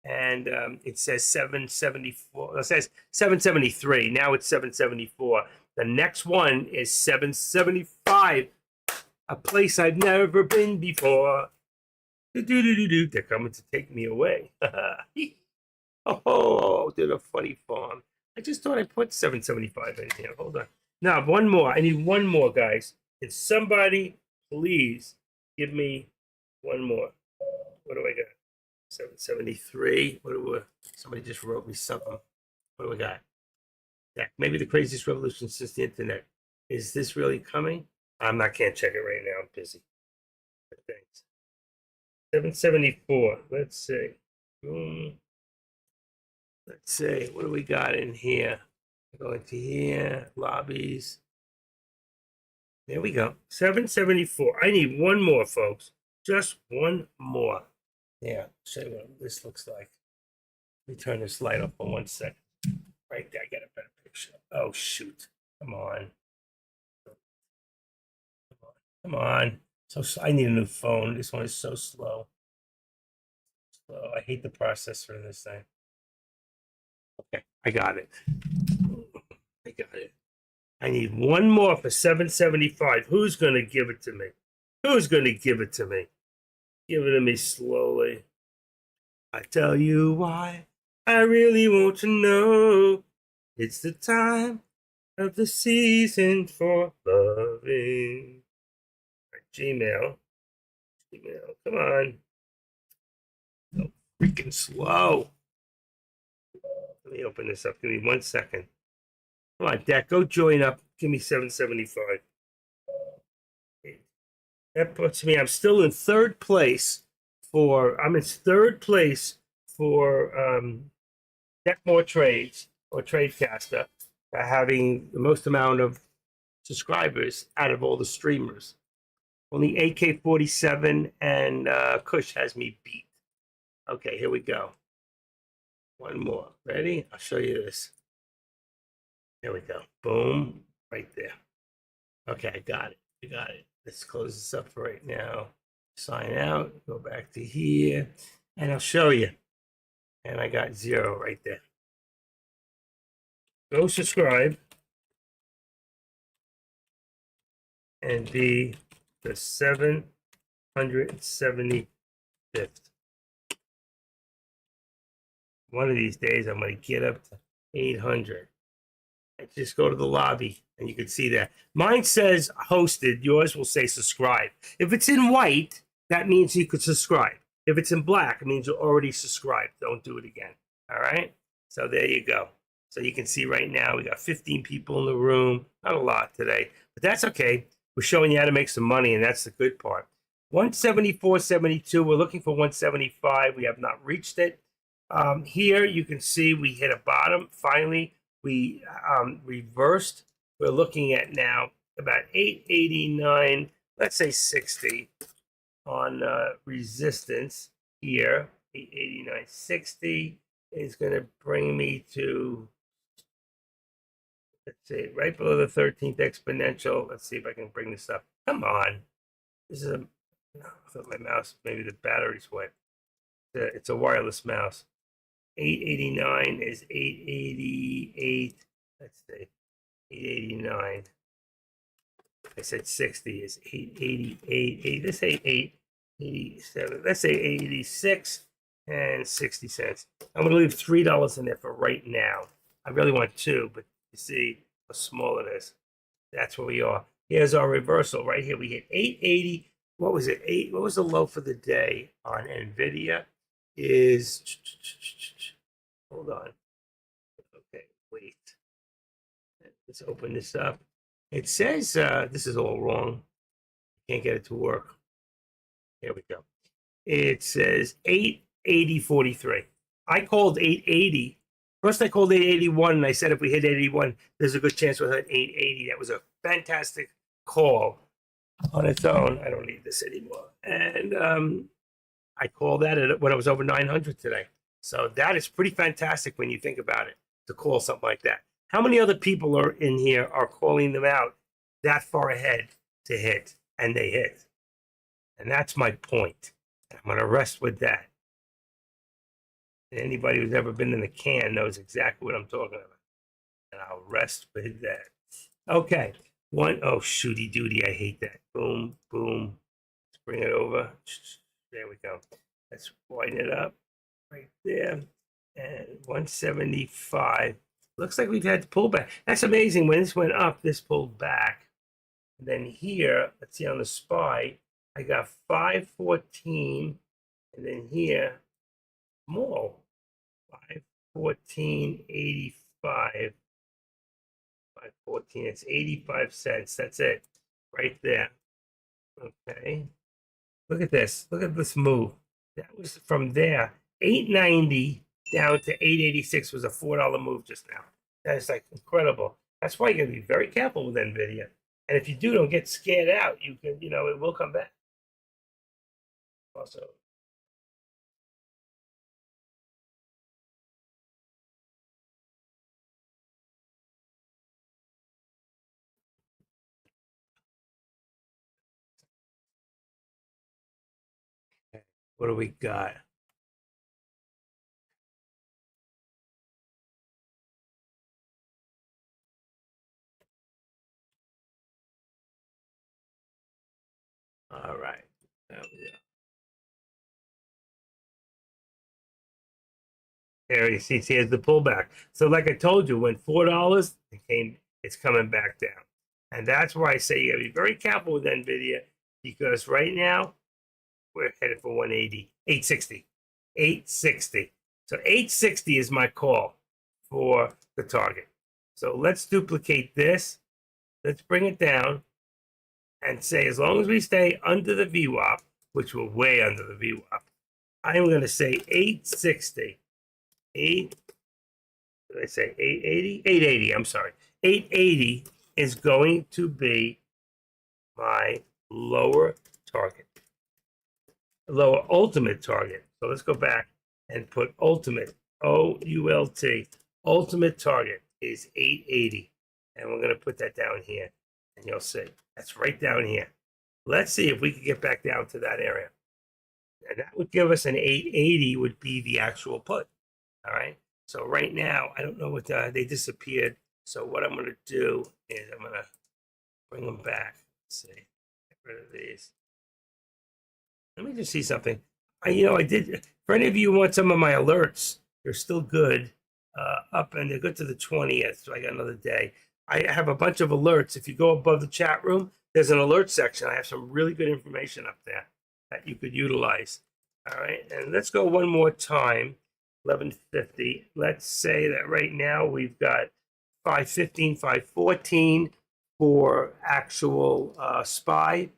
And it says 774. It says 773. Now it's 774. The next one is 775. A place I've never been before. They're coming to take me away. Oh, they're a funny farm. I just thought I put 775 in here. Hold on. Now, one more. I need one more, guys. Can somebody please give me one more? What do I got? 773. What do we, somebody just wrote me something. What do we got? Yeah, maybe the craziest revolution since the internet. Is this really coming? Can't check it right now. I'm busy. But thanks. 774. Let's see. Let's see. What do we got in here? Go into here. Lobbies. There we go. 774. I need one more, folks. Just one more. Yeah, show you what this looks like. Let me turn this light off for 1 second. Right there, I get a better picture. Oh, shoot. Come on. Come on. So I need a new phone. This one is so slow. I hate the processor in this thing. Okay, I got it. I got it. I need one more for 775. Who's going to give it to me? Who's going to give it to me? Give it to me slowly. I tell you why. I really want to know. It's the time of the season for loving. Gmail. Come on. So freaking slow. Let me open this up. Give me 1 second. Come on, Dak, go join up. Give me 775. That puts me, I'm still in third place for Deck More Trades or Tradecaster, having the most amount of subscribers out of all the streamers. Only AK-47 and Kush has me beat. Okay, here we go. One more. Ready? I'll show you this. Here we go. Boom. Right there. Okay, I got it. You got it. Let's close this up for right now. Sign out. Go back to here. And I'll show you. And I got 0 right there. Go subscribe. And be the 775th. One of these days, I'm going to get up to 800. I just go to the lobby, and you can see that. Mine says hosted. Yours will say subscribe. If it's in white, that means you could subscribe. If it's in black, it means you're already subscribed. Don't do it again. All right? So there you go. So you can see right now, we got 15 people in the room. Not a lot today, but that's okay. We're showing you how to make some money, and that's the good part. 174.72. We're looking for 175. We have not reached it. Here you can see we hit a bottom. Finally, we reversed. We're looking at now about 889, let's say 60 on resistance here. 889.60 is going to bring me to, let's see, right below the 13th exponential. Let's see if I can bring this up. Come on. This is I thought my mouse, maybe the battery's wet. It's a wireless mouse. 889 is 888. Let's see. 889. I said 60 is 888. Let's say 887. Let's say 86 and 60 cents. I'm going to leave $3 in there for right now. I really want 2, but you see how small it is. That's where we are. Here's our reversal right here. We hit 880. What was it? What was the low for the day on NVIDIA? Is, hold on. Okay, wait. Let's open this up. It says, this is all wrong. Can't get it to work. Here we go. It says 880.43. I called 880. First, I called 881, and I said if we hit 81, there's a good chance we'll hit 880. That was a fantastic call on its own. I don't need this anymore. And I called that when it was over 900 today. So that is pretty fantastic when you think about it, to call something like that. How many other people are in here are calling them out that far ahead to hit, and they hit? And that's my point. I'm going to rest with that. Anybody who's ever been in the can knows exactly what I'm talking about. And I'll rest with that. Okay. Oh, shooty duty. I hate that. Boom, boom. Let's bring it over. There we go. Let's widen it up right there. And 175. Looks like we've had to pull back. That's amazing. When this went up, this pulled back. And then here, let's see on the SPY, I got 514. And then here, small. 514.85. 514. It's 85 cents. That's it, right there. Okay. Look at this. Look at this move. That was from there. 890 down to 886 was a $4 move just now. That is like incredible. That's why you gotta be very careful with Nvidia. And if you do, don't get scared out. You can, it will come back. Also, what do we got? All right. There we go. There you see, here's the pullback. So, like I told you, when $4 it's coming back down. And that's why I say you gotta be very careful with Nvidia, because right now we're headed for 180, 860. 860. So 860 is my call for the target. So let's duplicate this. Let's bring it down and say, as long as we stay under the VWAP, which we're way under the VWAP, I'm going to say 860. 8, did I say 880? 880, I'm sorry. 880 is going to be my lower target, lower ultimate target. So let's go back and put ultimate, O-U-L-T. Ultimate target is 880. And we're going to put that down here. And you'll see, that's right down here. Let's see if we can get back down to that area. And that would give us an 880 would be the actual put. All right. So right now, I don't know what they disappeared. So what I'm going to do is I'm going to bring them back. Let's see. Get rid of these. Let me just see something. I did. For any of you who want some of my alerts, they're still good. Up and they're good to the 20th. So I got another day. I have a bunch of alerts. If you go above the chat room, there's an alert section. I have some really good information up there that you could utilize. All right. And let's go one more time. 1150. Let's say that right now we've got 515, 514 for actual SPY.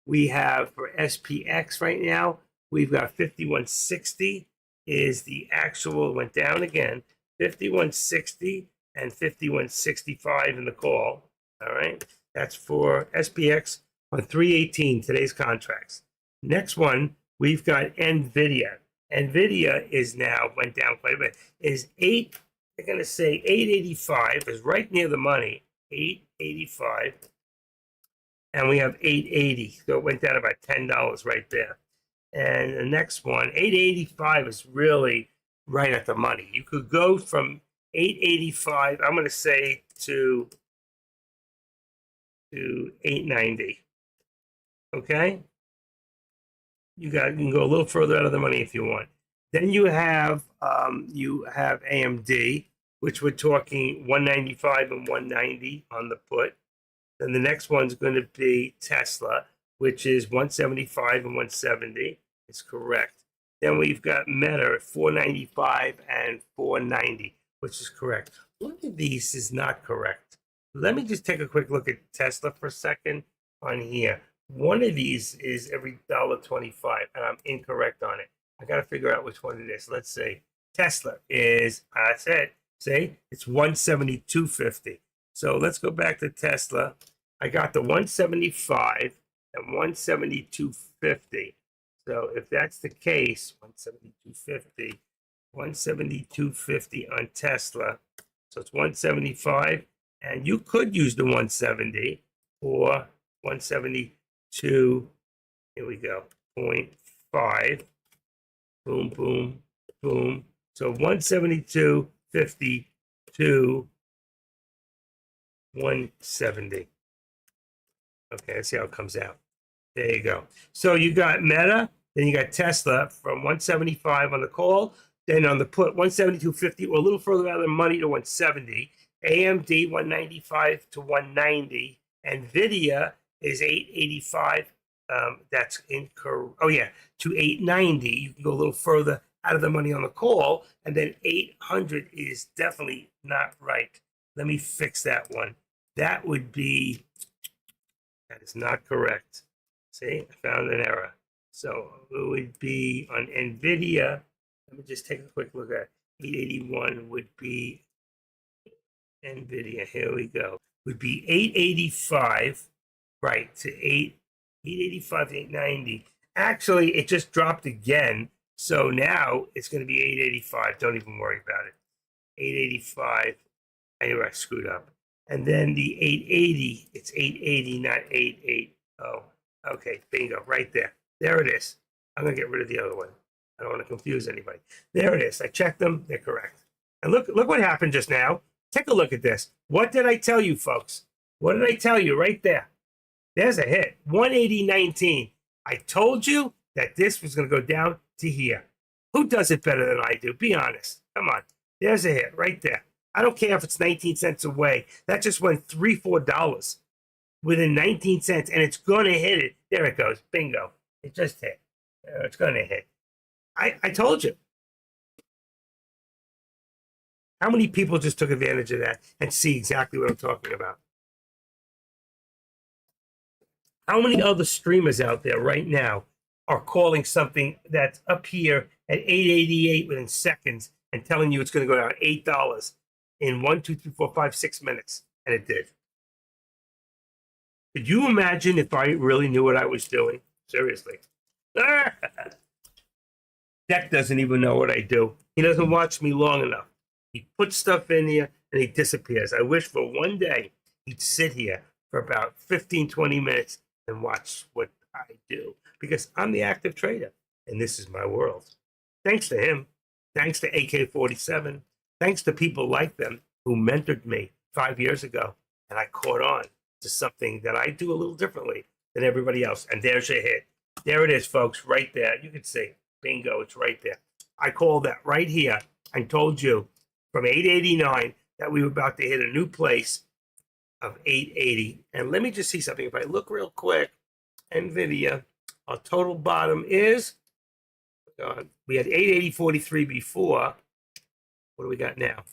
We have for SPX right now, we've got 5160 is the actual, went down again, 5160 and 5165 in the call. All right. That's for SPX on 318, today's contracts. Next one, we've got NVIDIA. NVIDIA is now went down quite a bit. They're going to say 885 is right near the money, 885. And we have 880. So it went down about $10 right there. And the next one, 885 is really right at the money. You could go from 885, I'm going to say to 890. Okay? You can go a little further out of the money if you want. Then you have AMD, which we're talking 195 and 190 on the put. Then the next one's going to be Tesla, which is 175 and 170. It's correct. Then we've got Meta at 495 and 490, which is correct. One of these is not correct. Let me just take a quick look at Tesla for a second on here. One of these is every $1.25, and I'm incorrect on it. I got to figure out which one it is. Let's see. Tesla is, that's it. See, it's 172.50. So let's go back to Tesla. I got the 175 and 172.50. So if that's the case, 172.50, 172.50 on Tesla. So it's 175, and you could use the 170 or 172. Here we go. 0.5. Boom, boom, boom. So 172.50 to 170. Okay, let's see how it comes out. There you go. So you got Meta, then you got Tesla from 175 on the call, then on the put 172.50 or a little further out of the money to 170. AMD 195 to 190. NVIDIA is 885. That's incorrect. Oh yeah, to 890. You can go a little further out of the money on the call, and then 800 is definitely not right. Let me fix that one. That would be, that is not correct. See, I found an error. So it would be on NVIDIA. Let me just take a quick look at 881 would be NVIDIA. Here we go. Would be 885, right, to 885 to 890. Actually, it just dropped again. So now it's going to be 885. Don't even worry about it. 885. Anyway, I screwed up. And then the 880, it's 880, not 880. Okay, bingo, right there. There it is. I'm going to get rid of the other one. I don't want to confuse anybody. There it is. I checked them. They're correct. And look what happened just now. Take a look at this. What did I tell you, folks? What did I tell you right there? There's a hit. 180.19. I told you that this was going to go down to here. Who does it better than I do? Be honest. Come on. There's a hit right there. I don't care if it's 19 cents away. That just went $3, $4 within 19 cents, and it's going to hit it. There it goes. Bingo. It just hit. It's going to hit. I told you. How many people just took advantage of that and see exactly what I'm talking about? How many other streamers out there right now are calling something that's up here at 888 within seconds and telling you it's going to go down $8 in 1, 2, 3, 4, 5, 6 minutes? And it did. Could you imagine if I really knew what I was doing? Seriously. Deck doesn't even know what I do. He doesn't watch me long enough. He puts stuff in here and he disappears. I wish for one day he'd sit here for about 15, 20 minutes and watch what I do, because I'm the active trader and this is my world. Thanks to him, thanks to AK-47, thanks to people like them who mentored me 5 years ago, and I caught on to something that I do a little differently than everybody else. And there's your hit. There it is, folks, right there. You can see, bingo, it's right there. I called that right here and told you from 889 that we were about to hit a new place of 880. And let me just see something. If I look real quick, NVIDIA, our total bottom is, we had 880.43 before. What do we got now?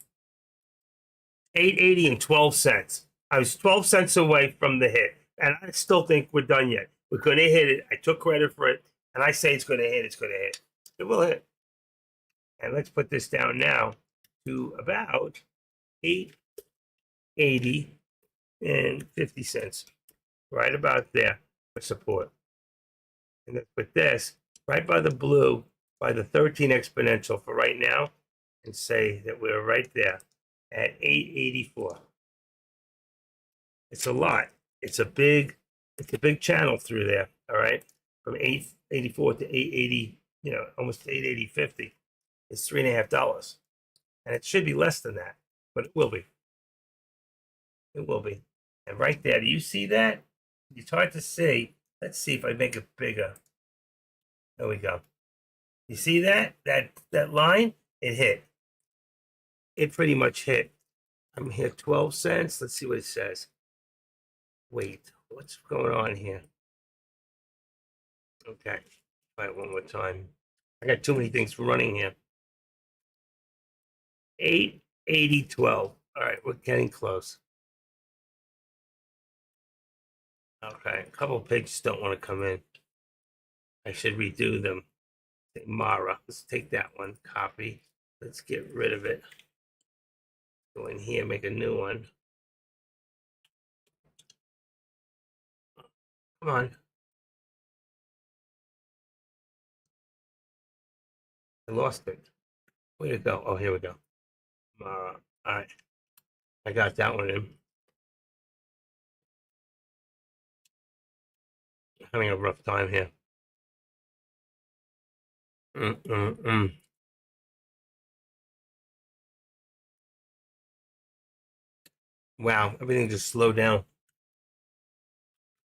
880 and 12 cents. I was 12 cents away from the hit. And I still think we're done yet. We're going to hit it. I took credit for it. And I say it's going to hit. It's going to hit. It will hit. And let's put this down now to about 880 and 50 cents. Right about there for support. And let's put this right by the blue, by the 13 exponential for right now, and say that we're right there at 884. It's a lot. It's a big channel through there. All right, from 884 to 880, almost 880.50. It's $3.50, and it should be less than that, but it will be. It will be. And right there, do you see that? It's hard to see. Let's see if I make it bigger. There we go. You see that? That line? It hit. It pretty much hit. I'm here 12 cents. Let's see what it says. Wait, what's going on here? Okay. Try it one more time. I got too many things running here. 880.12. All right, we're getting close. Okay, a couple of pages don't want to come in. I should redo them. Mara, let's take that one, copy. Let's get rid of it. Go in here, make a new one. Come on. I lost it. Where'd it go? Oh, here we go. Mara, all right. I got that one in. Having a rough time here. Wow, everything just slowed down.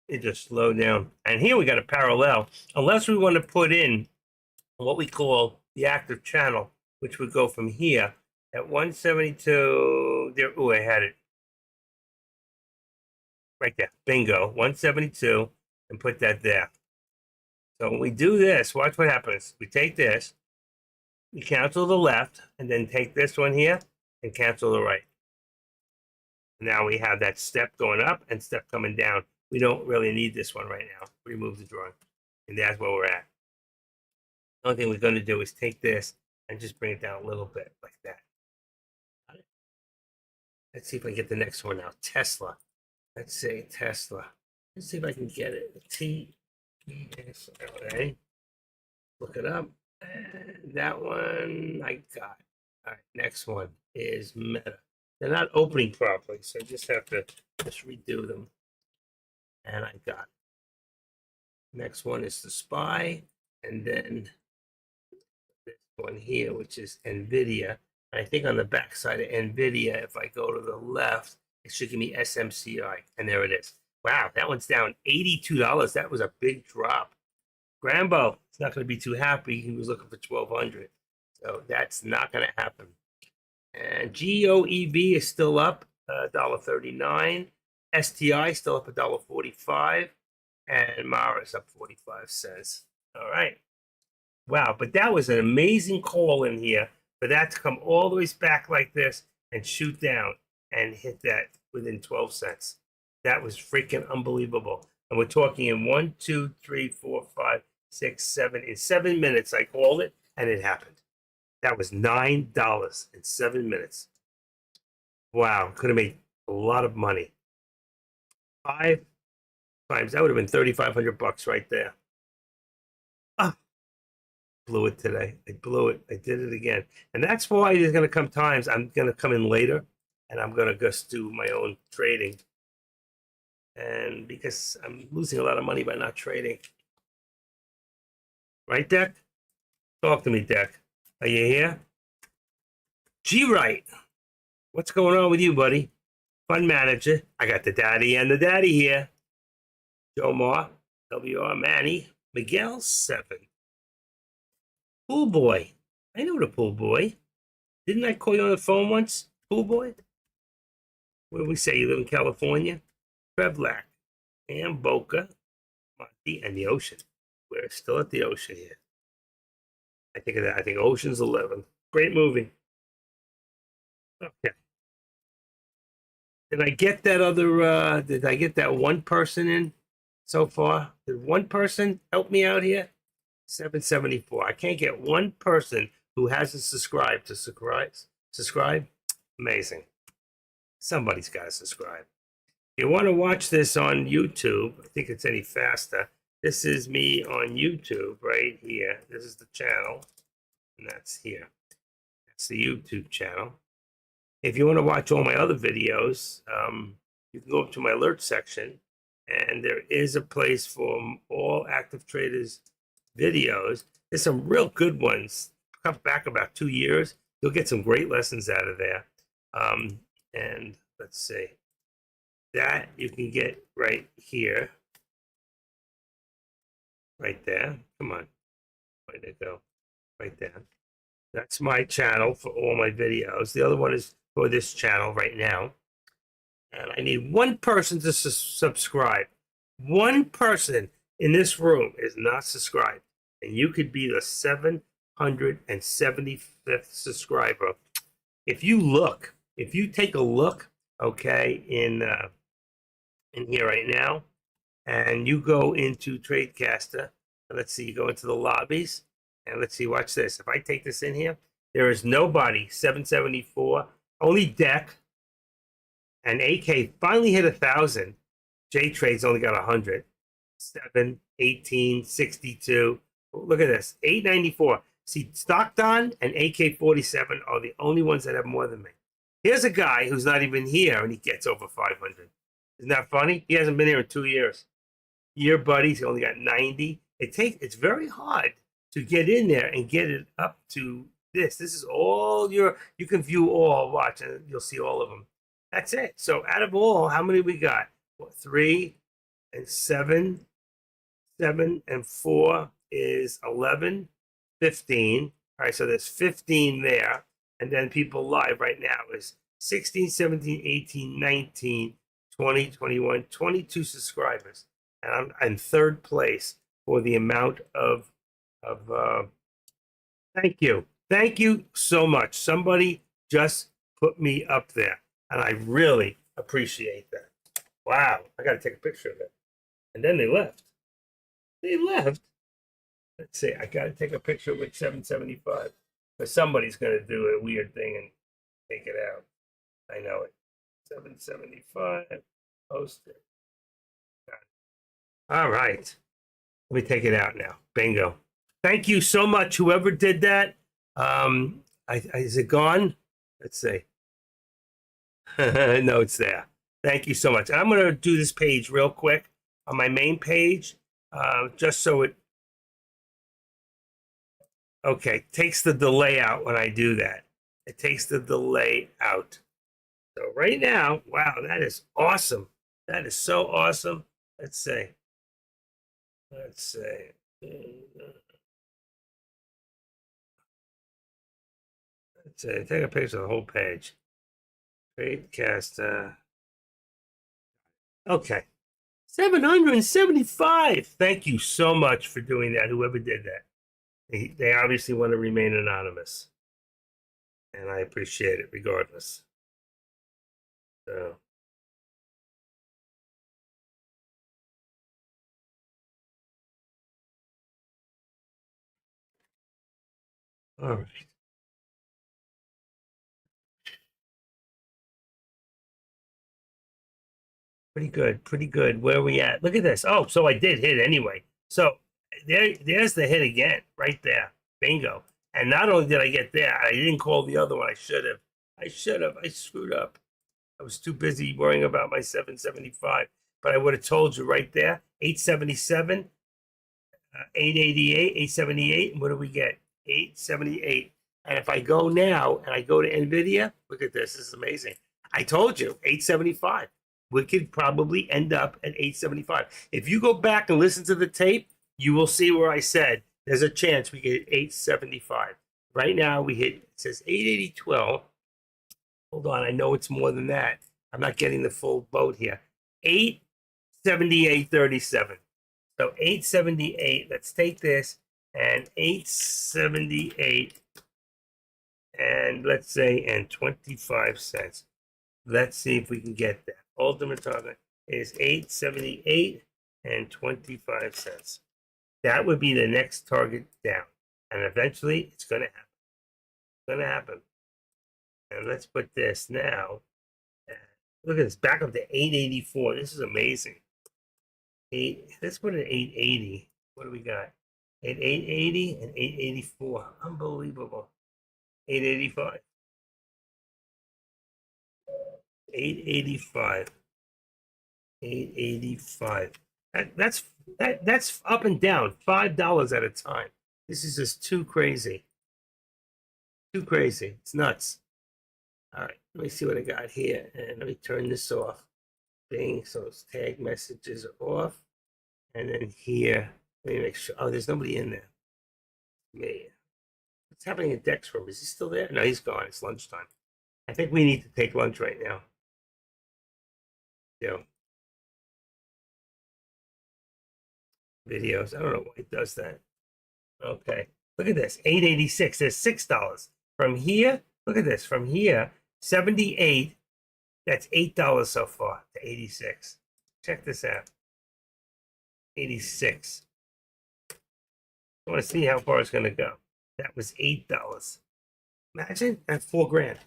It just slowed down. And here we got a parallel. Unless we want to put in what we call the active channel, which would go from here at 172. There, oh, I had it. Right there. Bingo. 172. And put that there. So when we do this, watch what happens. We take this, You cancel the left, and then take this one here and cancel the right. Now we have that step going up and step coming down. We don't really need this one right now. Remove the drawing. And that's where we're at. The only thing we're going to do is take this and just bring it down a little bit like that. Let's see if I can get the next one now. Tesla. Let's say Tesla. Let's see if I can get it. T-S-L-A. Look it up. And that one I got. All right, next one is Meta. They're not opening properly, so I just have to just redo them. And I got it. Next one is the SPY, and then this one here, which is NVIDIA. And I think on the back side of NVIDIA, if I go to the left, it should give me SMCI, and there it is. Wow, that one's down $82. That was a big drop. Grambo is not going to be too happy. He was looking for 1,200, so that's not going to happen. And GOEV is still up $1.39. STI still up $1.45, and Mara is up 45 cents. All right. Wow, but that was an amazing call in here for that to come all the way back like this and shoot down and hit that within 12 cents. That was freaking unbelievable. And we're talking in 1, 2, 3, 4, 5, 6, 7. In 7 minutes, I called it, and it happened. That was $9 in 7 minutes. Wow, could have made a lot of money. 5 times, that would have been $3,500 right there. Ah, blew it today. I blew it. I did it again. And that's why there's going to come times I'm going to come in later, and I'm going to just do my own trading. And because I'm losing a lot of money by not trading. Right, Deck? Talk to me, Deck. Are you here? G-Right. What's going on with you, buddy? Fund manager. I got the daddy and the daddy here. Joe Moore, WR Manny, Miguel 7. Pool boy. I know the pool boy. Didn't I call you on the phone once? Pool boy? What do we say? You live in California? Trevlack, and Boca, Monty, and the ocean. We're still at the ocean here. I think of that. I think Ocean's 11. Great movie. Okay. Did I get that other? Did I get that one person in so far? Did one person help me out here? 774. I can't get one person who hasn't subscribed to subscribe. Amazing. Somebody's got to subscribe. If you want to watch this on YouTube, I think it's any faster. This is me on YouTube right here. This is the channel, and that's here. That's the YouTube channel. If you want to watch all my other videos, you can go up to my alert section, and there is a place for all active traders videos. There's some real good ones. Come back about 2 years, you'll get some great lessons out of there. And let's see. That you can get right here. Right there. Come on. Where'd it go? Right there. That's my channel for all my videos. The other one is for this channel right now. And I need one person to subscribe. One person in this room is not subscribed. And you could be the 775th subscriber. If you take a look, okay, in here right now, and you go into Tradecaster, let's see, you go into the lobbies, and let's see, watch this. If I take this in here, there is nobody, 774, only Deck, and AK finally hit 1,000. J-Trade's only got 100. 7, 18, 62. Look at this, 894. See, Stockton and AK-47 are the only ones that have more than me. Here's a guy who's not even here, and he gets over 500. Isn't that funny? He hasn't been here in 2 years. Your buddy's only got 90. It's very hard to get in there and get it up to this. This is all you can view all, watch, and you'll see all of them. That's it. So out of all, how many we got? 3 and 7. 7 and 4 is 11, 15. All right, so there's 15 there. And then people live right now is 16, 17, 18, 19, 20, 21, 22 subscribers. And I'm in third place for the amount of thank you. Thank you so much. Somebody just put me up there, and I really appreciate that. Wow, I got to take a picture of it. And then they left. They left. Let's see. I got to take a picture with 775. But somebody's going to do a weird thing and take it out. I know it. 775. Post it. All right. Let me take it out now. Bingo. Thank you so much, whoever did that. Is it gone? Let's see. No, it's there. Thank you so much. I'm going to do this page real quick on my main page, just so it, okay, takes the delay out when I do that. It takes the delay out. So right now, wow, that is awesome. That is so awesome. Let's see. Let's see. Let's see. Take a picture of the whole page. Great cast. Okay. 775. Thank you so much for doing that, whoever did that. They obviously want to remain anonymous. And I appreciate it regardless. So. All right. Pretty good, pretty good. Where are we at? Look at this. Oh, so I did hit anyway. So there's the hit again, right there. Bingo. And not only did I get there, I didn't call the other one. I should have. I screwed up. I was too busy worrying about my 775. But I would have told you right there. 877, 888, 878. And what do we get? 878. And if I go now and I go to NVIDIA, look at this. This is amazing. I told you, 875. We could probably end up at 875. If you go back and listen to the tape, you will see where I said there's a chance we get 875. Right now we hit, it says 880.12. Hold on, I know it's more than that. I'm not getting the full boat here. 878.37. So 878, let's take this and 878 and let's say and 25 cents. Let's see if we can get that. Ultimate target is 878 and 25 cents. That would be the next target down. And eventually it's going to happen. It's going to happen. And let's put this now. Look at this, back up to 884. This is amazing. Let's put it at 880. What do we got? At 880 and 884. Unbelievable. 885. 885. 885. That's up and down $5 at a time. This is just too crazy. Too crazy. It's nuts. All right, let me see what I got here, and let me turn this off. Bing, so it's tag messages are off, and then here, let me make sure. Oh, there's nobody in there. Me. What's happening at Dex room? Is he still there? No, he's gone. It's lunchtime. I think we need to take lunch right now. Yeah. Videos. I don't know why it does that. Okay. Look at this. 886. There's $6. From here, look at this. From here, 78. That's $8 so far to 86. Check this out. 86. I want to see how far it's going to go. That was $8. Imagine at $4,000.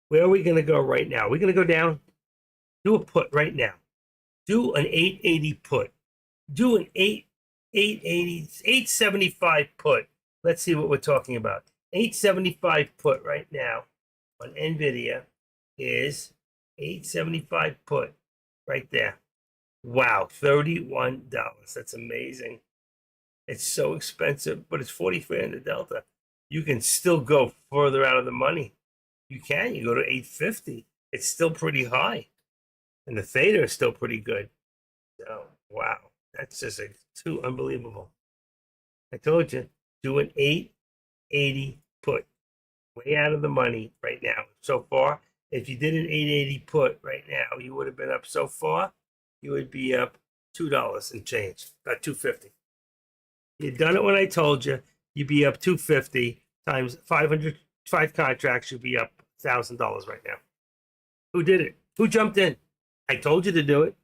Where are we going to go right now? We're going to go down. Do a put right now. Do an 880 put. Do an 875 put. Let's see what we're talking about. 875 put right now on NVIDIA is 875 put right there. Wow, $31. That's amazing. It's so expensive, but it's 43 in the Delta. You can still go further out of the money. You can. You go to 850. It's still pretty high. And the theta is still pretty good. So, wow. That's just too unbelievable. I told you, do an 880 put. Way out of the money right now. So far, if you did an 880 put right now, you would have been up so far, you would be up $2 and change, about $2.50. You done it when I told you. you'd be up 250 times 500, 5 contracts, you'd be up $1,000 right now. Who did it? Who jumped in? I told you to do it.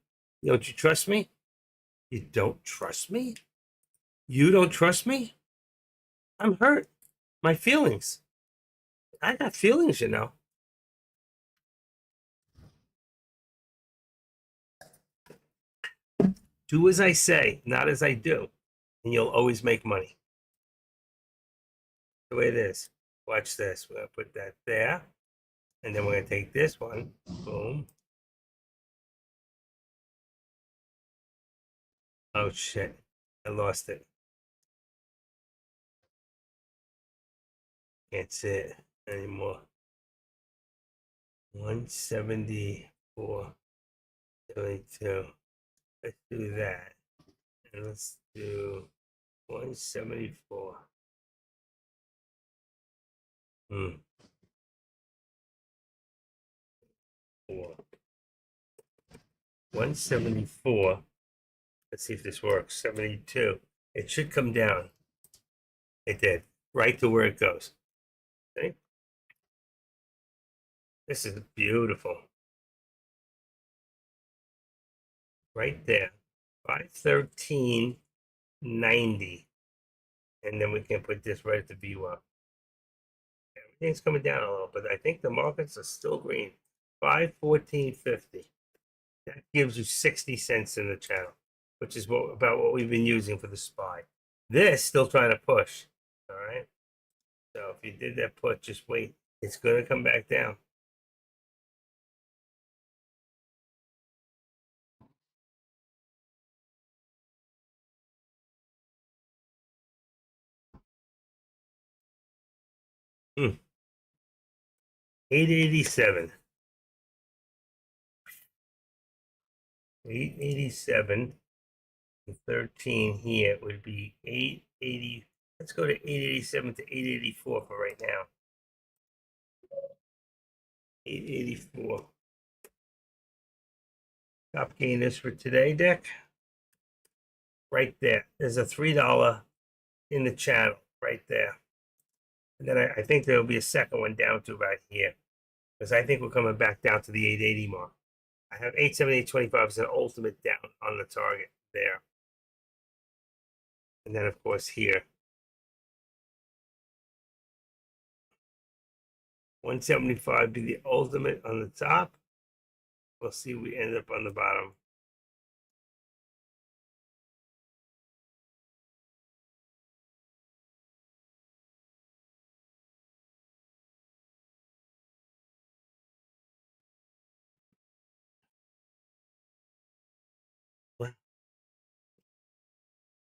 Don't you trust me? You don't trust me? You don't trust me? I'm hurt. My feelings. I got feelings, you know. Do as I say, not as I do, and you'll always make money. The way it is. Watch this. We're going to put that there, and then we're going to take this one. Boom. Oh, shit. I lost it. Can't see it anymore. 174, 72. Let's do that. And let's do 174. 174. Let's see if this works. 72. It should come down. It did. Right to where it goes. Okay. This is beautiful. Right there. 513.90. And then we can put this right at the VWAP. Everything's coming down a little, but I think the markets are still green. 514.50. That gives you 60 cents in the channel, which is about what we've been using for the SPY. This still trying to push. All right. So if you did that put, just wait. It's going to come back down. Hmm. 887. 887 to 13 here would be 880. Let's go to 887 to 884 for right now. 884. Top gainers for today, Dick. Right there. There's a $3 in the channel right there. And then I think there'll be a second one down to right here. Because I think we're coming back down to the 880 mark. I have 878.25 as an ultimate down on the target there. And then, of course, here. 175 be the ultimate on the top. We'll see we end up on the bottom.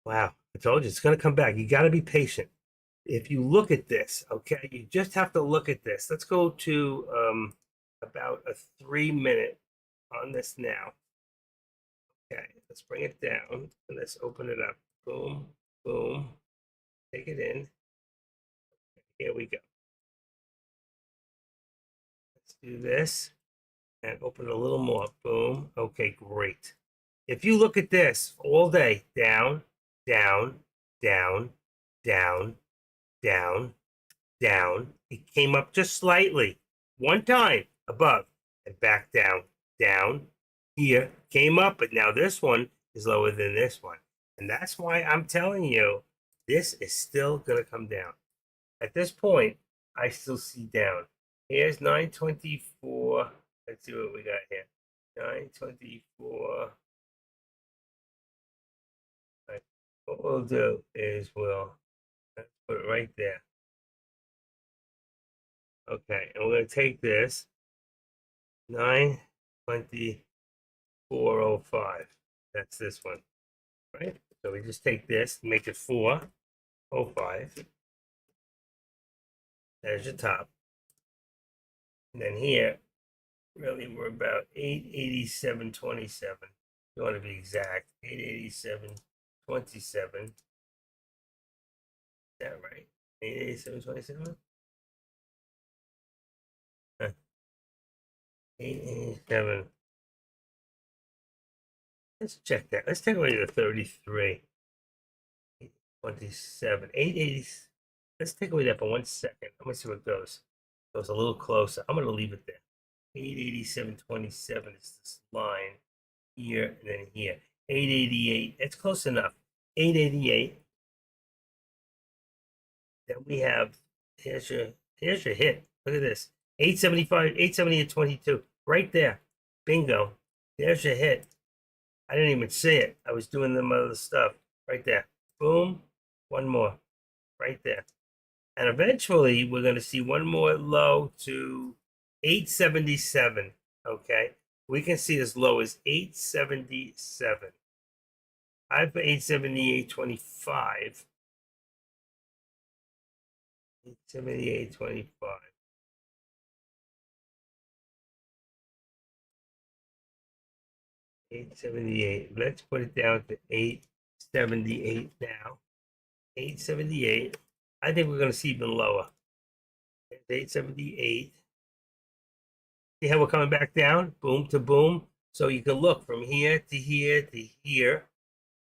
Wow, I told you it's going to come back. You got to be patient. If you look at this, okay, you just have to look at this. Let's go to about a 3-minute on this now. Okay, let's bring it down and let's open it up. Boom, boom. Take it in. Here we go. Let's do this and open it a little more. Boom. Okay, great. If you look at this all day, down, down, down, down, down, down. It came up just slightly. One time above and back down, down. Here, came up, but now this one is lower than this one. And that's why I'm telling you, this is still going to come down. At this point, I still see down. Here's 924. Let's see what we got here. 924. Right. What we'll do is we'll put it right there. Okay, and we're going to take this 924.05. That's this one, right? So we just take this, make it 405. There's your top. And then here, really, we're about 887.27. You want to be exact. 887.27. Is that right? 887.27? 887. Let's check that. Let's take away the 33. 27. 880. Let's take away that for 1 second. I'm gonna see what goes. Goes a little closer. I'm gonna leave it there. 887.27 is this line here and then here. 888. That's close enough. 888. Then we have here's your hit. Look at this. 875, 870.22. Right there. Bingo. There's your hit. I didn't even see it. I was doing them other stuff. Right there. Boom. One more. Right there. And eventually we're going to see one more low to 877. Okay. We can see as low as 877. I put 878.25. 878.25. 878. Let's put it down to 878 now. 878. I think we're going to see even lower. 878. See how we're coming back down? Boom to boom. So you can look from here to here to here,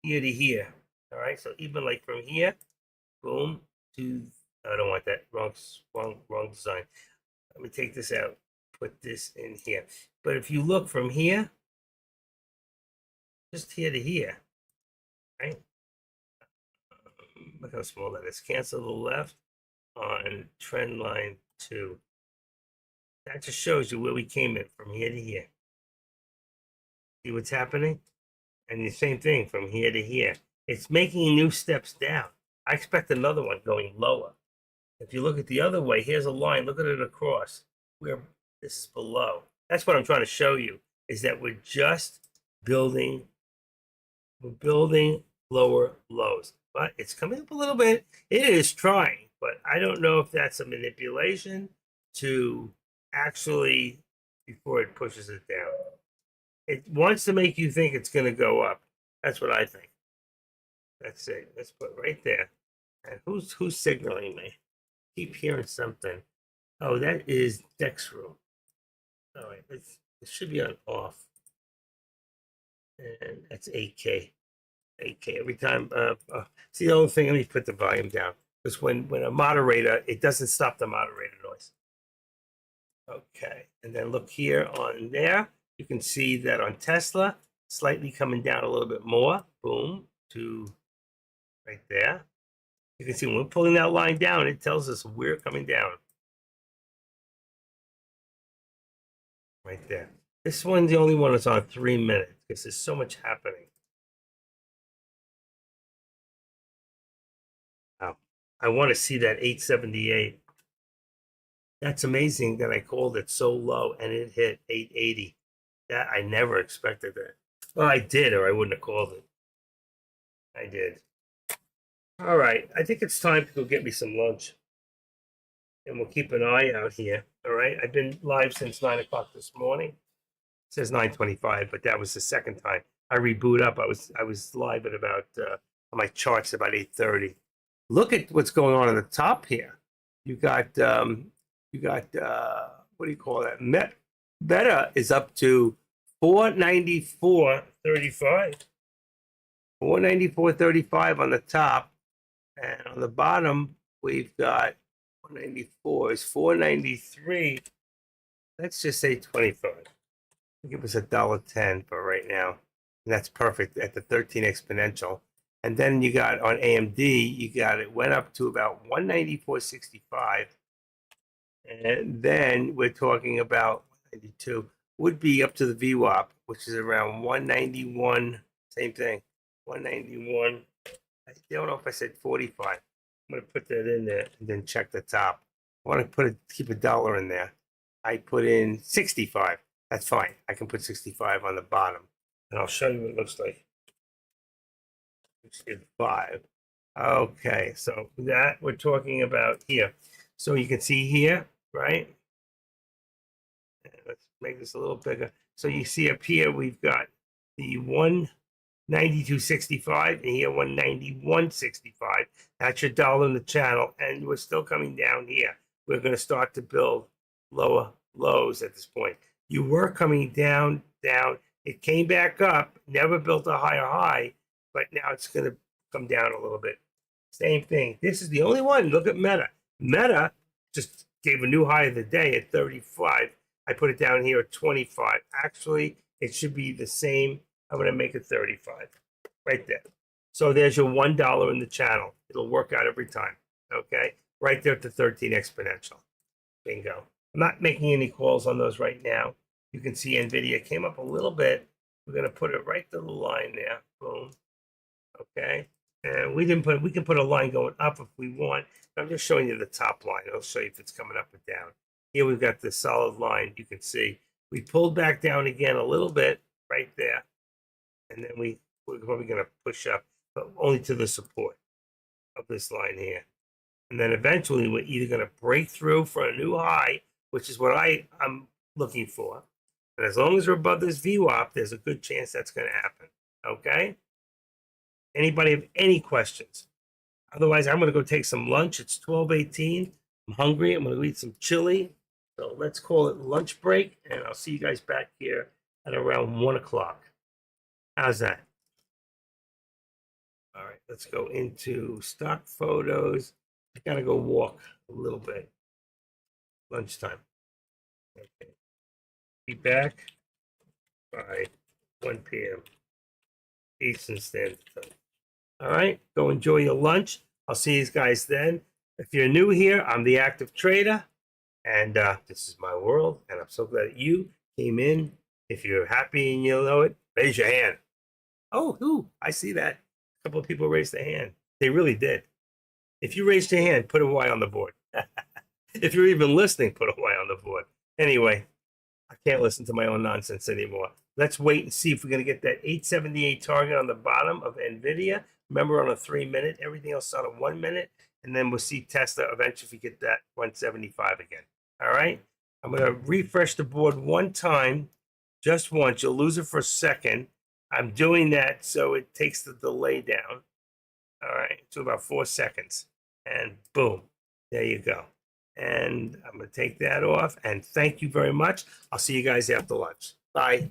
here to here. All right. So even like from here, boom to. I don't want that. Wrong design. Let me take this out. Put this in here. But if you look from here, just here to here, right? Look how small that is. Cancel the left on trend line 2. That just shows you where we came in from here to here. See what's happening? And the same thing from here to here. It's making new steps down. I expect another one going lower. If you look at the other way, here's a line. Look at it across. Where this is below. That's what I'm trying to show you, is that we're just building. We're building lower lows. But it's coming up a little bit. It is trying, but I don't know if that's a manipulation to actually, before it pushes it down. It wants to make you think it's going to go up. That's what I think. That's it. Let's put right there. And who's signaling me? Keep hearing something. Oh, that is Dexroom. All right, it should be on off. And that's 8K. 8K every time. See the only thing. Let me put the volume down, because when a moderator, it doesn't stop the moderator noise. Okay, and then look here on there. You can see that on Tesla, slightly coming down a little bit more. Boom to right there. You can see when we're pulling that line down, it tells us we're coming down. Right there. This one's the only one that's on 3 minutes because there's so much happening. Wow. I want to see that 878. That's amazing that I called it so low and it hit 880. That I never expected that. Well, I did, or I wouldn't have called it. I did. All right. I think it's time to go get me some lunch. And we'll keep an eye out here. All right. I've been live since 9 o'clock this morning. It says 9:25, but that was the second time. I reboot up. I was live at about on my charts about 8:30. Look at what's going on the top here. You got what do you call that? Meta is up to 494.35. 494.35 on the top, and on the bottom we've got 194 is 493. Let's just say 25. Give us $1.10 for right now, and that's perfect at the 13 exponential. And then you got on AMD, you got it went up to about 194.65, and then we're talking about 192 would be up to the VWAP, which is around 191. Same thing, 191. I don't know if I said 45. I'm gonna put that in there and then check the top. I want to keep $1 in there. I put in 65. That's fine. I can put 65 on the bottom, and I'll show you what it looks like. 65. Okay, so that we're talking about here. So you can see here, right? Let's make this a little bigger. So you see up here, we've got the 192.65 and here 191.65. That's your dollar in the channel, and we're still coming down here. We're going to start to build lower lows at this point. You were coming down. It came back up, never built a higher high, but now it's going to come down a little bit. Same thing. This is the only one. Look at Meta. Meta just gave a new high of the day at 35. I put it down here at 25. Actually, it should be the same. I'm going to make it 35 right there. So there's your $1 in the channel. It'll work out every time. Okay. Right there at the 13 exponential. Bingo. I'm not making any calls on those right now. You can see NVIDIA came up a little bit. We're going to put it right to the line there. Boom. Okay. And we can put a line going up if we want. I'm just showing you the top line. I'll show you if it's coming up or down. Here we've got the solid line. You can see we pulled back down again a little bit right there. And then we're probably going to push up, but only to the support of this line here. And then eventually we're either going to break through for a new high, which is what I'm looking for. And as long as we're above this VWAP, there's a good chance that's going to happen. Okay? Anybody have any questions? Otherwise, I'm going to go take some lunch. It's 12:18. I'm hungry. I'm going to eat some chili. So let's call it lunch break, and I'll see you guys back here at around 1 o'clock. How's that? All right, let's go into stock photos. I got to go walk a little bit. Lunchtime. Okay. Be back by 1 p.m. Eastern Standard Time. All right, go enjoy your lunch. I'll see you guys then. If you're new here, I'm the Active Trader, and this is my world, and I'm so glad that you came in. If you're happy and you know it, raise your hand. Oh, ooh, I see that. A couple of people raised their hand. They really did. If you raised your hand, put a Y on the board. If you're even listening, put a Y on the board. Anyway, I can't listen to my own nonsense anymore. Let's wait and see if we're going to get that 878 target on the bottom of NVIDIA. Remember, on a 3-minute, everything else on a 1 minute. And then we'll see Tesla eventually if we get that 175 again. All right. I'm going to refresh the board one time, just once. You'll lose it for a second. I'm doing that so it takes the delay down. All right. To about 4 seconds. And boom. There you go. And I'm going to take that off. And thank you very much. I'll see you guys after lunch. Bye.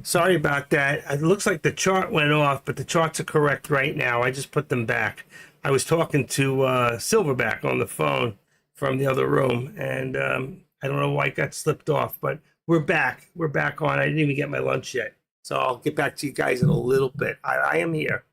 Sorry about that. It looks like the chart went off, but the charts are correct right now. I just put them back. I was talking to Silverback on the phone from the other room, and I don't know why it got slipped off, but we're back. We're back on. I didn't even get my lunch yet. So I'll get back to you guys in a little bit. I am here.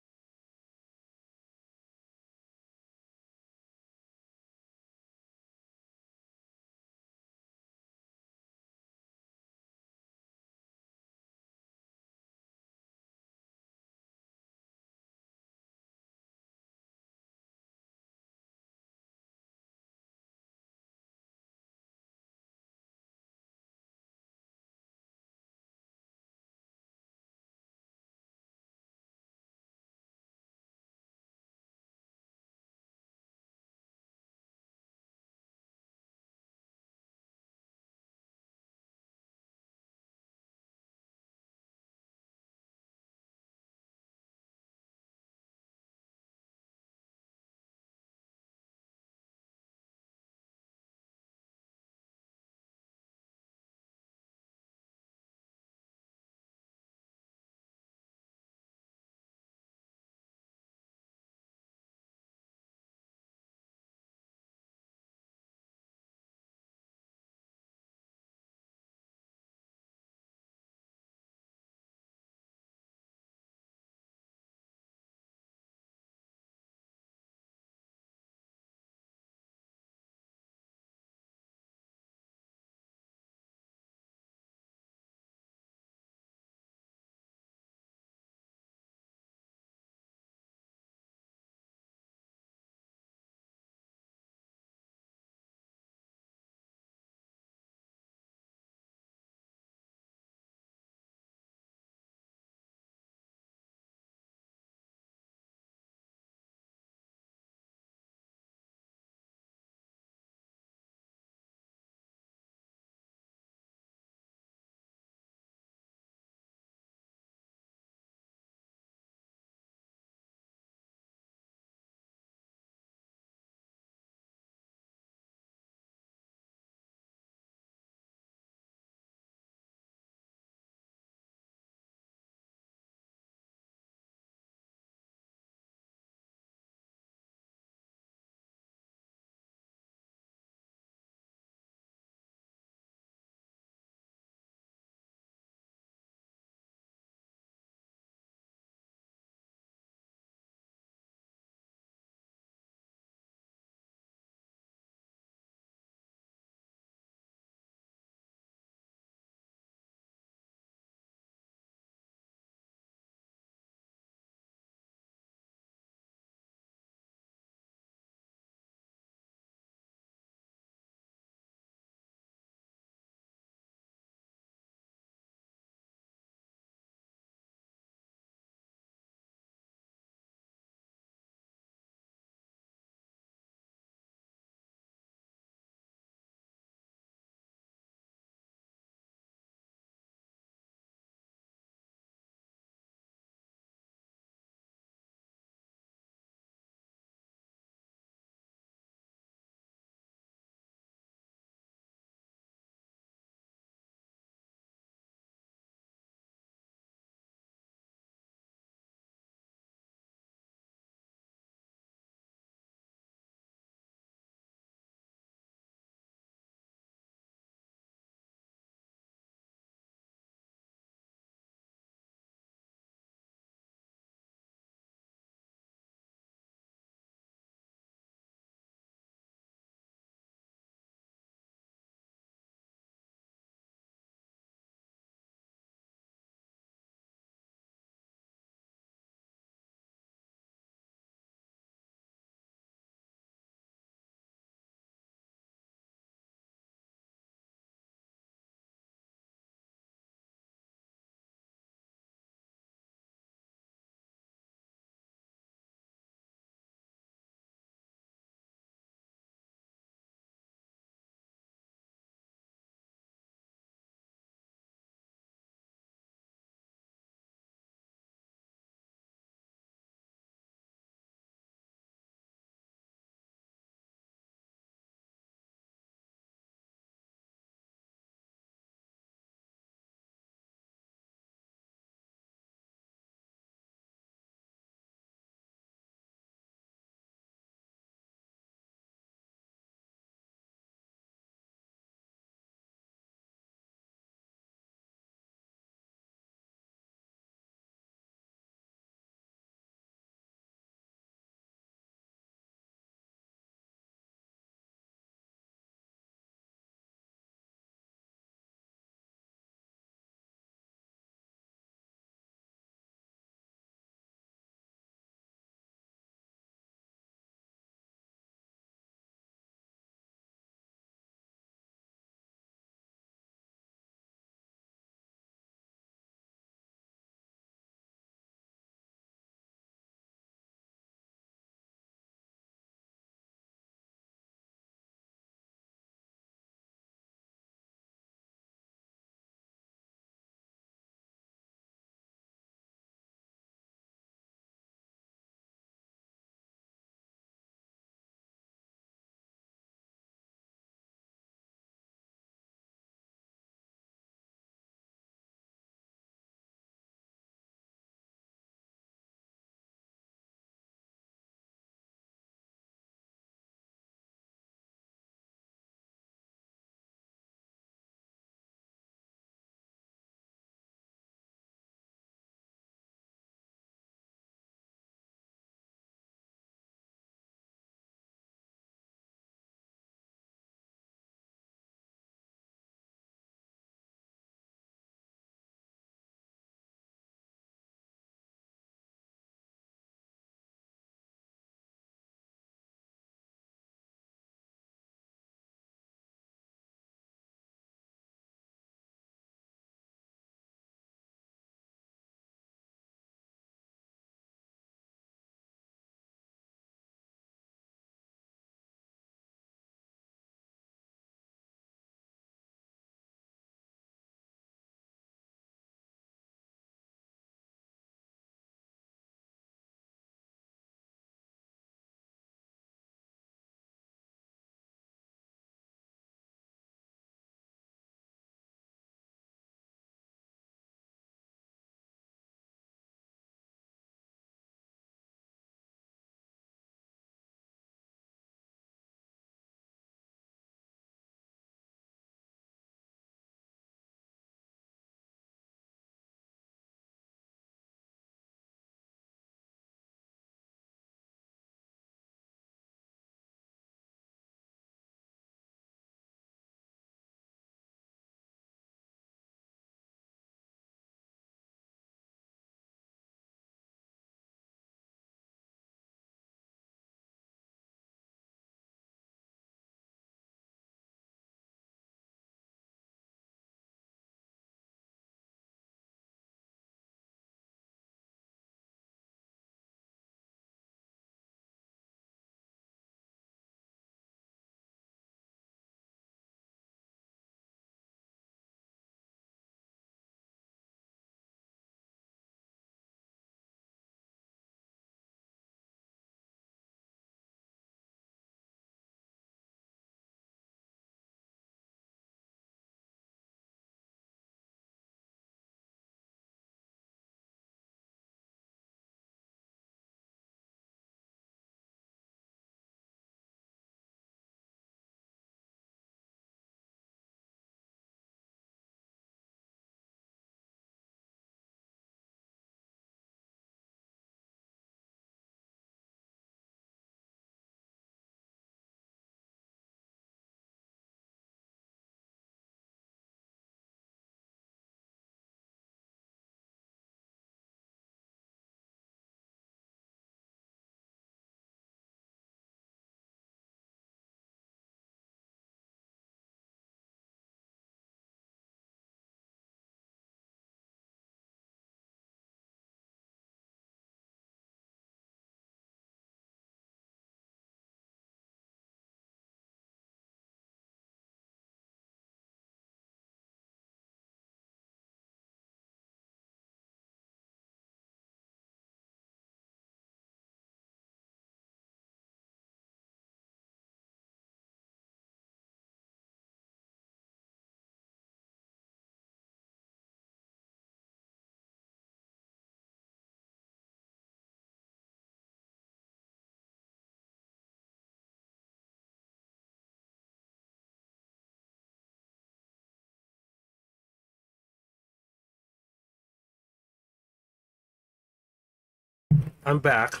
I'm back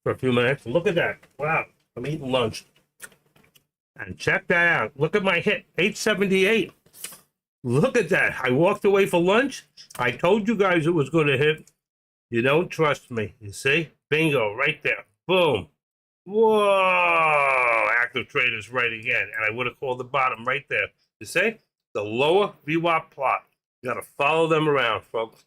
for a few minutes. Look at that. Wow. I'm eating lunch. And check that out. Look at my hit, 878. Look at that. I walked away for lunch. I told you guys it was going to hit. You don't trust me. You see? Bingo, right there. Boom. Whoa. Active traders right again. And I would have called the bottom right there. You see? The lower VWAP plot. You got to follow them around, folks.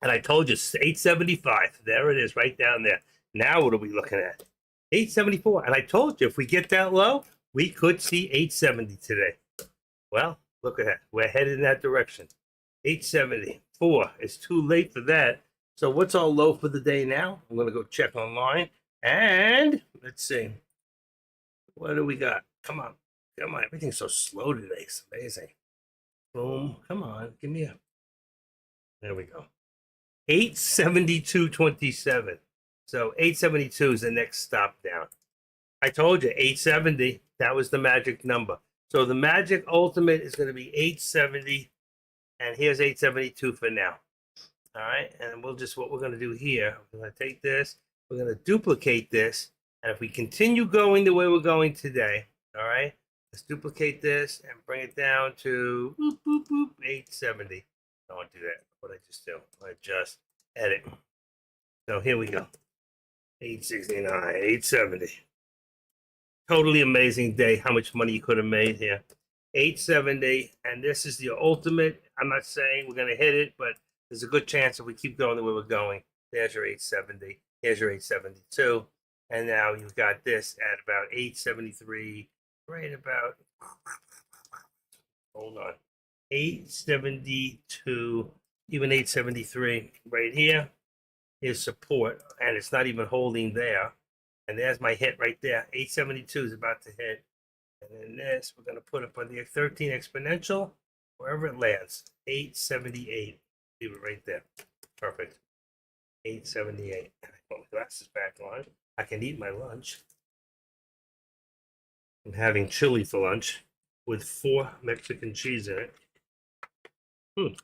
And I told you, 875. There it is, right down there. Now what are we looking at? 874. And I told you, if we get that low, we could see 870 today. Well, look at that. We're headed in that direction. 874. It's too late for that. So what's our low for the day now? I'm going to go check online. And let's see. What do we got? Come on. Come on. Everything's so slow today. It's amazing. Boom. Come on. Give me a. There we go. 872.27. So 872 is the next stop down. I told you 870. That was the magic number. So the magic ultimate is going to be 870, and here's 872 for now. All right, and we'll just what we're going to do here. We're going to take this. We're going to duplicate this, and if we continue going the way we're going today, all right, let's duplicate this and bring it down to 870. I don't want to do that. What I just do? I just edit. So here we go. 869, 870. Totally amazing day. How much money you could have made here. 870, and this is the ultimate. I'm not saying we're going to hit it, but there's a good chance if we keep going the way we're going. There's your 870. Here's your 872. And now you've got this at about 873, right about, hold on, 872, even 873 right here is support, and it's not even holding there. And there's my hit right there. 872 is about to hit. And then this, we're going to put up on the 13 exponential, wherever it lands. 878. Leave it right there. Perfect. 878. I put my glasses back on. I can eat my lunch. I'm having chili for lunch with 4 Mexican cheese in it. I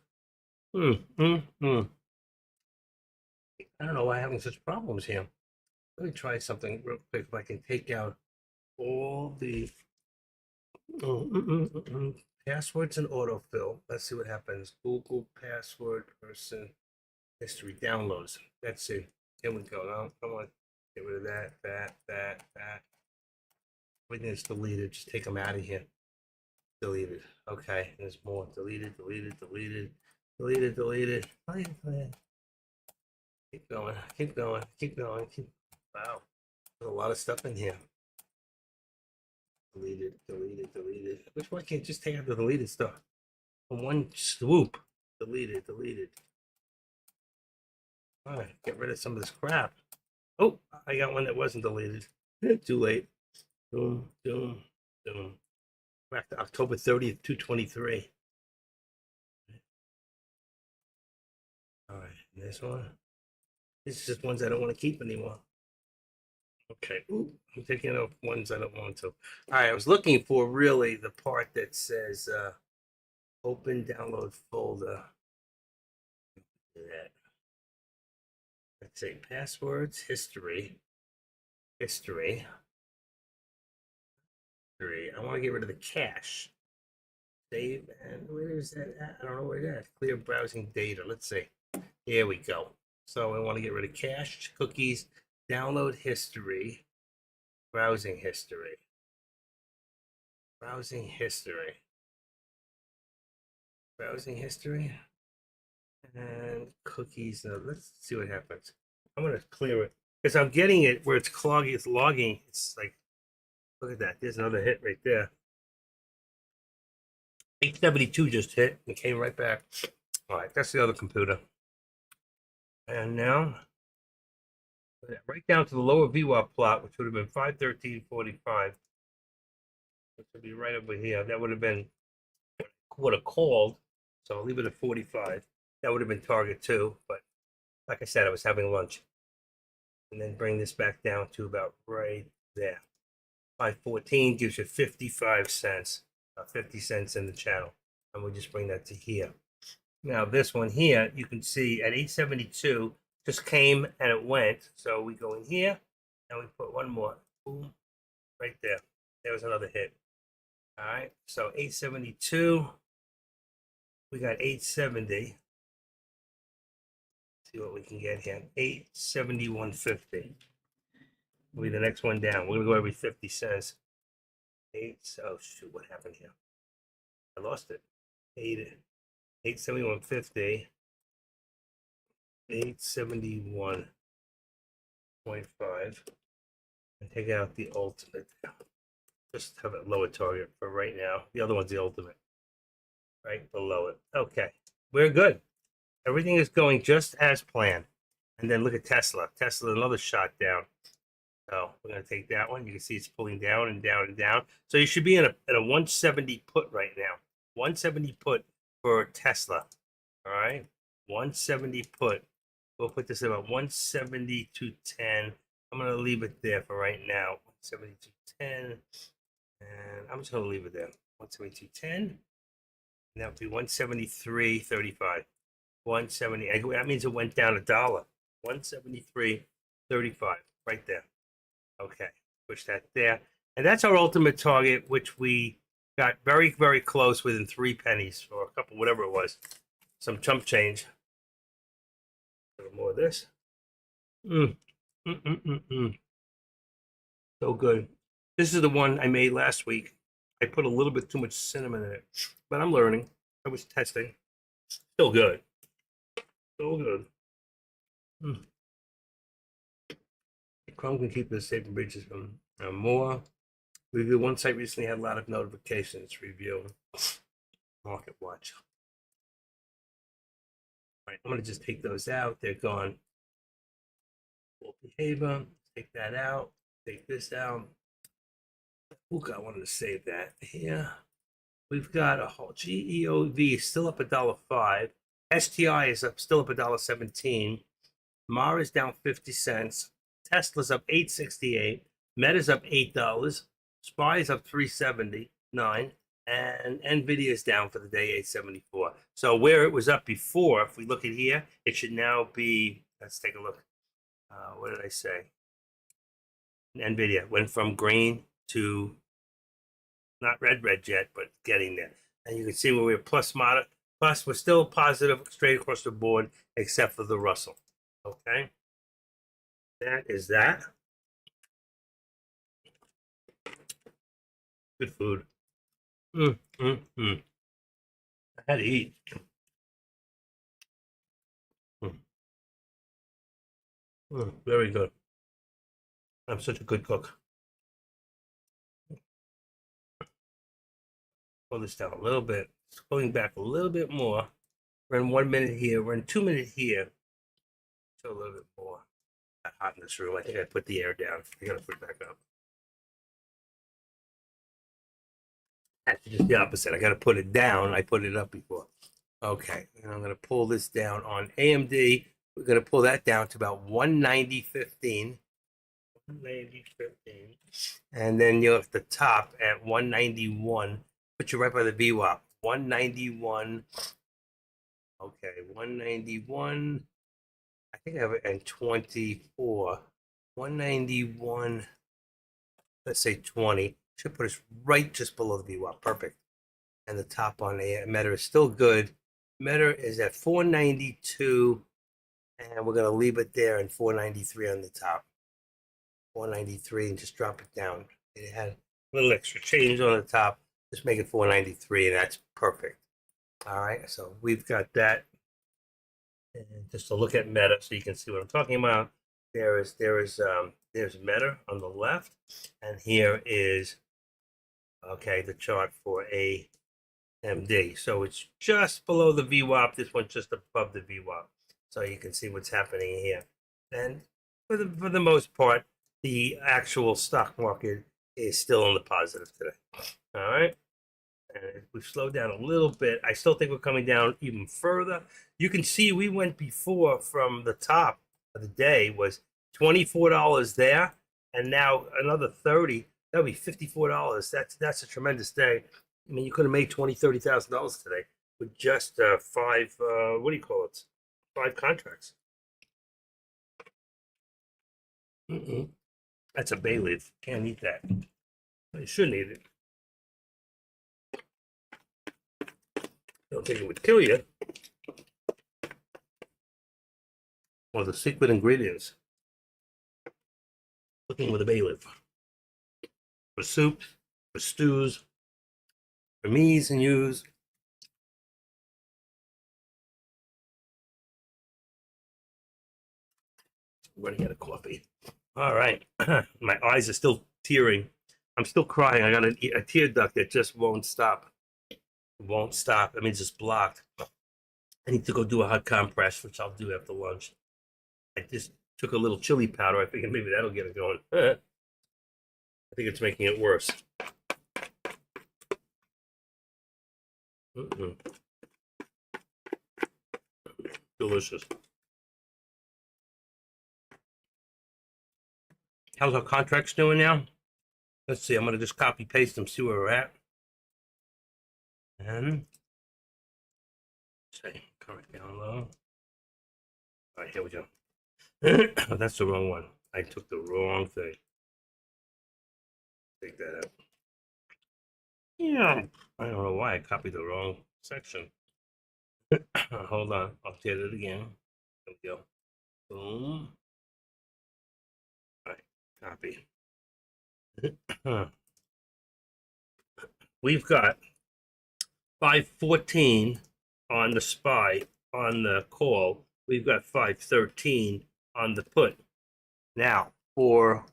don't know why I'm having such problems here. Let me try something real quick. If I can take out all the passwords and autofill. Let's see what happens. Google password person history downloads. Let's see. Here we go. Now, come on. Get rid of that. Everything is deleted. Just take them out of here. Deleted. Okay. There's more. Deleted. Keep going. Wow. There's a lot of stuff in here. Deleted. Which one can't just take out the deleted stuff? In one swoop. Deleted. All right, get rid of some of this crap. Oh, I got one that wasn't deleted. Too late. Boom. Back to October 30th, 223. All right, this one. This is just ones I don't want to keep anymore. Okay, I'm taking off ones I don't want to. All right, I was looking for really the part that says open download folder. Do that. Let's say passwords, history. I want to get rid of the cache. Save, and where is that at? I don't know where it is. Clear browsing data. Let's see. Here we go. So I want to get rid of cache, cookies, download history, browsing history, and cookies. Now, let's see what happens. I'm going to clear it because I'm getting it where it's clogging, it's logging. It's like, look at that. There's another hit right there. 872 just hit and came right back. All right, that's the other computer. And now, right down to the lower VWAP plot, which would have been 513.45. Which would be right over here. That would have been what it called. So I'll leave it at 45. That would have been target 2. But like I said, I was having lunch. And then bring this back down to about right there. 514 gives you 55 cents. 50 cents in the channel. And we'll just bring that to here. Now this one here, you can see at 872, just came and it went. So we go in here and we put one more. Boom, right there. There was another hit. All right, so 872. We got 870. See what we can get here. 871.50. Will be the next one down. We're gonna go every 50 cents. Oh shoot, what happened here? I lost it. 871.50. 871.5. And take out the ultimate. Just have a lower target for right now. The other one's the ultimate. Right below it. Okay. We're good. Everything is going just as planned. And then look at Tesla. Tesla, another shot down. So we're going to take that one. You can see it's pulling down and down and down. So you should be in a 170 put right now. 170 put for Tesla. All right. 170 put. We'll put this about 170 to 10. I'm going to leave it there for right now. 170 to 10. And I'm just going to leave it there. 170 to 10. And that would be 173.35. 170. That means it went down $1. 173.35 right there. Okay, push that there. And that's our ultimate target, which we got very, very close within 3 pennies or a couple, whatever it was. Some chump change. A little more of this. So good. This is the one I made last week. I put a little bit too much cinnamon in it, but I'm learning. I was testing. Still good. So good. Chrome can keep the safe and breaches from more. Review one site recently had a lot of notifications. Review Market Watch. All right, I'm going to just take those out. They're gone. Full behavior. Take that out. Take this out. Ooh, I wanted to save that here. We've got a whole GEOV still up $1.05. STI is up still up $1.17. MAR is down 50 cents. Tesla's up $8.68. Meta's up $8. SPY is up $3.79. And NVIDIA is down for the day, $8.74. So where it was up before, if we look at here, it should now be, let's take a look. What did I say? NVIDIA went from green to not red yet, but getting there. And you can see where we're plus, we're still positive straight across the board, except for the Russell. Okay. That is that. Good food. I had to eat. Very good. I'm such a good cook. Pull this down a little bit. Going back a little bit more. We're in 1 minute here. We're in 2 minutes here. So a little bit more. Not hot in this room. I think I put the air down. I gotta put it back up. Actually, just the opposite. I gotta put it down. I put it up before. Okay, and I'm gonna pull this down on AMD. We're gonna pull that down to about 190.15. 190.15. And then you're at the top at 191. Put you right by the VWAP. 191. Okay, 191. I think I have it at 24. 191. Let's say 20. Should put us right just below the VWAP. Perfect. And the top on the Meta is still good. Meta is at 492. And we're going to leave it there and 493 on the top. 493 and just drop it down. It had a little extra change on the top. Just make it 493 and that's perfect. All right, so we've got that. And just to look at Meta so you can see what I'm talking about. There's Meta on the left, and here is the chart for AMD. So it's just below the VWAP. This one's just above the VWAP. So you can see what's happening here. And for the most part, the actual stock market is still on the positive today. All right. And we've slowed down a little bit. I still think we're coming down even further. You can see we went before from the top of the day was $24 there, and now another 30. That'll be $54. That's a tremendous day. I mean, you could have made $20,000-$30,000 today with just 5. What do you call it? 5 contracts. That's a bay leaf. Can't eat that. You shouldn't eat it. Don't think it would kill you. Well, the secret ingredients. Cooking with a bay leaf. For soup, for stews, for me's and you's. Running out of coffee. All right. My eyes are still tearing. I'm still crying. I got a tear duct that just won't stop. Won't stop. I mean, it's just blocked. I need to go do a hot compress, which I'll do after lunch. I just took a little chili powder. I figured maybe that'll get it going. I think it's making it worse. Delicious. How's our contracts doing now? Let's see. I'm going to just copy paste them, see where we're at. And say current down low. All right, here we go. Oh, that's the wrong one. I took the wrong thing. Take that out. Yeah, I don't know why I copied the wrong section. Hold on, I'll hit it again. There we go. Boom. All right, copy. We've got 514 on the SPY on the call. We've got 513 on the put. Now for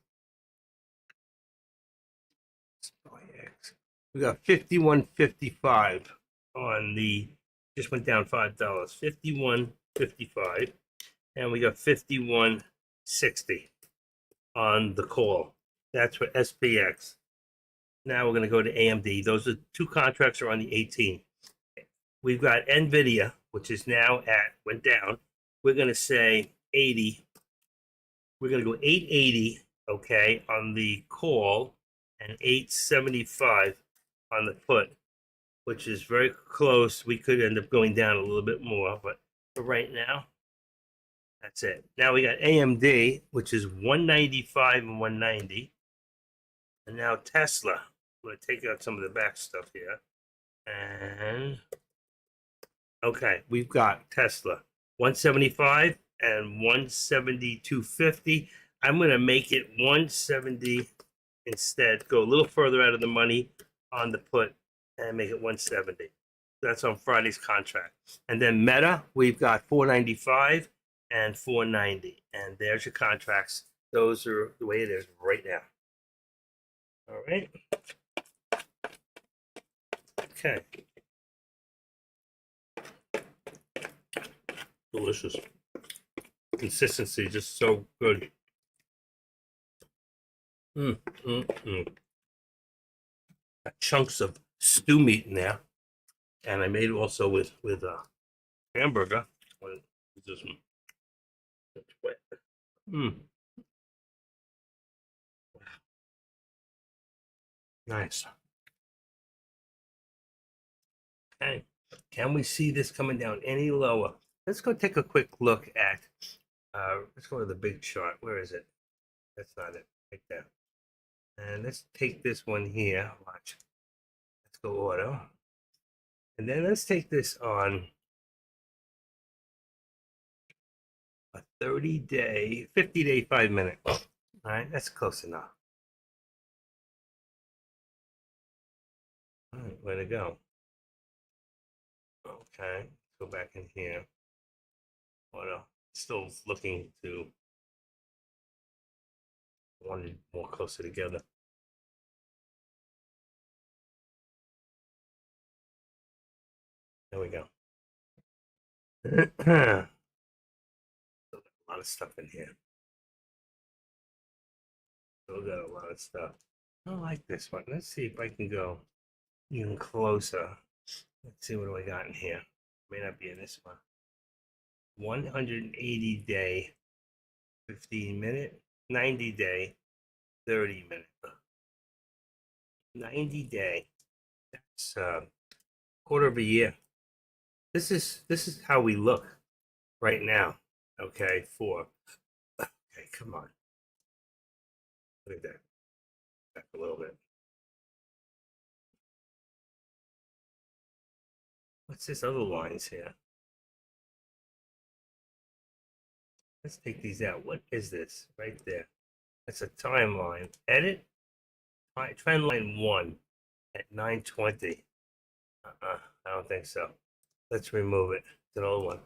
SPY-X, we got 51.55 on the. Just went down $5. 51.55, and we got 51.60 on the call. That's for SPX. Now we're going to go to AMD. Those are two contracts are on the 18th. We've got NVIDIA, which is now went down. We're going to say 80. We're going to go 880, okay, on the call, and 875 on the put, which is very close. We could end up going down a little bit more, but for right now, that's it. Now we got AMD, which is 195 and 190. And now Tesla. I'm going to take out some of the back stuff here. And okay, we've got Tesla 175 and 172.50. I'm going to make it 170 instead. Go a little further out of the money on the put and make it 170. That's on Friday's contract. And then Meta, we've got 495 and 490. And there's your contracts. Those are the way it is right now. All right. Okay. Delicious. Consistency just so good. Got chunks of stew meat in there, and I made it also with hamburger. Just it's wet. Nice. Okay. Can we see this coming down any lower? Let's go take a quick look at. Let's go to the big chart. Where is it? That's not it. Right there. And let's take this one here. Watch. Let's go auto. And then let's take this on a 30-day, 50-day, 5-minute. All right, that's close enough. All right, where to go? Okay, go back in here. Auto. Still looking to wanted more closer together. There we go. A lot of stuff in here. Still got a lot of stuff. I like this one. Let's see if I can go even closer. Let's see what do I got in here. May not be in this one. 180 day, 15 minute, 90 day, 30 minute. 90 day. That's quarter of a year. This is how we look right now. Okay, okay, come on. Look at that. Back a little bit. What's this other lines here? Let's take these out. What is this right there? That's a timeline. Edit. Trend line 1 at 9:20. I don't think so. Let's remove it. It's an old one.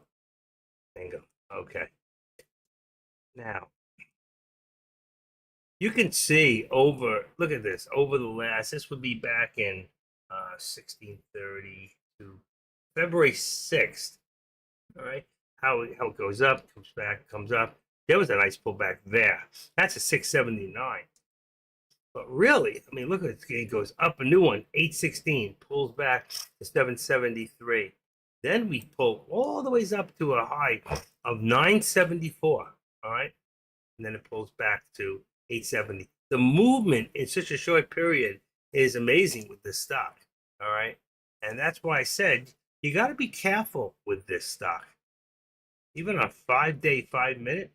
Bingo. Okay. Now, you can see over, look at this, over the last, this would be back in 1630 to February 6th. All right. How it goes up, comes back, comes up. There was a nice pullback there. That's a 679. But really, I mean, look at it. It goes up a new one, 816, pulls back to 773. Then we pull all the ways up to a high of 974. All right. And then it pulls back to 870. The movement in such a short period is amazing with this stock. All right. And that's why I said you got to be careful with this stock. Even on 5-day, 5-minute,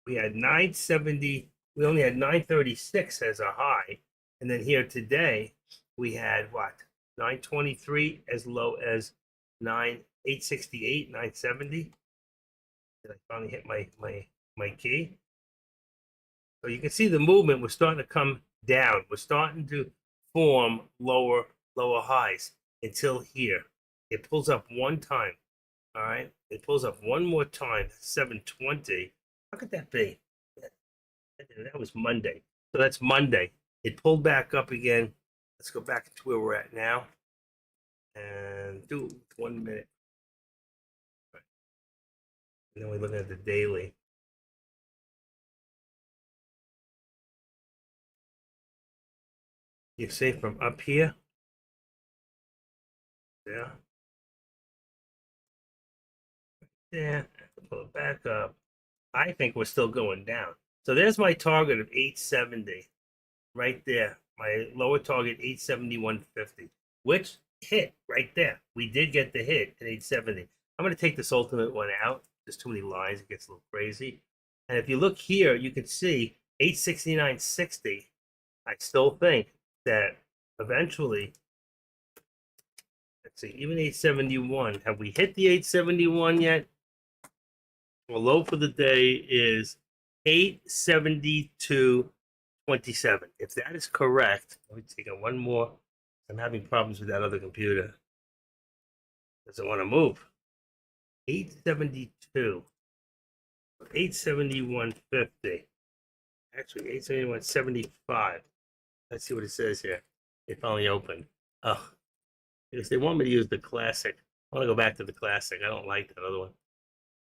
we had 970. We only had 936 as a high. And then here today, we had what? 923 as low as 868, 970. Did I finally hit my key? So you can see the movement was starting to come down. We're starting to form lower highs until here. It pulls up one time. All right. It pulls up one more time. 720. How could that be? That was Monday. So that's Monday. It pulled back up again. Let's go back to where we're at now. And do 1 minute. Right. And then we look at the daily. You see from up here. Yeah. Yeah. Pull it back up. I think we're still going down. So there's my target of 870 right there. My lower target 871.50, which hit right there. We did get the hit at 870. I'm going to take this ultimate one out. There's too many lines. It gets a little crazy. And if you look here, you can see 869.60. I still think that eventually, let's see, even 871. Have we hit the 871 yet? Well, low for the day is 872.27. If that is correct, let me take out one more. I'm having problems with that other computer. Doesn't want to move. 872. 871.50. Actually, 871.75. Let's see what it says here. It finally opened. Oh, because they want me to use the classic. I want to go back to the classic. I don't like that other one.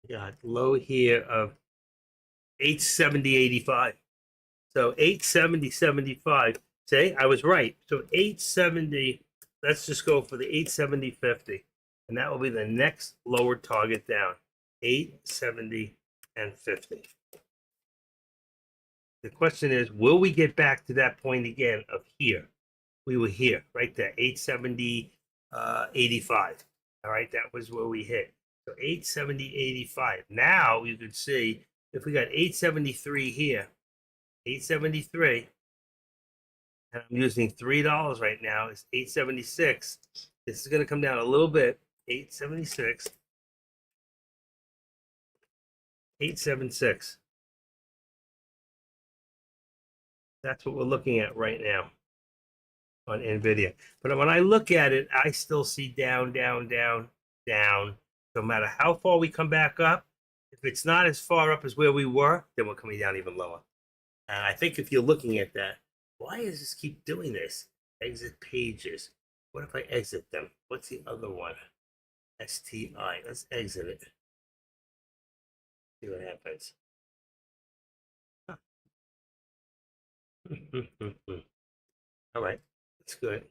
Got low here of 870.85. So 870.75. Say, I was right. So 870, let's just go for the 870.50. And that will be the next lower target down. 870 and 50. The question is, will we get back to that point again of here? We were here, right there, 870.85. All right, that was where we hit. So 870.85. Now you can see if we got 873 here, 873, and I'm using $3 right now, is 876. This is going to come down a little bit. 876, 876. That's what we're looking at right now on NVIDIA. But when I look at it, I still see down, down, down, down. No matter how far we come back up, if it's not as far up as where we were, then we're coming down even lower. And I think if you're looking at that, why does this keep doing this? Exit pages. What if I exit them? What's the other one? STI. Let's exit it. See what happens. All right, that's good.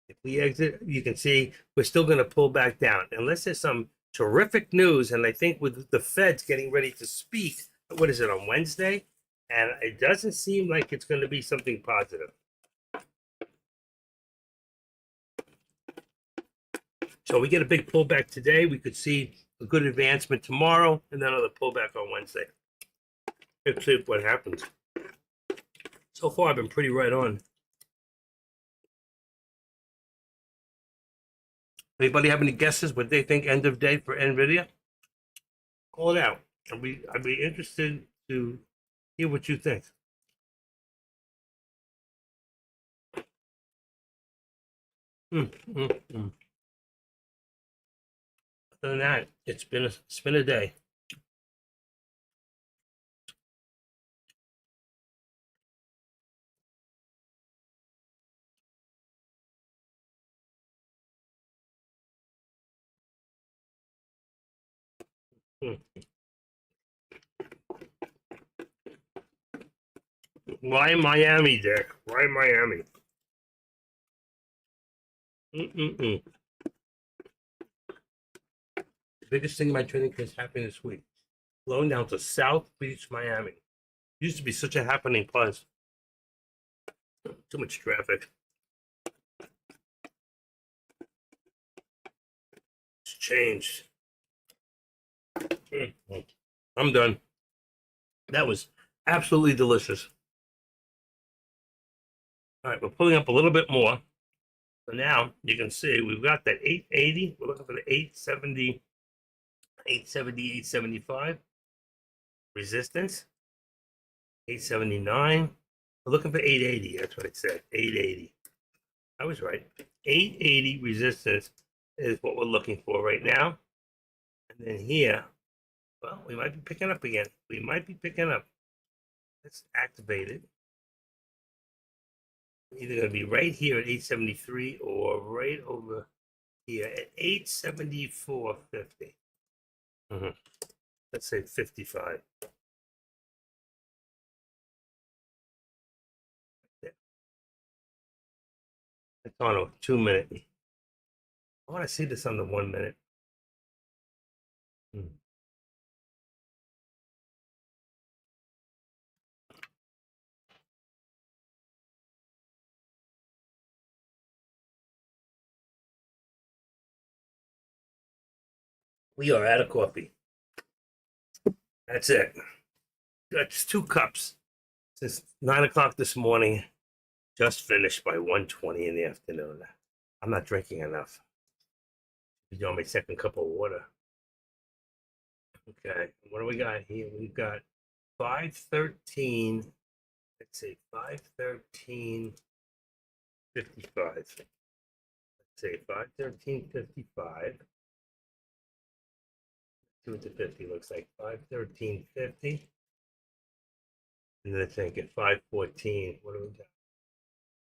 If we exit, you can see we're still going to pull back down unless there's some terrific news. And I think with the Feds getting ready to speak, what is it, on Wednesday? And it doesn't seem like it's going to be something positive. So we get a big pullback today. We could see a good advancement tomorrow, and then another pullback on Wednesday. Let's see what happens. So far, I've been pretty right on. Anybody have any guesses what they think end of day for NVIDIA? Call it out. I'd be interested to hear what you think. Mm, mm, mm. Other than that, it's been a day. Mm. Why Miami, Dick? Why Miami? Mm-mm-mm. The biggest thing in my training is happening this week. Flowing down to South Beach, Miami. Used to be such a happening place. Too much traffic. It's changed. Mm-mm. I'm done. That was absolutely delicious. All right, we're pulling up a little bit more. So now you can see we've got that 880. We're looking for the 870, 870, 875 resistance. 879. We're looking for 880. That's what it said. 880. I was right. 880 resistance is what we're looking for right now. And then here, well, we might be picking up again. We might be picking up. Let's activate it. Either going to be right here at 873 or right over here at 874.50. Let's say 55. It's on a 2 minute. I want to see this on the 1 minute. We are out of coffee. That's it. That's 2 cups since 9 o'clock this morning. Just finished by 1:20 in the afternoon. I'm not drinking enough. You know, my second cup of water. Okay, what do we got here? We've got 513. Let's see, 513.55. Let's say 513.55. See what the 50 looks like. 513.50. And then I think at 514, what do we got?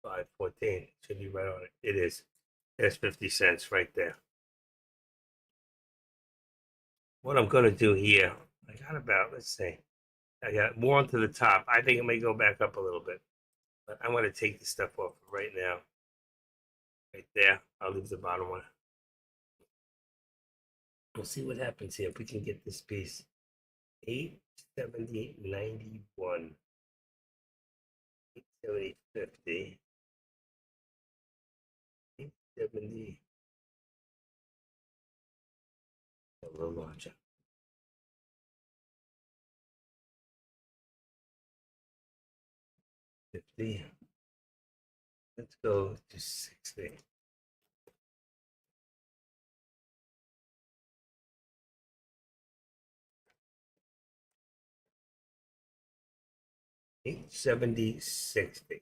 514 should be right on it. It is. There's 50 cents right there. What I'm going to do here, I got about, let's see, I got more onto the top. I think it may go back up a little bit, but I'm going to take the stuff off right now. Right there. I'll leave the bottom one. We'll see what happens here. If we can get this piece. 878.91. 878.50. 870. A little larger. 50. Let's go to 60. $870.60.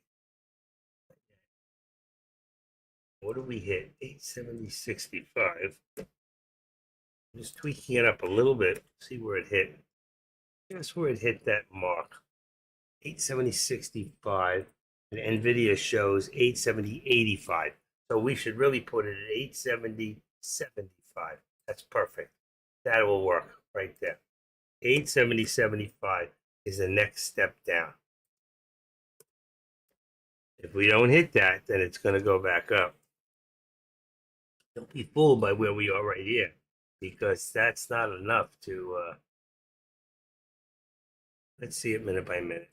What do we hit? 870.65. Just tweaking it up a little bit. See where it hit. Guess where it hit that mark. 870.65. And NVIDIA shows 870.85. So we should really put it at 870.75. That's perfect. That will work right there. 870.75 is the next step down. If we don't hit that, then it's going to go back up. Don't be fooled by where we are right here, because that's not enough to, let's see it minute by minute.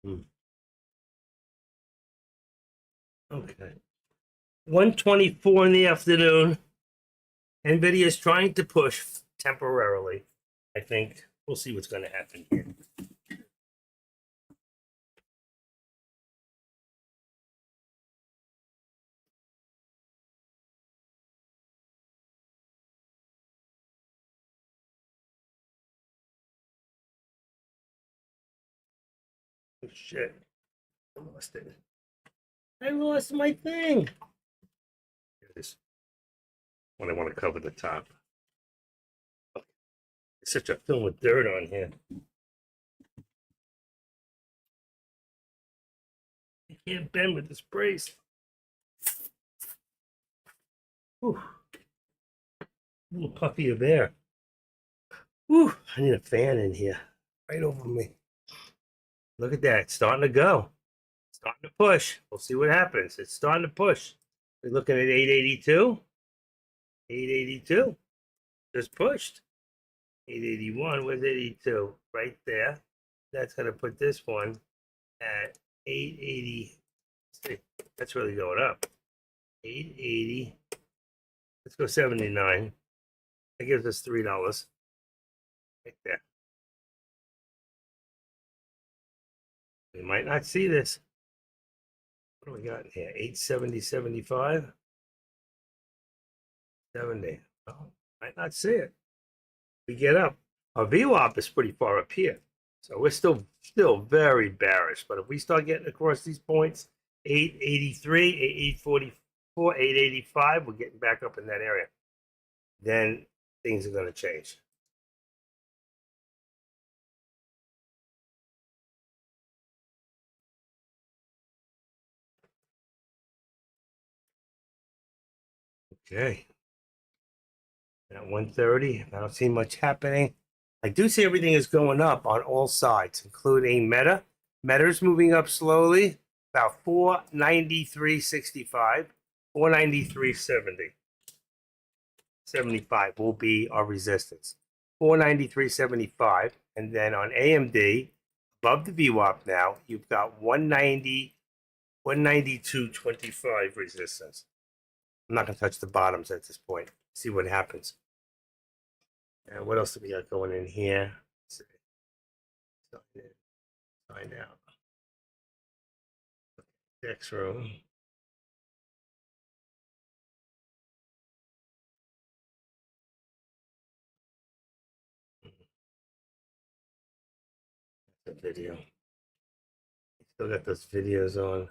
Okay. 1:24 in the afternoon. NVIDIA is trying to push temporarily. I think we'll see what's going to happen here. Oh, shit. I lost it. I lost my thing. Here it is. When I want to cover the top. It's such a film with dirt on here. I can't bend with this brace. Whew. A little puffy of air. Whew. I need a fan in here. Right over me. Look at that. It's starting to go. It's starting to push. We'll see what happens. It's starting to push. We're looking at 882. 882. Just pushed. 881. Where's 82? Right there. That's going to put this one at 880. See, that's really going up. 880. Let's go 79. That gives us $3 right there. We might not see this. What do we got in here? 870, 75, 70. Oh, might not see it. We get up. Our VWAP is pretty far up here. So we're still very bearish. But if we start getting across these points, 883, 844, 885, we're getting back up in that area. Then things are going to change. Okay. At 130, I don't see much happening. I do see everything is going up on all sides, including Meta. Meta's moving up slowly, about 493.65, 493.70. 75 will be our resistance. 493.75. And then on AMD, above the VWAP now, you've got 190, 192.25 resistance. I'm not going to touch the bottoms at this point. See what happens. And what else do we got going in here? Let's see. Sign out. Next room. The video. Still got those videos on.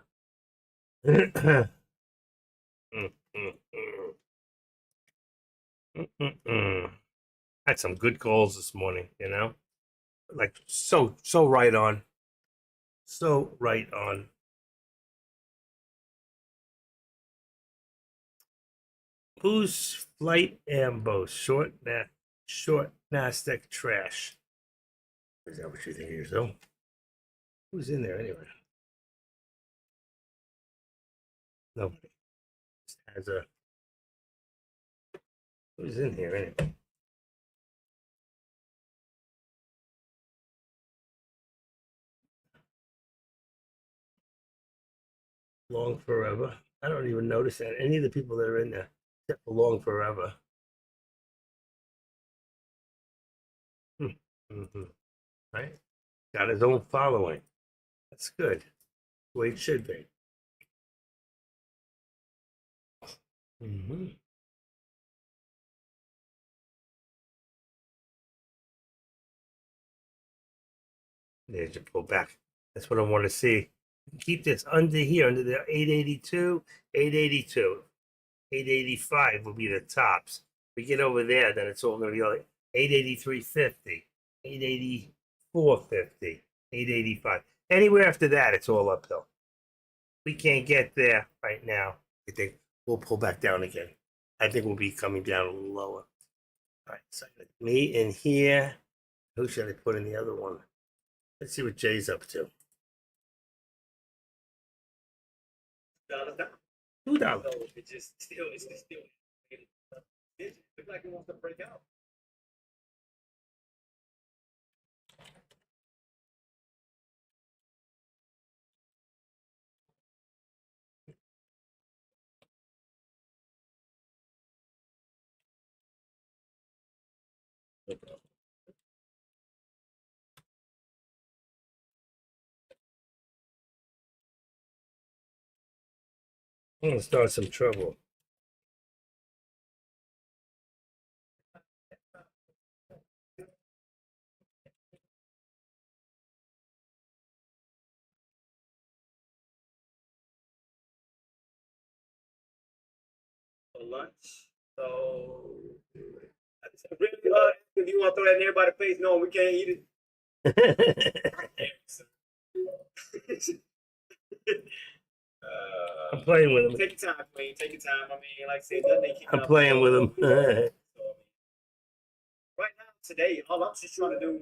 Had some good calls this morning, you know? Like so right on. So right on. Who's Flight Ambo? Short Nasdaq trash. Is that what you think of yourself? Who's in there anyway? Nobody. Just has a. Who's in here anyway? Long Forever. I don't even notice that any of the people that are in there, except for Long Forever. Mm-hmm. Right? Got his own following. That's good. The way it should be. Mm-hmm. There's your pullback. That's what I want to see. Keep this under here, under the 882, 882. 885 will be the tops. We get over there, then it's all going to be like 883.50, 884.50, 885. Anywhere after that, it's all uphill. We can't get there right now. I think we'll pull back down again. I think we'll be coming down a little lower. All right, so me in here. Who should I put in the other one? Let's see what Jay's up to. $2. It's just still. It looks like it wants to break out. I'm gonna start some trouble. for lunch. So, really, if you want to throw that in everybody's face, no, we can't eat it. I'm playing with him. Take your time, Queen. Take your time. I mean, like I said, nothing ain't keeping I'm up playing with him. So, I mean, right now, today, all I'm just trying to do,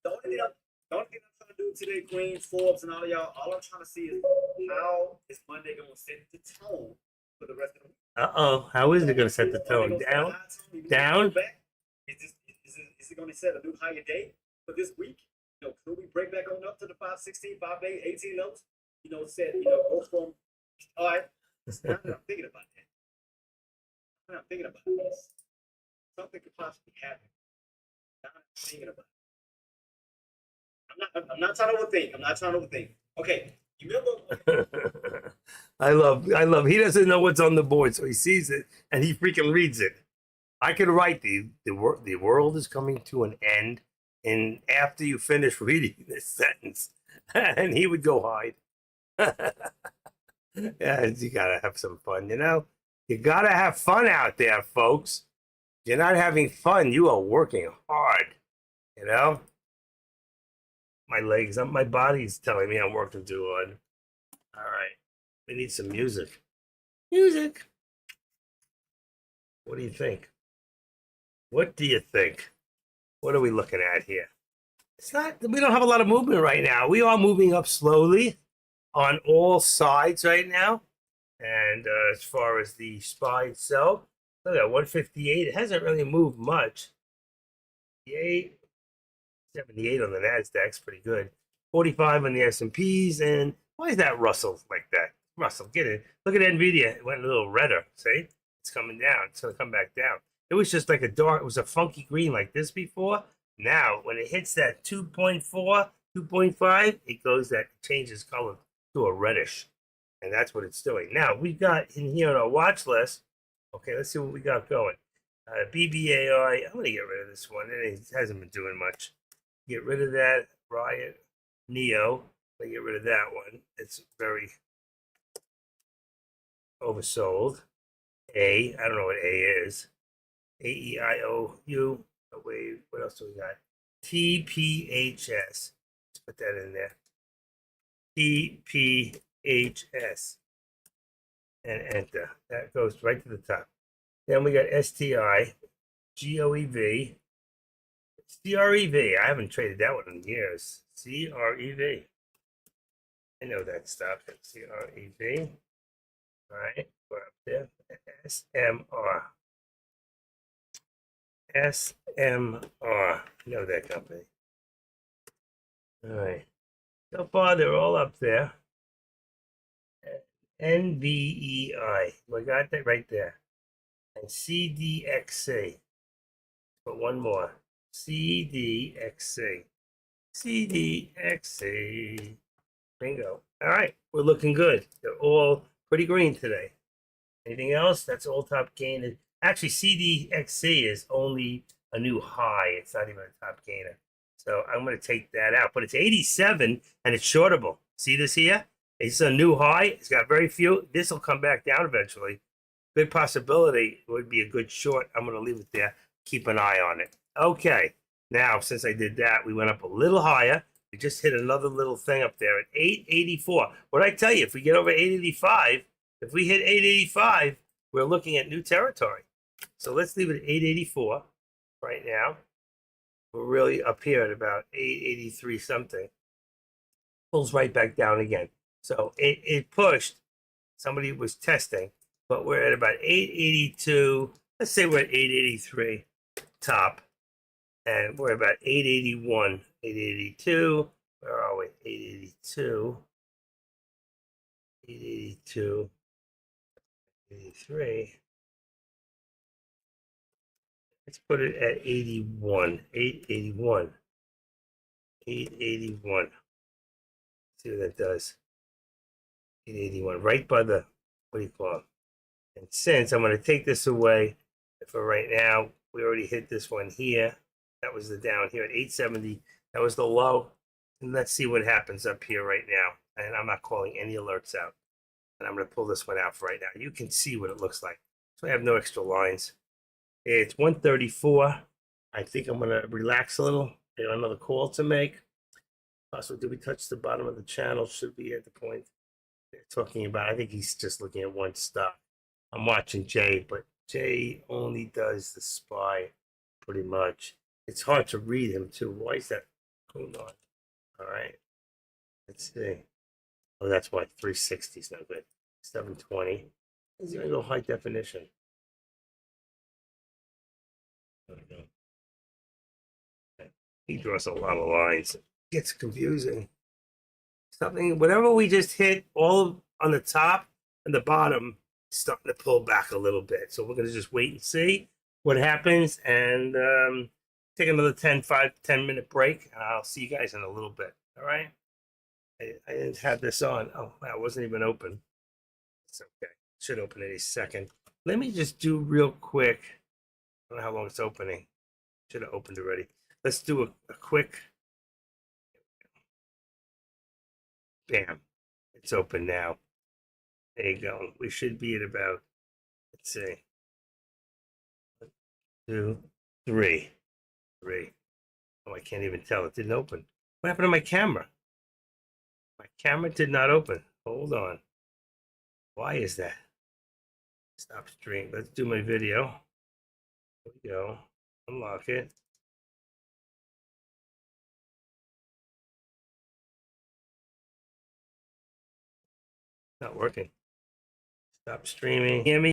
the only thing I'm trying to do today, Queens, Forbes, and all of y'all, all I'm trying to see is how is Monday going to set the tone for the rest of the week. Uh-oh. How is it going to set the tone? Down? Down? Is it going to set a new higher day for this week? You know, could we break back on up to the 516, 518 levels? You know, go from, all right, now that I'm thinking about that, now that I'm thinking about this, something could possibly happen. Now that I'm thinking about it. I'm not trying to overthink. I'm not trying to overthink. Okay, you remember? I love, he doesn't know what's on the board, so he sees it and he freaking reads it. I could write the world is coming to an end, and after you finish reading this sentence, and he would go hide. Yeah, you gotta have some fun, you know? You gotta have fun out there, folks. If you're not having fun, you are working hard, you know? My legs, my body's telling me I'm working too hard. All right, we need some music. Music. What do you think? What do you think? What are we looking at here? It's not, we don't have a lot of movement right now. We are moving up slowly on all sides right now. And as far as the SPY itself, look at 158. It hasn't really moved much. 78 on the Nasdaq's pretty good. 45 on the S&Ps. And why is that Russell like that? Russell, get it. Look at NVIDIA. It went a little redder. See? It's coming down. It's going to come back down. It was just like it was a funky green like this before. Now, when it hits that 2.4, 2.5, it changes color to a reddish. And that's what it's doing. Now, we got in here on our watch list. Okay, let's see what we got going. BBAI. I'm going to get rid of this one. It hasn't been doing much. Get rid of that. Riot. Neo. I get rid of that one. It's very oversold. I don't know what A is. AEIOU. Oh, wait, what else do we got? TPHS. Let's put that in there. TPHS. And enter. That goes right to the top. Then we got STI, GOEV, CREV. I haven't traded that one in years. CREV. I know that stuff. CREV. All right, we're up there. SMR. SMR. Know that company. All right. So far, they're all up there. NVEI. We got that right there. And CDXC. But one more. CDXC. CDXC. Bingo. All right. We're looking good. They're all pretty green today. Anything else? That's all top gainer. Actually, CDXC is only a new high. It's not even a top gainer. So I'm going to take that out. But it's 87 and it's shortable. See this here? It's a new high. It's got very few. This will come back down eventually. Good possibility. It would be a good short. I'm going to leave it there. Keep an eye on it. Okay. Now, since I did that, we went up a little higher. We just hit another little thing up there at 884. What I tell you, if we get over 885, if we hit 885, we're looking at new territory. So let's leave it at 884 right now. We're really up here at about 883 something. Pulls right back down again. So it pushed. Somebody was testing, but we're at about 882. Let's say we're at 883 top. And we're about 881, 882. Where are we? 882. 882. 83. Let's put it at 81. 881. 881. See what that does. 881. Right by the, what do you call it? And since I'm going to take this away for right now, we already hit this one here. That was the down here at 870. That was the low. And let's see what happens up here right now. And I'm not calling any alerts out. And I'm going to pull this one out for right now. You can see what it looks like. So I have no extra lines. It's 134. I think I'm going to relax a little. I got another call to make. Also, did we touch the bottom of the channel? Should be at the point they're talking about. I think he's just looking at one stock. I'm watching Jay, but Jay only does the SPY pretty much. It's hard to read him too. Why is that going on? All right. Let's see. Oh, that's why 360 is no good. 720. He's going to go high definition. There we go. He draws a lot of lines. It gets confusing. Something, whatever we just hit, all on the top and the bottom, starting to pull back a little bit. So we're going to just wait and see what happens and take another 10 minute break. And I'll see you guys in a little bit. All right. I didn't have this on. Oh, wow, it wasn't even open. It's okay. Should open any second. Let me just do real quick. I don't know how long it's opening. Should have opened already. Let's do a quick. Bam. It's open now. There you go. We should be at about, let's see, 1, 2, 3. 3. Oh, I can't even tell. It didn't open. What happened to my camera? My camera did not open. Hold on. Why is that? Stop stream. Let's do my video. There we go. Unlock it. Not working. Stop streaming. Hear me?